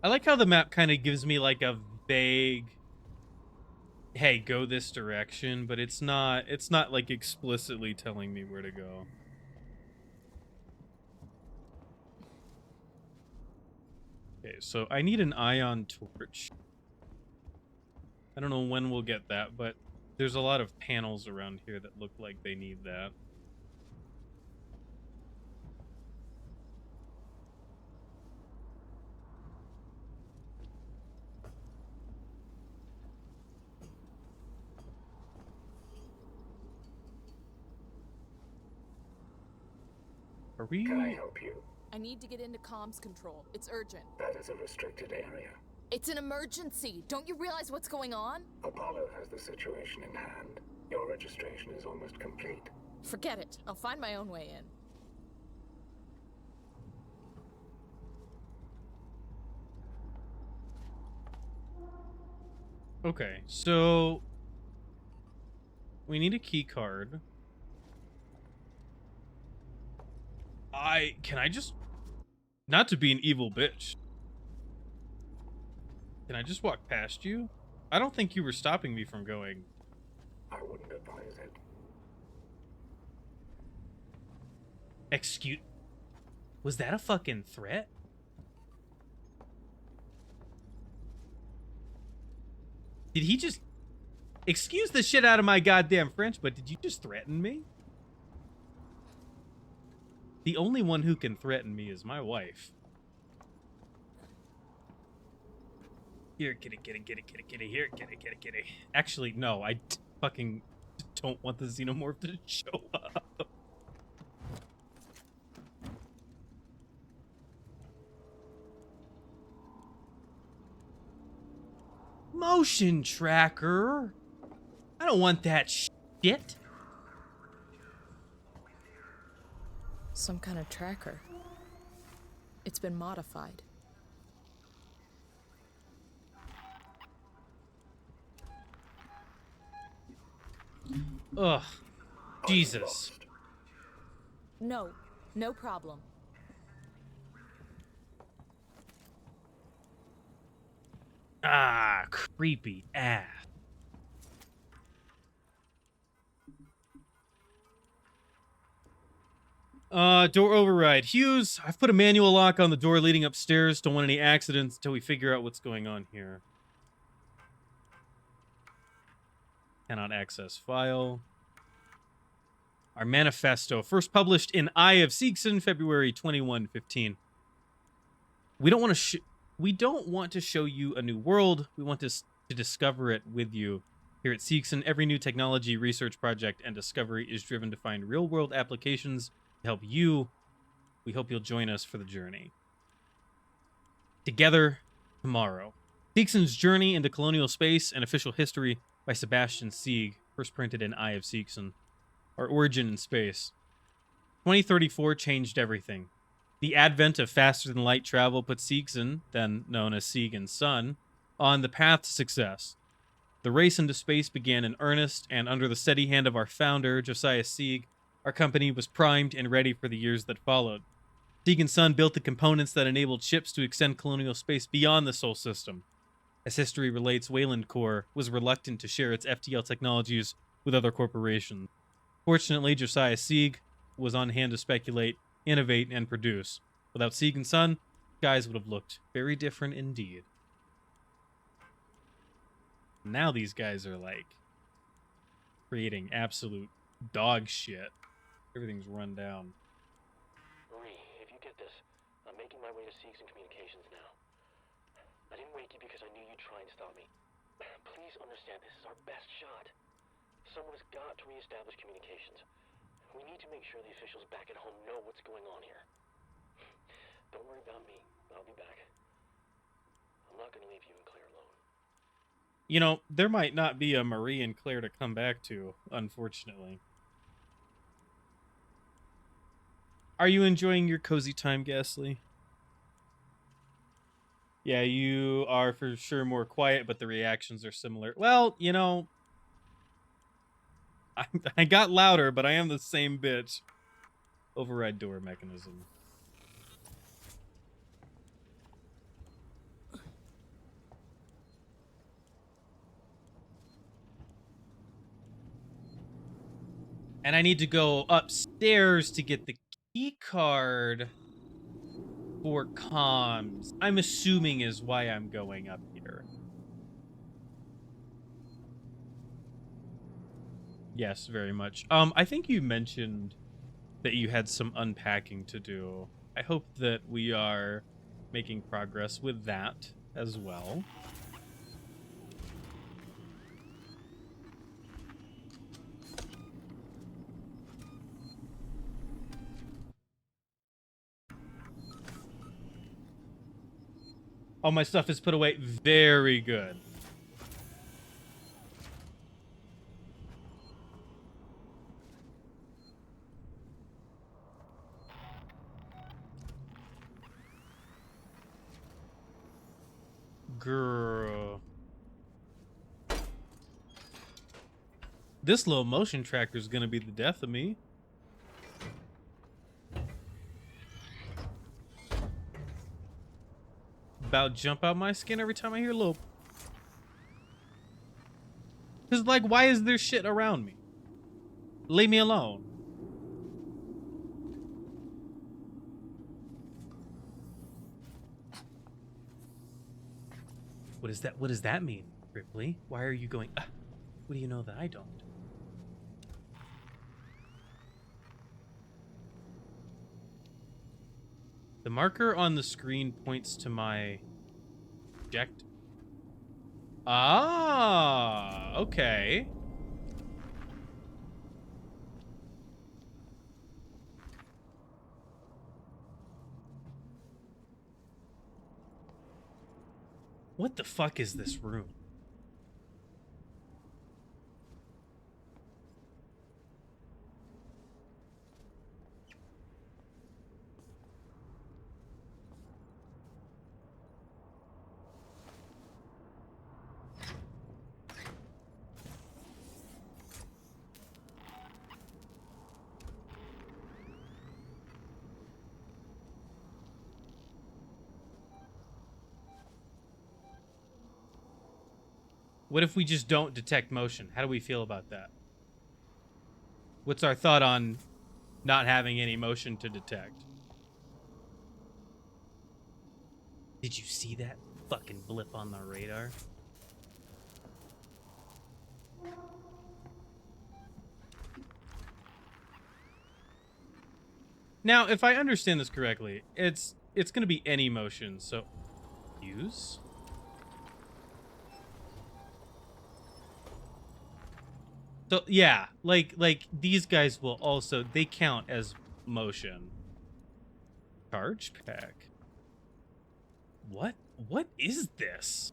I like how the map kind of gives me like a vague, hey, go this direction, but it's not like explicitly telling me where to go. Okay, so I need an ion torch. I don't know when we'll get that, but there's a lot of panels around here that look like they need that. Are we? Can I help you? I need to get into comms control. It's urgent. That is a restricted area. It's an emergency. Don't you realize what's going on? Apollo has the situation in hand. Your registration is almost complete. Forget it. I'll find my own way in. Okay, so we need a key card. Can I just, not to be an evil bitch, can I just walk past you? I don't think you were stopping me from going. I wouldn't advise it. Excuse, was that a fucking threat? Did he just, excuse the shit out of my goddamn French, but did you just threaten me? The only one who can threaten me is my wife. Here, kitty, kitty, kitty, kitty, kitty, here, kitty, kitty, kitty. Actually, no, I fucking don't want the xenomorph to show up. Motion tracker. I don't want that shit. Some kind of tracker. It's been modified. Ugh. Jesus. No, no problem. Ah, creepy ass. Door override. Hughes, I've put a manual lock on the door leading upstairs. Don't want any accidents until we figure out what's going on here. Cannot access file. Our manifesto, first published in Eye of Seegson, February 2115. We don't want to show you a new world. We want to discover it with you. Here at Seegson, every new technology, research project, and discovery is driven to find real-world applications to help you. We hope you'll join us for the journey. Together, tomorrow. Seegson's Journey into Colonial Space and Official History by Sebastian Sieg, first printed in Eye of Seegson. Our origin in space. 2034 changed everything. The advent of faster-than-light travel put Seegson, then known as Sieg and Son, on the path to success. The race into space began in earnest, and under the steady hand of our founder, Josiah Sieg, our company was primed and ready for the years that followed. Sieg and Son built the components that enabled ships to extend colonial space beyond the Sol system. As history relates, Wayland Corps was reluctant to share its FTL technologies with other corporations. Fortunately, Josiah Sieg was on hand to speculate, innovate, and produce. Without Sieg and Son, skies would have looked very different indeed. Now these guys are like creating absolute dog shit. Everything's run down. Marie, if you get this, I'm making my way to Seegson Communications now. I didn't wake you because I knew you'd try and stop me. Please understand, this is our best shot. Someone's got to reestablish communications. We need to make sure the officials back at home know what's going on here. Don't worry about me. I'll be back. I'm not going to leave you and Claire alone. You know, there might not be a Marie and Claire to come back to, unfortunately. Are you enjoying your cozy time, Ghastly? Yeah, you are for sure more quiet, but the reactions are similar. Well, you know, I got louder, but I am the same bitch. Override door mechanism. And I need to go upstairs to get the key card for comms. I'm assuming is why I'm going up here. Yes, very much. I think you mentioned that you had some unpacking to do. I hope that we are making progress with that as well. All my stuff is put away. Very good. Girl. This little motion tracker is going to be the death of me. About jump out my skin every time I hear Lope. Because, like, why is there shit around me? Leave me alone. What does that mean, Ripley? Why are you going, what do you know that I don't? The marker on the screen points to my object. Ah, okay. What the fuck is this room? What if we just don't detect motion? How do we feel about that? What's our thought on not having any motion to detect? Did you see that fucking blip on the radar? Now, if I understand this correctly, it's going to be any motion, so use. So yeah, like these guys will also, they count as motion. Charge pack. What is this?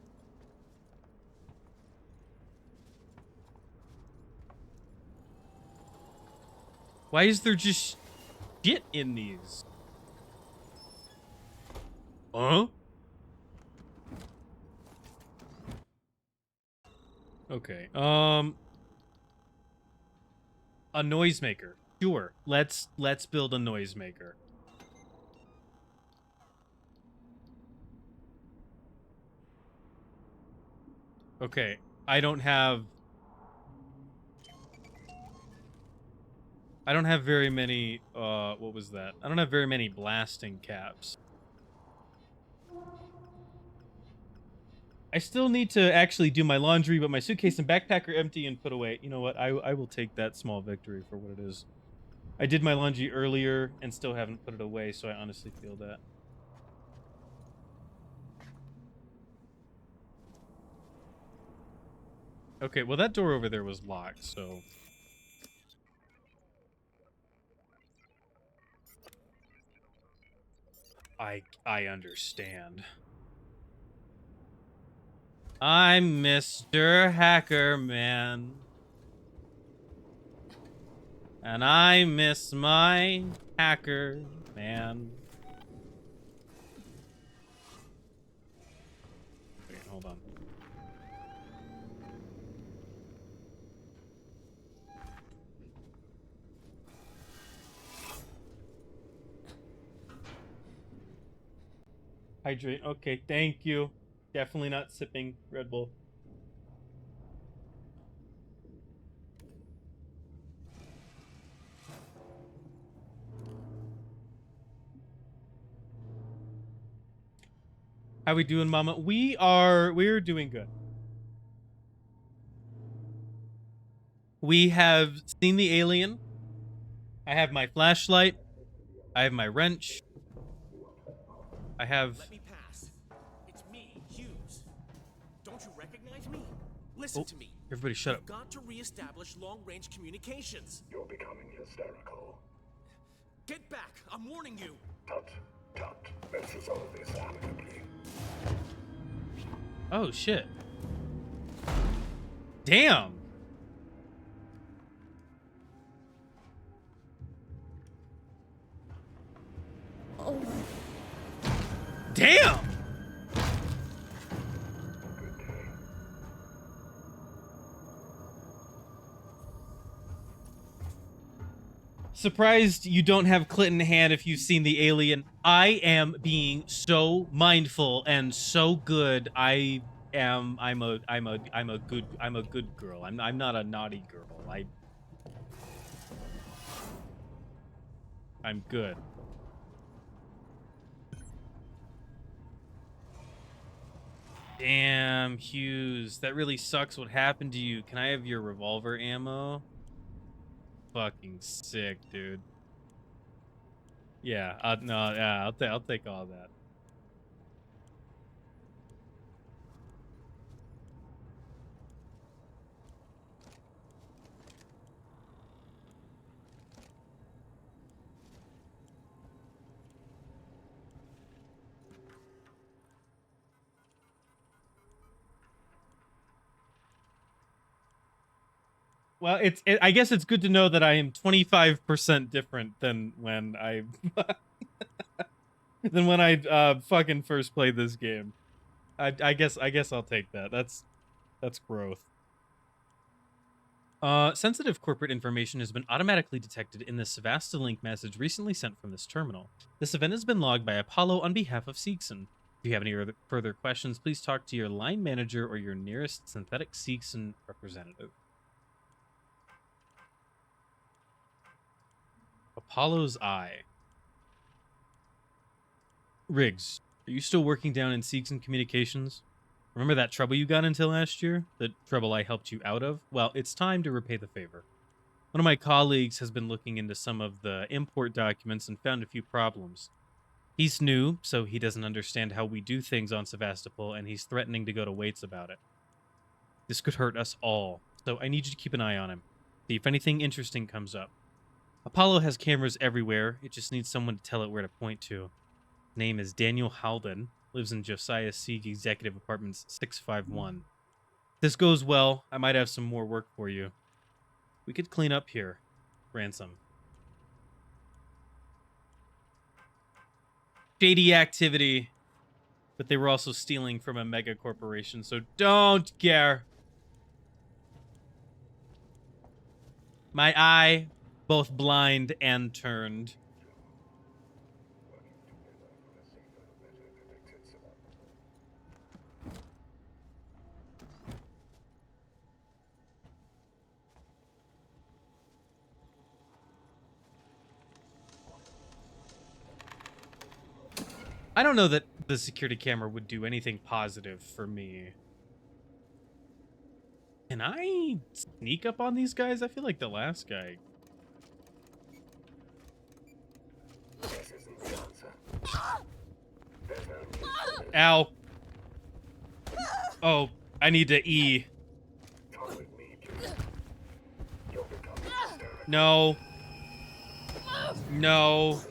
Why is there just shit in these? Huh? Okay. A noisemaker. Sure. Let's build a noisemaker. Okay. I don't have very many what was that? I don't have very many blasting caps. I still need to actually do my laundry, but my suitcase and backpack are empty and put away. You know what? I will take that small victory for what it is. I did my laundry earlier and still haven't put it away, so I honestly feel that. Okay, well that door over there was locked, so... I understand. I'm Mr. Hacker Man. And I miss my hacker man. Wait, hold on. Hydrate. Okay, thank you. Definitely not sipping Red Bull. How we doing, Mama? We're doing good. We have seen the alien. I have my flashlight. I have my wrench. I have... Let me pass. It's me, Hughes. Don't you recognize me? Listen to me. Everybody shut up. We've got to reestablish long-range communications. You're becoming hysterical. Get back! I'm warning you! Tut, tut. Let's resolve this amicably. Oh, shit. Damn! Oh. Damn! Surprised you don't have Clinton hand if you've seen the alien. I am being so mindful and so good. I'm a good girl. I'm not a naughty girl. I'm good. Damn, Hughes. That really sucks what happened to you. Can I have your revolver ammo? Fucking sick, dude. Yeah, no, yeah, I'll take all that. Well, I guess it's good to know that I am 25% different than when I fucking first played this game. I guess I'll take that. That's growth. Sensitive corporate information has been automatically detected in the ShivasaVT link message recently sent from this terminal. This event has been logged by Apollo on behalf of Seegson. If you have any further questions, please talk to your line manager or your nearest synthetic Seegson representative. Apollo's Eye. Riggs, are you still working down in Seegson Communications? Remember that trouble you got into last year? The trouble I helped you out of? Well, it's time to repay the favor. One of my colleagues has been looking into some of the import documents and found a few problems. He's new, so he doesn't understand how we do things on Sevastopol, and he's threatening to go to Waits about it. This could hurt us all, so I need you to keep an eye on him. See if anything interesting comes up. Apollo has cameras everywhere. It just needs someone to tell it where to point to. His name is Daniel Halden. Lives in Josiah Sieg Executive Apartments 651. If this goes well, I might have some more work for you. We could clean up here. Ransom. Shady activity. But they were also stealing from a mega corporation, so don't care. My eye, both blind and turned. I don't know that the security camera would do anything positive for me. Can I sneak up on these guys? I feel like the last guy. Ow. Oh, I need to E. No. No.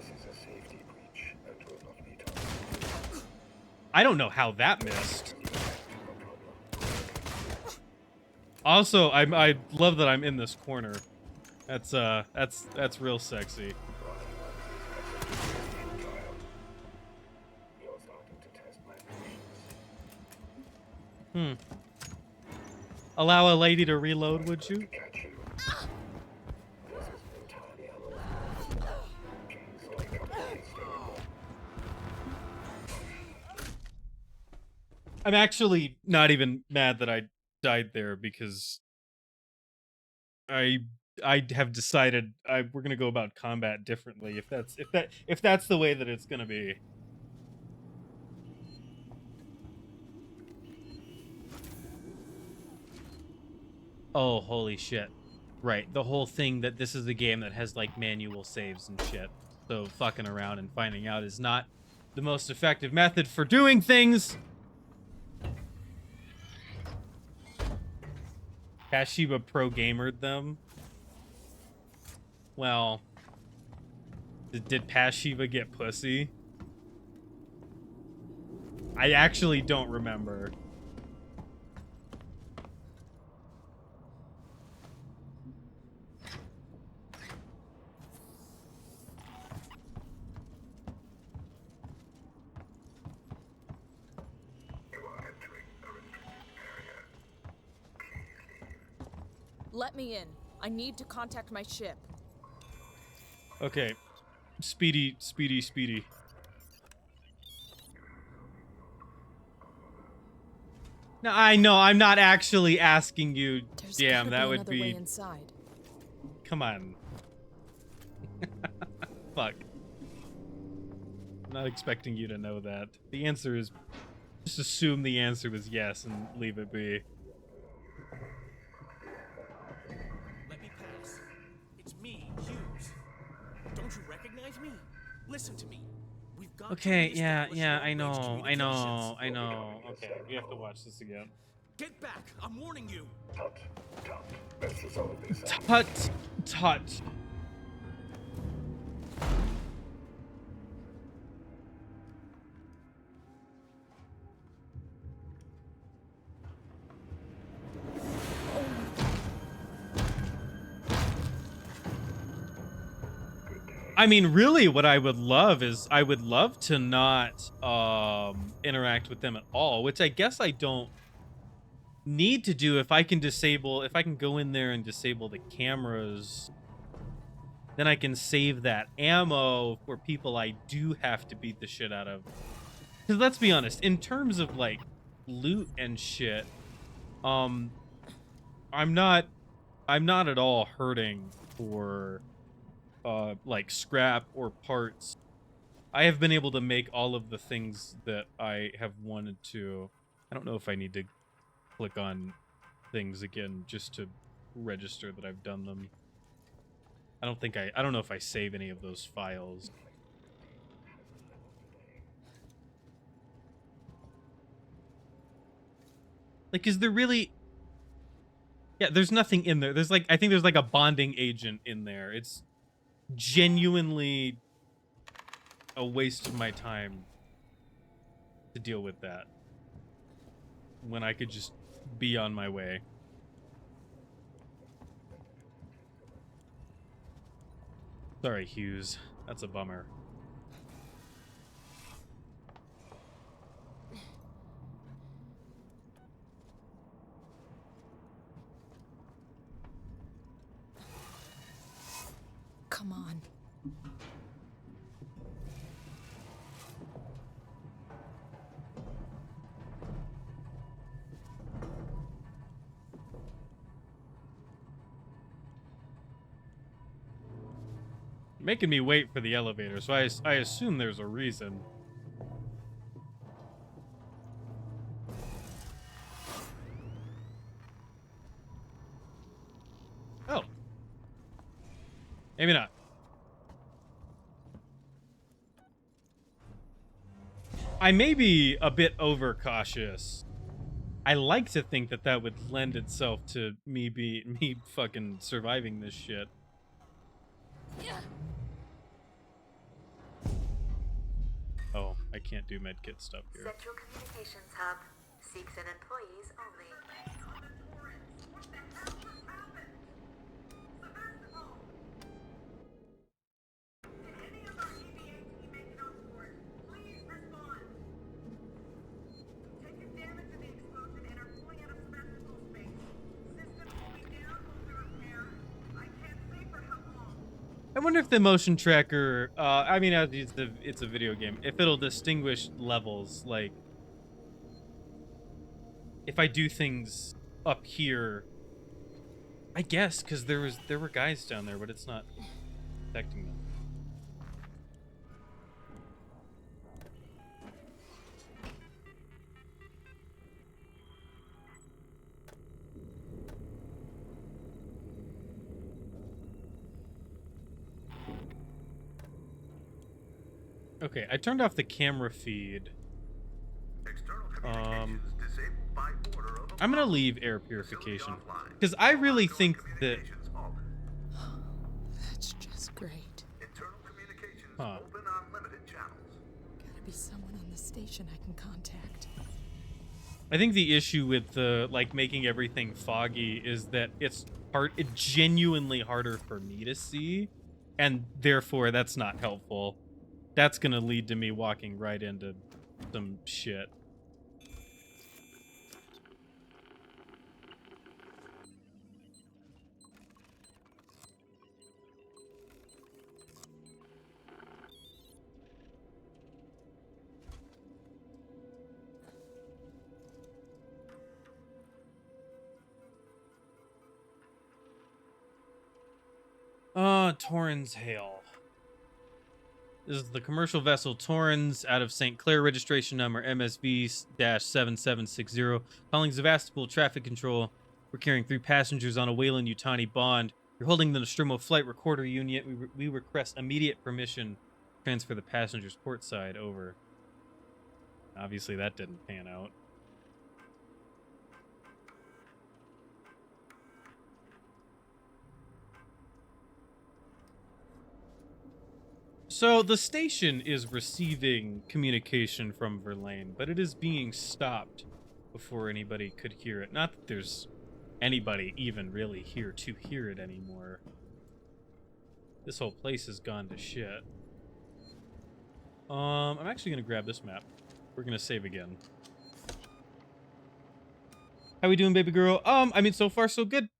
I don't know how that missed. Also, I love that I'm in this corner. That's real sexy. Allow a lady to reload, would you? I'm actually not even mad that I died there because I have decided we're gonna go about combat differently if that's the way that it's gonna be. Oh, holy shit. Right, the whole thing that this is a game that has like manual saves and shit. So fucking around and finding out is not the most effective method for doing things. Kashiba pro gamered them. Well, did Pashiva get pussy? I actually don't remember. Let me in. I need to contact my ship. Okay. Speedy. No, I know. I'm not actually asking you. Damn, that would be. Way inside. Come on. Fuck. I'm not expecting you to know that. The answer is. Just assume the answer was yes and leave it be. Let me pass. It's me, Hughes. Don't you recognize me? Listen to me. We've got Okay, yeah, I know. Okay, we have to watch this again. Get back! I'm warning you. Tut. I mean, really, what I would love is I would love to not interact with them at all, which I guess I don't need to do if I can go in there and disable the cameras, then I can save that ammo for people I do have to beat the shit out of. Because let's be honest, in terms of like loot and shit, I'm not at all hurting for like scrap or parts. I have been able to make all of the things that I have wanted to. I don't know if I need to click on things again just to register that I've done them. I don't know if I save any of those files. Like, is there really... Yeah, there's nothing in there. There's like, I think there's like a bonding agent in there. It's genuinely a waste of my time to deal with that when I could just be on my way. Sorry, Hughes. That's a bummer. Come on. Making me wait for the elevator, so I assume there's a reason. Oh. Maybe not. I may be a bit overcautious. I like to think that that would lend itself to me fucking surviving this shit. Oh, I can't do medkit stuff here. Central Communications Hub. Seeks and employees only. I wonder if the motion tracker, I mean, it's a video game, if it'll distinguish levels, like, if I do things up here, I guess, because there were guys down there, but it's not detecting them. Okay, I turned off the camera feed. I'm gonna leave air purification because I really think that. That's just great. Huh. Gotta be someone on the station I can contact. I think the issue with the like making everything foggy is that it's genuinely harder for me to see, and therefore that's not helpful. That's gonna lead to me walking right into some shit. Torrens Hail. This is the commercial vessel Torrens out of St. Clair, registration number MSV-7760, calling Sevastopol Traffic Control. We're carrying 3 passengers on a Weyland-Yutani bond. You're holding the Nostromo flight recorder unit. We request immediate permission to transfer the passengers port side over. Obviously, that didn't pan out. So the station is receiving communication from Verlaine, but it is being stopped before anybody could hear it. Not that there's anybody even really here to hear it anymore. This whole place has gone to shit. I'm actually gonna grab this map. We're gonna save again. How we doing, baby girl? I mean, so far so good.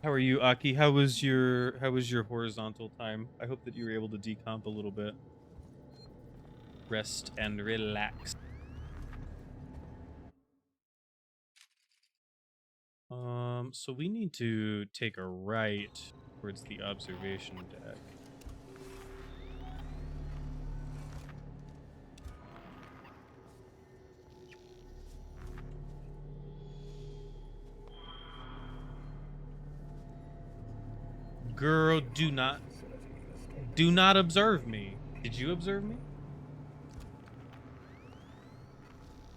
How are you, Aki? How was your horizontal time? I hope that you were able to decomp a little bit. Rest and relax. So we need to take a right towards the observation deck. Girl, do not observe me. Did you observe me?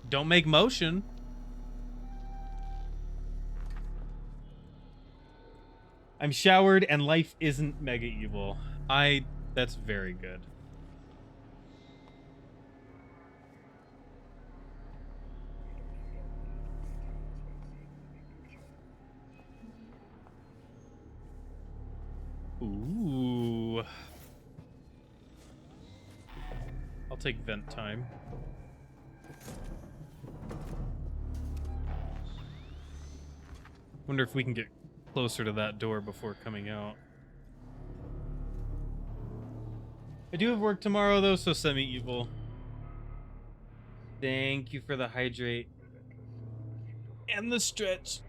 Don't make motion. I'm showered and life isn't mega evil. That's very good. Ooh. I'll take vent time. Wonder if we can get closer to that door before coming out. I do have work tomorrow though, so semi-evil. Thank you for the hydrate. And the stretch.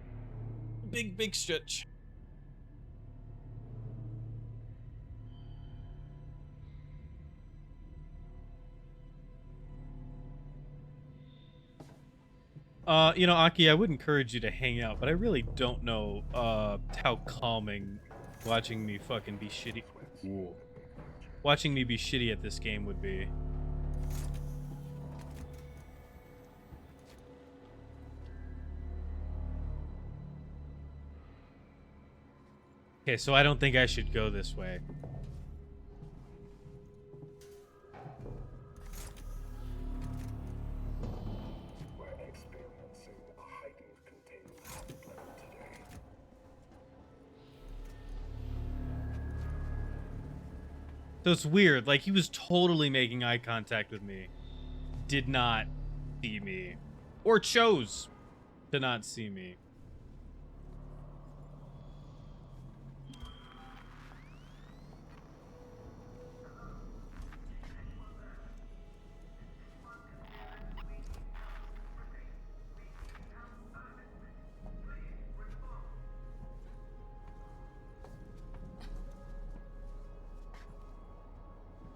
Big stretch. You know, Aki, I would encourage you to hang out, but I really don't know how calming watching me fucking be shitty. Ooh. Watching me be shitty at this game would be. Okay, so I don't think I should go this way. So it's weird, like he was totally making eye contact with me. Did not see me. Or chose to not see me.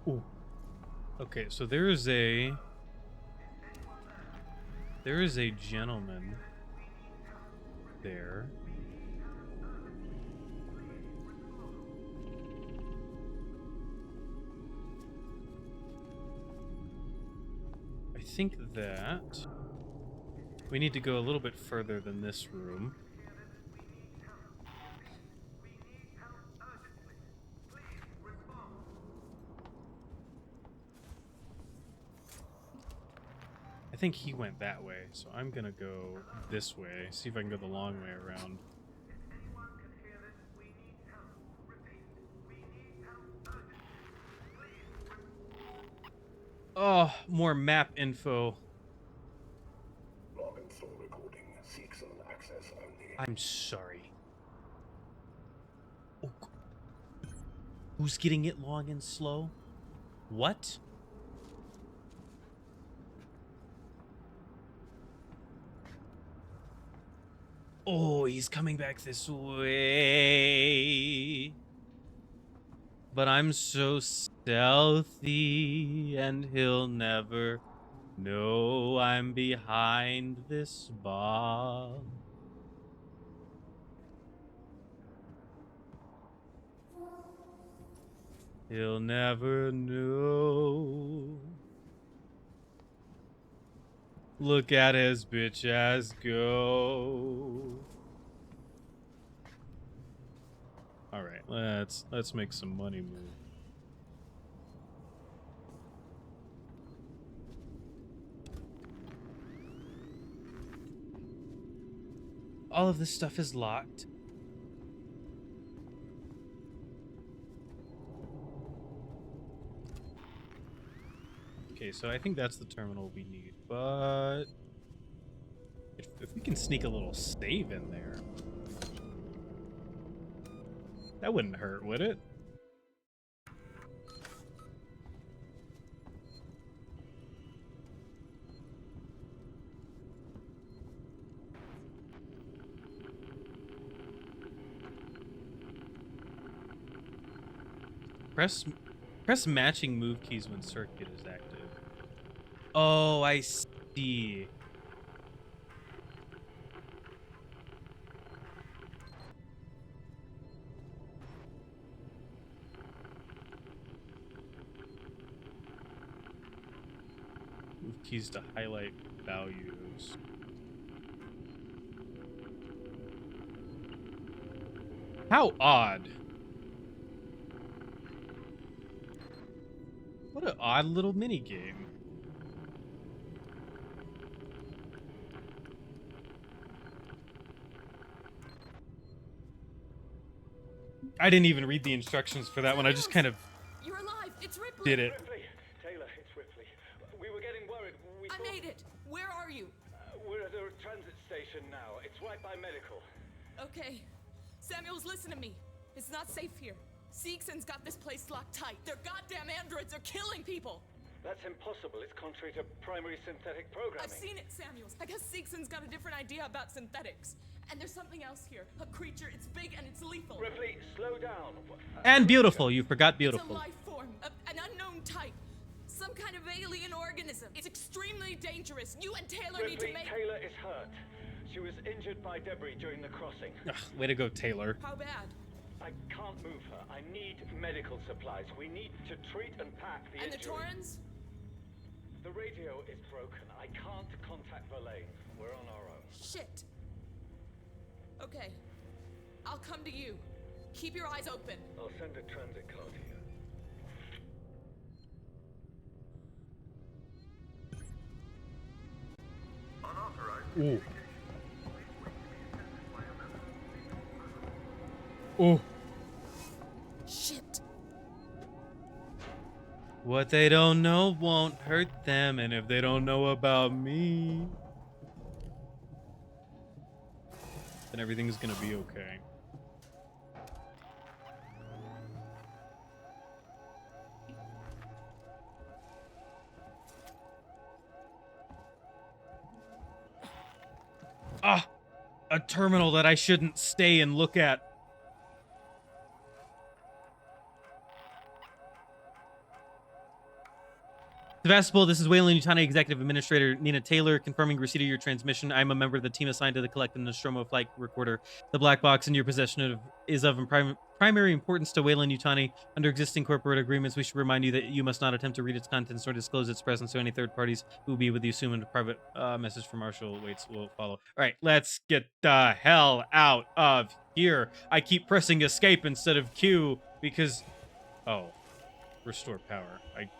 Ooh. Okay, so there is a gentleman there. I think that we need to go a little bit further than this room. I think he went that way, so I'm gonna go this way, see if I can go the long way around. Oh, more map info. I'm sorry. Oh. Who's getting it long and slow? What? Oh, he's coming back this way. But I'm so stealthy, and he'll never know I'm behind this bar. He'll never know. Look at his bitch ass go. All right, let's make some money move. All of this stuff is locked. Okay, so I think that's the terminal we need, but if we can sneak a little save in there, that wouldn't hurt, would it? Press matching move keys when circuit is active. Oh, I see. Move keys to highlight values. How odd. What an odd little mini game. I didn't even read the instructions for that one. I just kind of You're alive. It's Ripley. did it. Ripley! Taylor, it's Ripley. We were getting worried. I made it. Where are you? We're at a transit station now. It's right by medical. Okay. Samuels, listen to me. It's not safe here. Seegson's got this place locked tight. Their goddamn androids are killing people. That's impossible. It's contrary to primary synthetic programming. I've seen it, Samuels. I guess Seegson's got a different idea about synthetics. And there's something else here. A creature. It's big and it's lethal. Ripley, slow down. And beautiful. You forgot It's a beautiful. life form. An unknown type. Some kind of alien organism. It's extremely dangerous. You and Taylor need to make... Taylor is hurt. She was injured by debris during the crossing. Ugh, way to go, Taylor. How bad? I can't move her. I need medical supplies. We need to treat and pack the And injury. the Torrens? The radio is broken. I can't contact Verlaine. We're on our own. Shit. Okay. I'll come to you. Keep your eyes open. I'll send a transit car to you. Ooh. Ooh. Shit. What they don't know won't hurt them, and if they don't know about me, then everything's gonna be okay. Ah! A terminal that I shouldn't stay and look at. Sevastopol, this is Wayland Yutani, Executive Administrator Nina Taylor, confirming receipt of your transmission. I'm a member of the team assigned to the collect the Nostromo flight recorder. The black box in your possession is of primary importance to Wayland Yutani. Under existing corporate agreements, we should remind you that you must not attempt to read its contents nor disclose its presence to any third parties who will be with you soon, and a private message from Marshall Waits will follow. All right, let's get the hell out of here. I keep pressing escape instead of Q because... Oh, restore power. I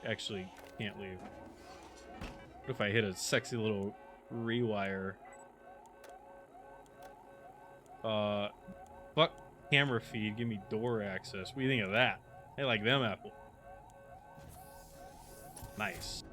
actually... can't leave. What if I hit a sexy little rewire? Fuck camera feed. Give me door access. What do you think of that? I like them apple. Nice.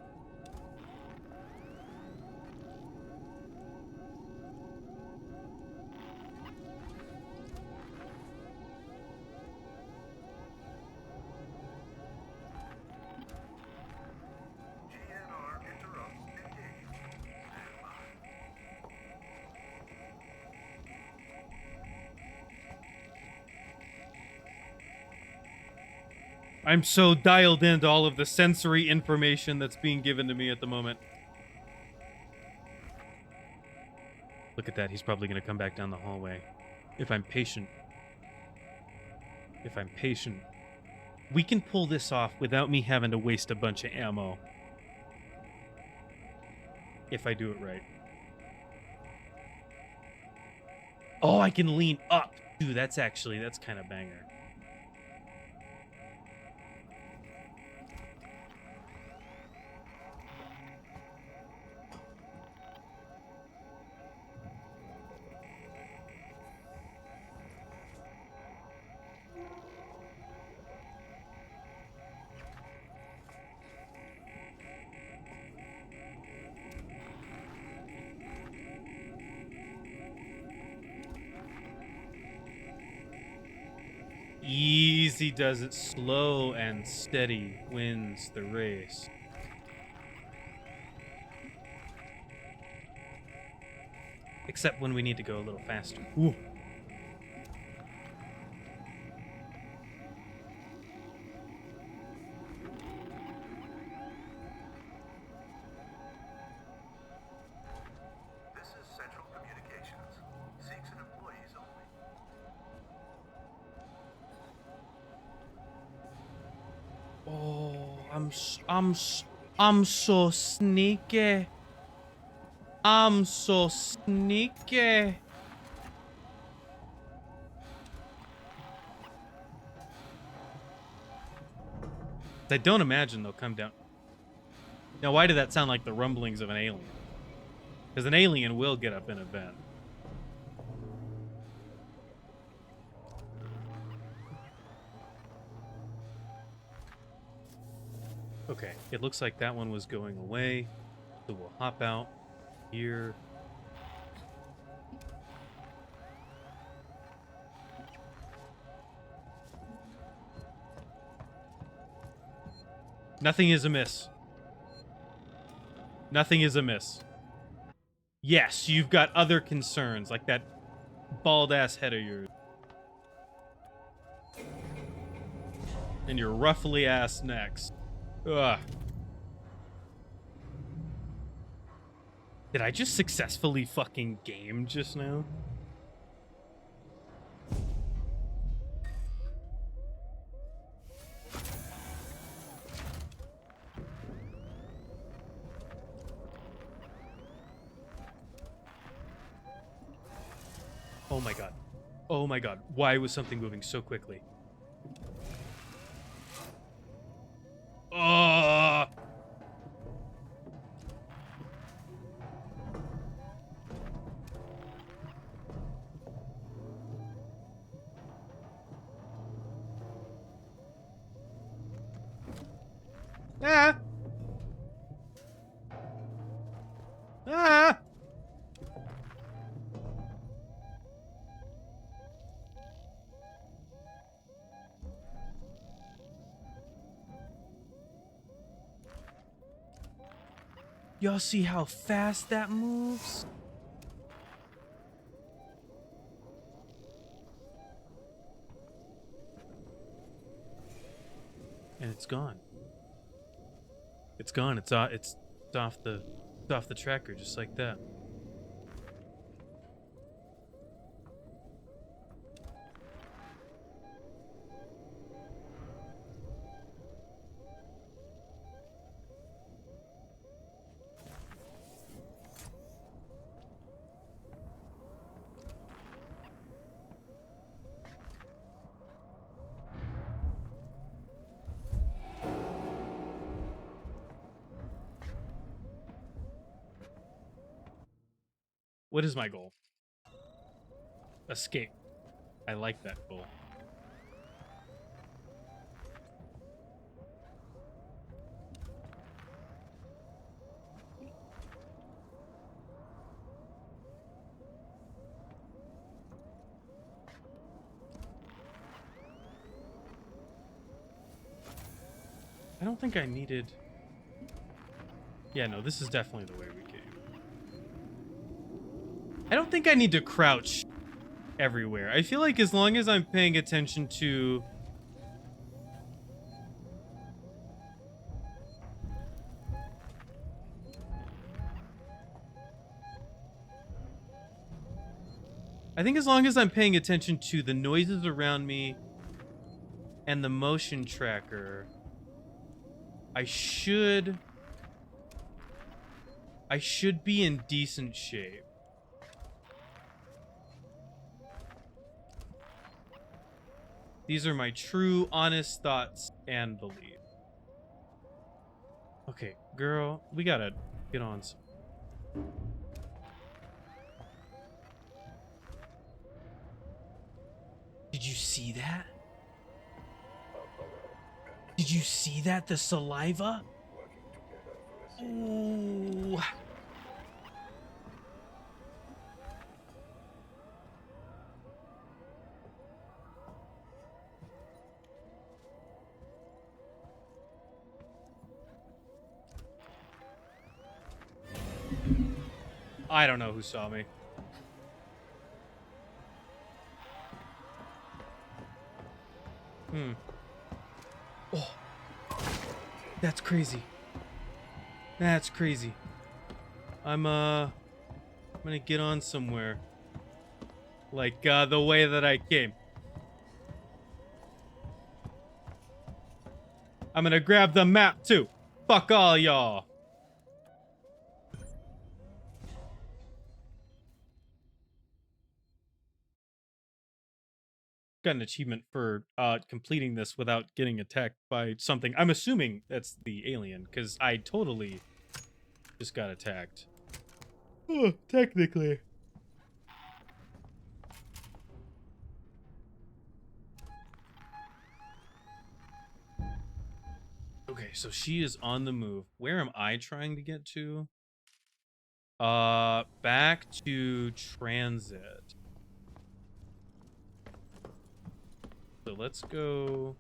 I'm so dialed into all of the sensory information that's being given to me at the moment. Look at that. He's probably going to come back down the hallway. If I'm patient. If I'm patient. We can pull this off without me having to waste a bunch of ammo. If I do it right. Oh, I can lean up. Dude, that's kind of banger. Easy does it. Slow and steady wins the race. Except when we need to go a little faster. Ooh. I'm so sneaky. I'm so sneaky. I don't imagine they'll come down. Now, why did that sound like the rumblings of an alien? Because an alien will get up in a vent. Okay, it looks like that one was going away. So we'll hop out here. Nothing is amiss. Nothing is amiss. Yes, you've got other concerns, like that bald-ass head of yours. And your ruffly-ass necks. Ugh. Did I just successfully fucking game just now? Oh my god. Oh my god. Why was something moving so quickly? Oh! Ah! Ah! Y'all see how fast that moves? And it's gone. It's gone. It's off the tracker just like that. What is my goal? Escape. I like that goal. I don't think I needed... Yeah, no, this is definitely the way we came. I don't think I need to crouch everywhere. I feel like as long as I'm paying attention to... I think as long as I'm paying attention to the noises around me and the motion tracker, I should be in decent shape. These are my true, honest thoughts and beliefs. Okay, girl, we gotta get on some... Did you see that? Did you see that? The saliva? Ooh. I don't know who saw me. Oh. That's crazy. That's crazy. I'm gonna get on somewhere. Like, the way that I came. I'm gonna grab the map too. Fuck all y'all. Got an achievement for completing this without getting attacked by something. I'm assuming that's the alien, because I totally just got attacked. Oh, technically. Okay, so she is on the move. Where am I trying to get to? Back to transit. So let's go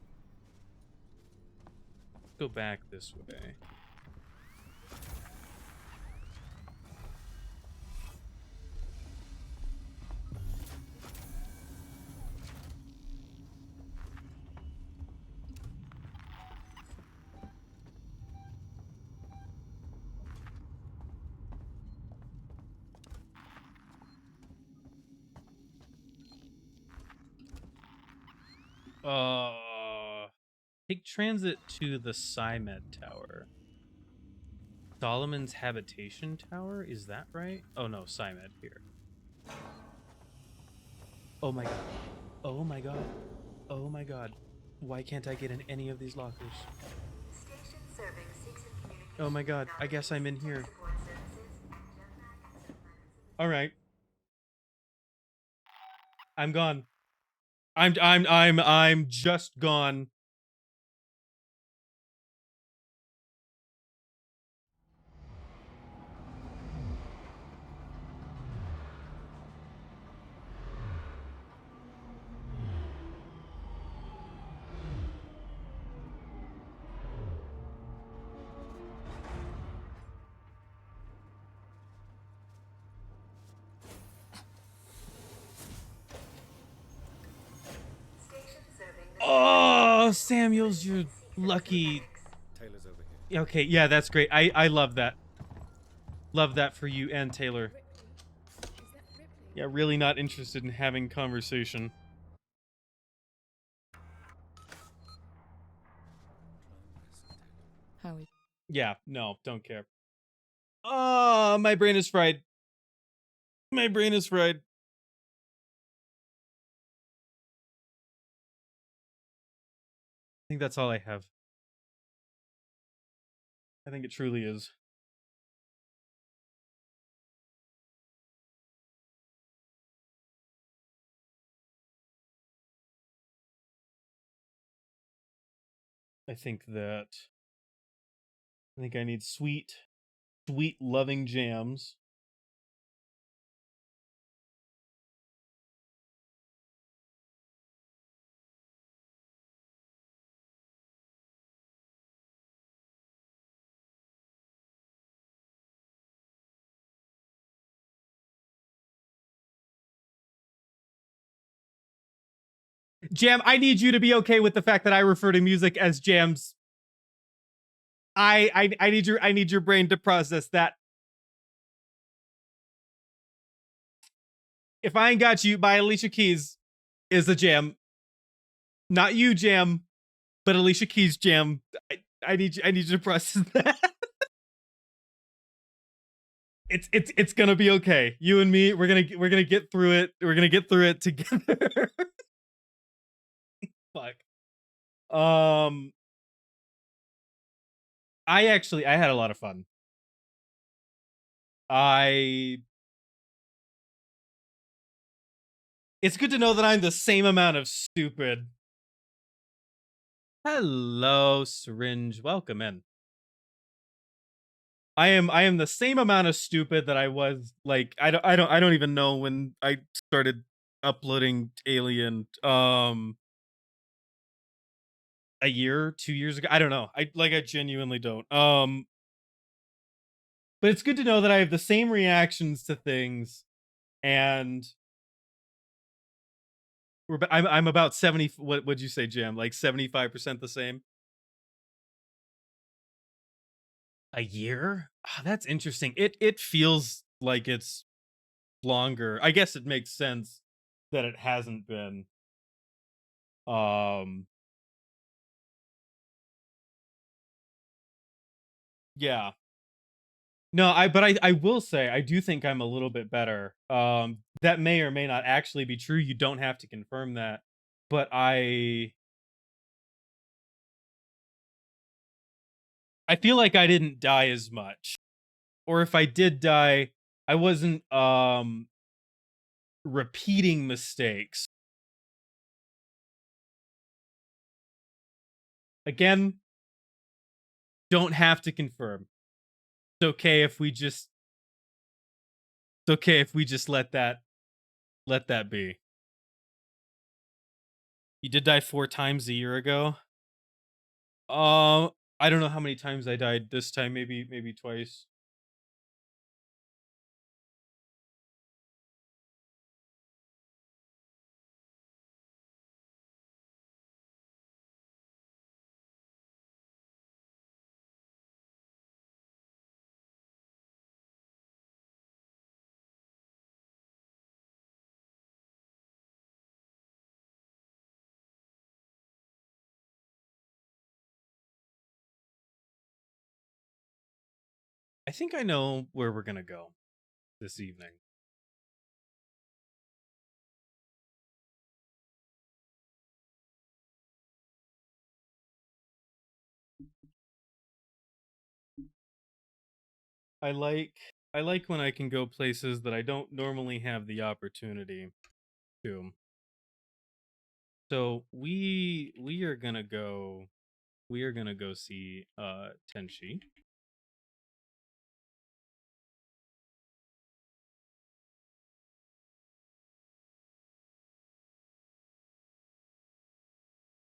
back this way. Take transit to the Psymed Tower. Solomon's Habitation Tower? Is that right? Oh no, Psymed here. Oh my god. Oh my god. Oh my god. Why can't I get in any of these lockers? Oh my god. I guess I'm in here. Alright. I'm gone. I'm just gone. Oh, Samuels, you're lucky. Taylor's over here. Okay, yeah, that's great. I love that. Love that for you and Taylor. Yeah, really not interested in having conversation. Howie. Yeah, no, don't care. Oh, my brain is fried. My brain is fried. I think that's all I have. I think it truly is. I think I need sweet, loving jams. Jam, I need you to be okay with the fact that I refer to music as jams. I need your brain to process that. If I Ain't Got You by Alicia Keys is a jam. Not you, Jam, but Alicia Keys jam. I need you to process that. It's gonna be okay. You and me, we're gonna get through it. We're gonna get through it together. Fuck. I had a lot of fun. It's good to know that I'm the same amount of stupid. Hello, Syringe. Welcome in. I am the same amount of stupid that I was like I don't even know when I started uploading Alien a year, 2 years ago. I don't know. I genuinely don't. But it's good to know that I have the same reactions to things, and I'm about 70. What would you say, Jam? Like 75% the same. A year? Oh, that's interesting. It feels like it's longer. I guess it makes sense that it hasn't been. Yeah. No, I will say I do think I'm a little bit better. That may or may not actually be true. You don't have to confirm that, but I feel like I didn't die as much. Or if I did die, I wasn't repeating mistakes. Again, don't have to confirm. It's okay if we just let that be. You did die 4 times a year ago? I don't know how many times I died this time, maybe twice. I think I know where we're gonna go this evening. I like I like when I can go places that I don't normally have the opportunity to. So we are gonna go see Tenchi.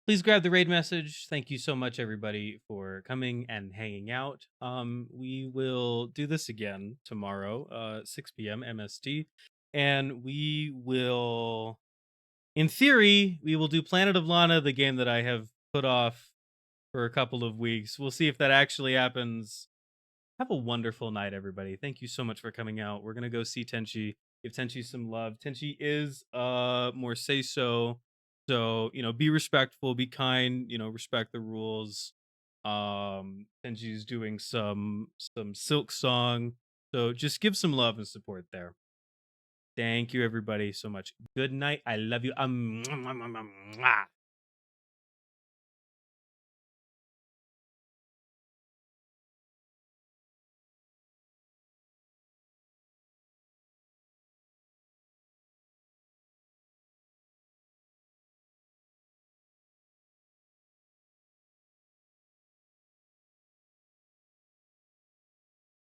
Please grab the raid message. Thank you so much, everybody, for coming and hanging out. We will do this again tomorrow, 6 p.m. MST, and we will, in theory, we will do Planet of Lana, the game that I have put off for a couple of weeks. We'll see if that actually happens. Have a wonderful night, everybody. Thank you so much for coming out. We're gonna go see Tenchi. Give Tenchi some love. Tenchi is more say so. So, be respectful, be kind, respect the rules. Tenchi's doing some Silk song. So just give some love and support there. Thank you everybody so much. Good night. I love you.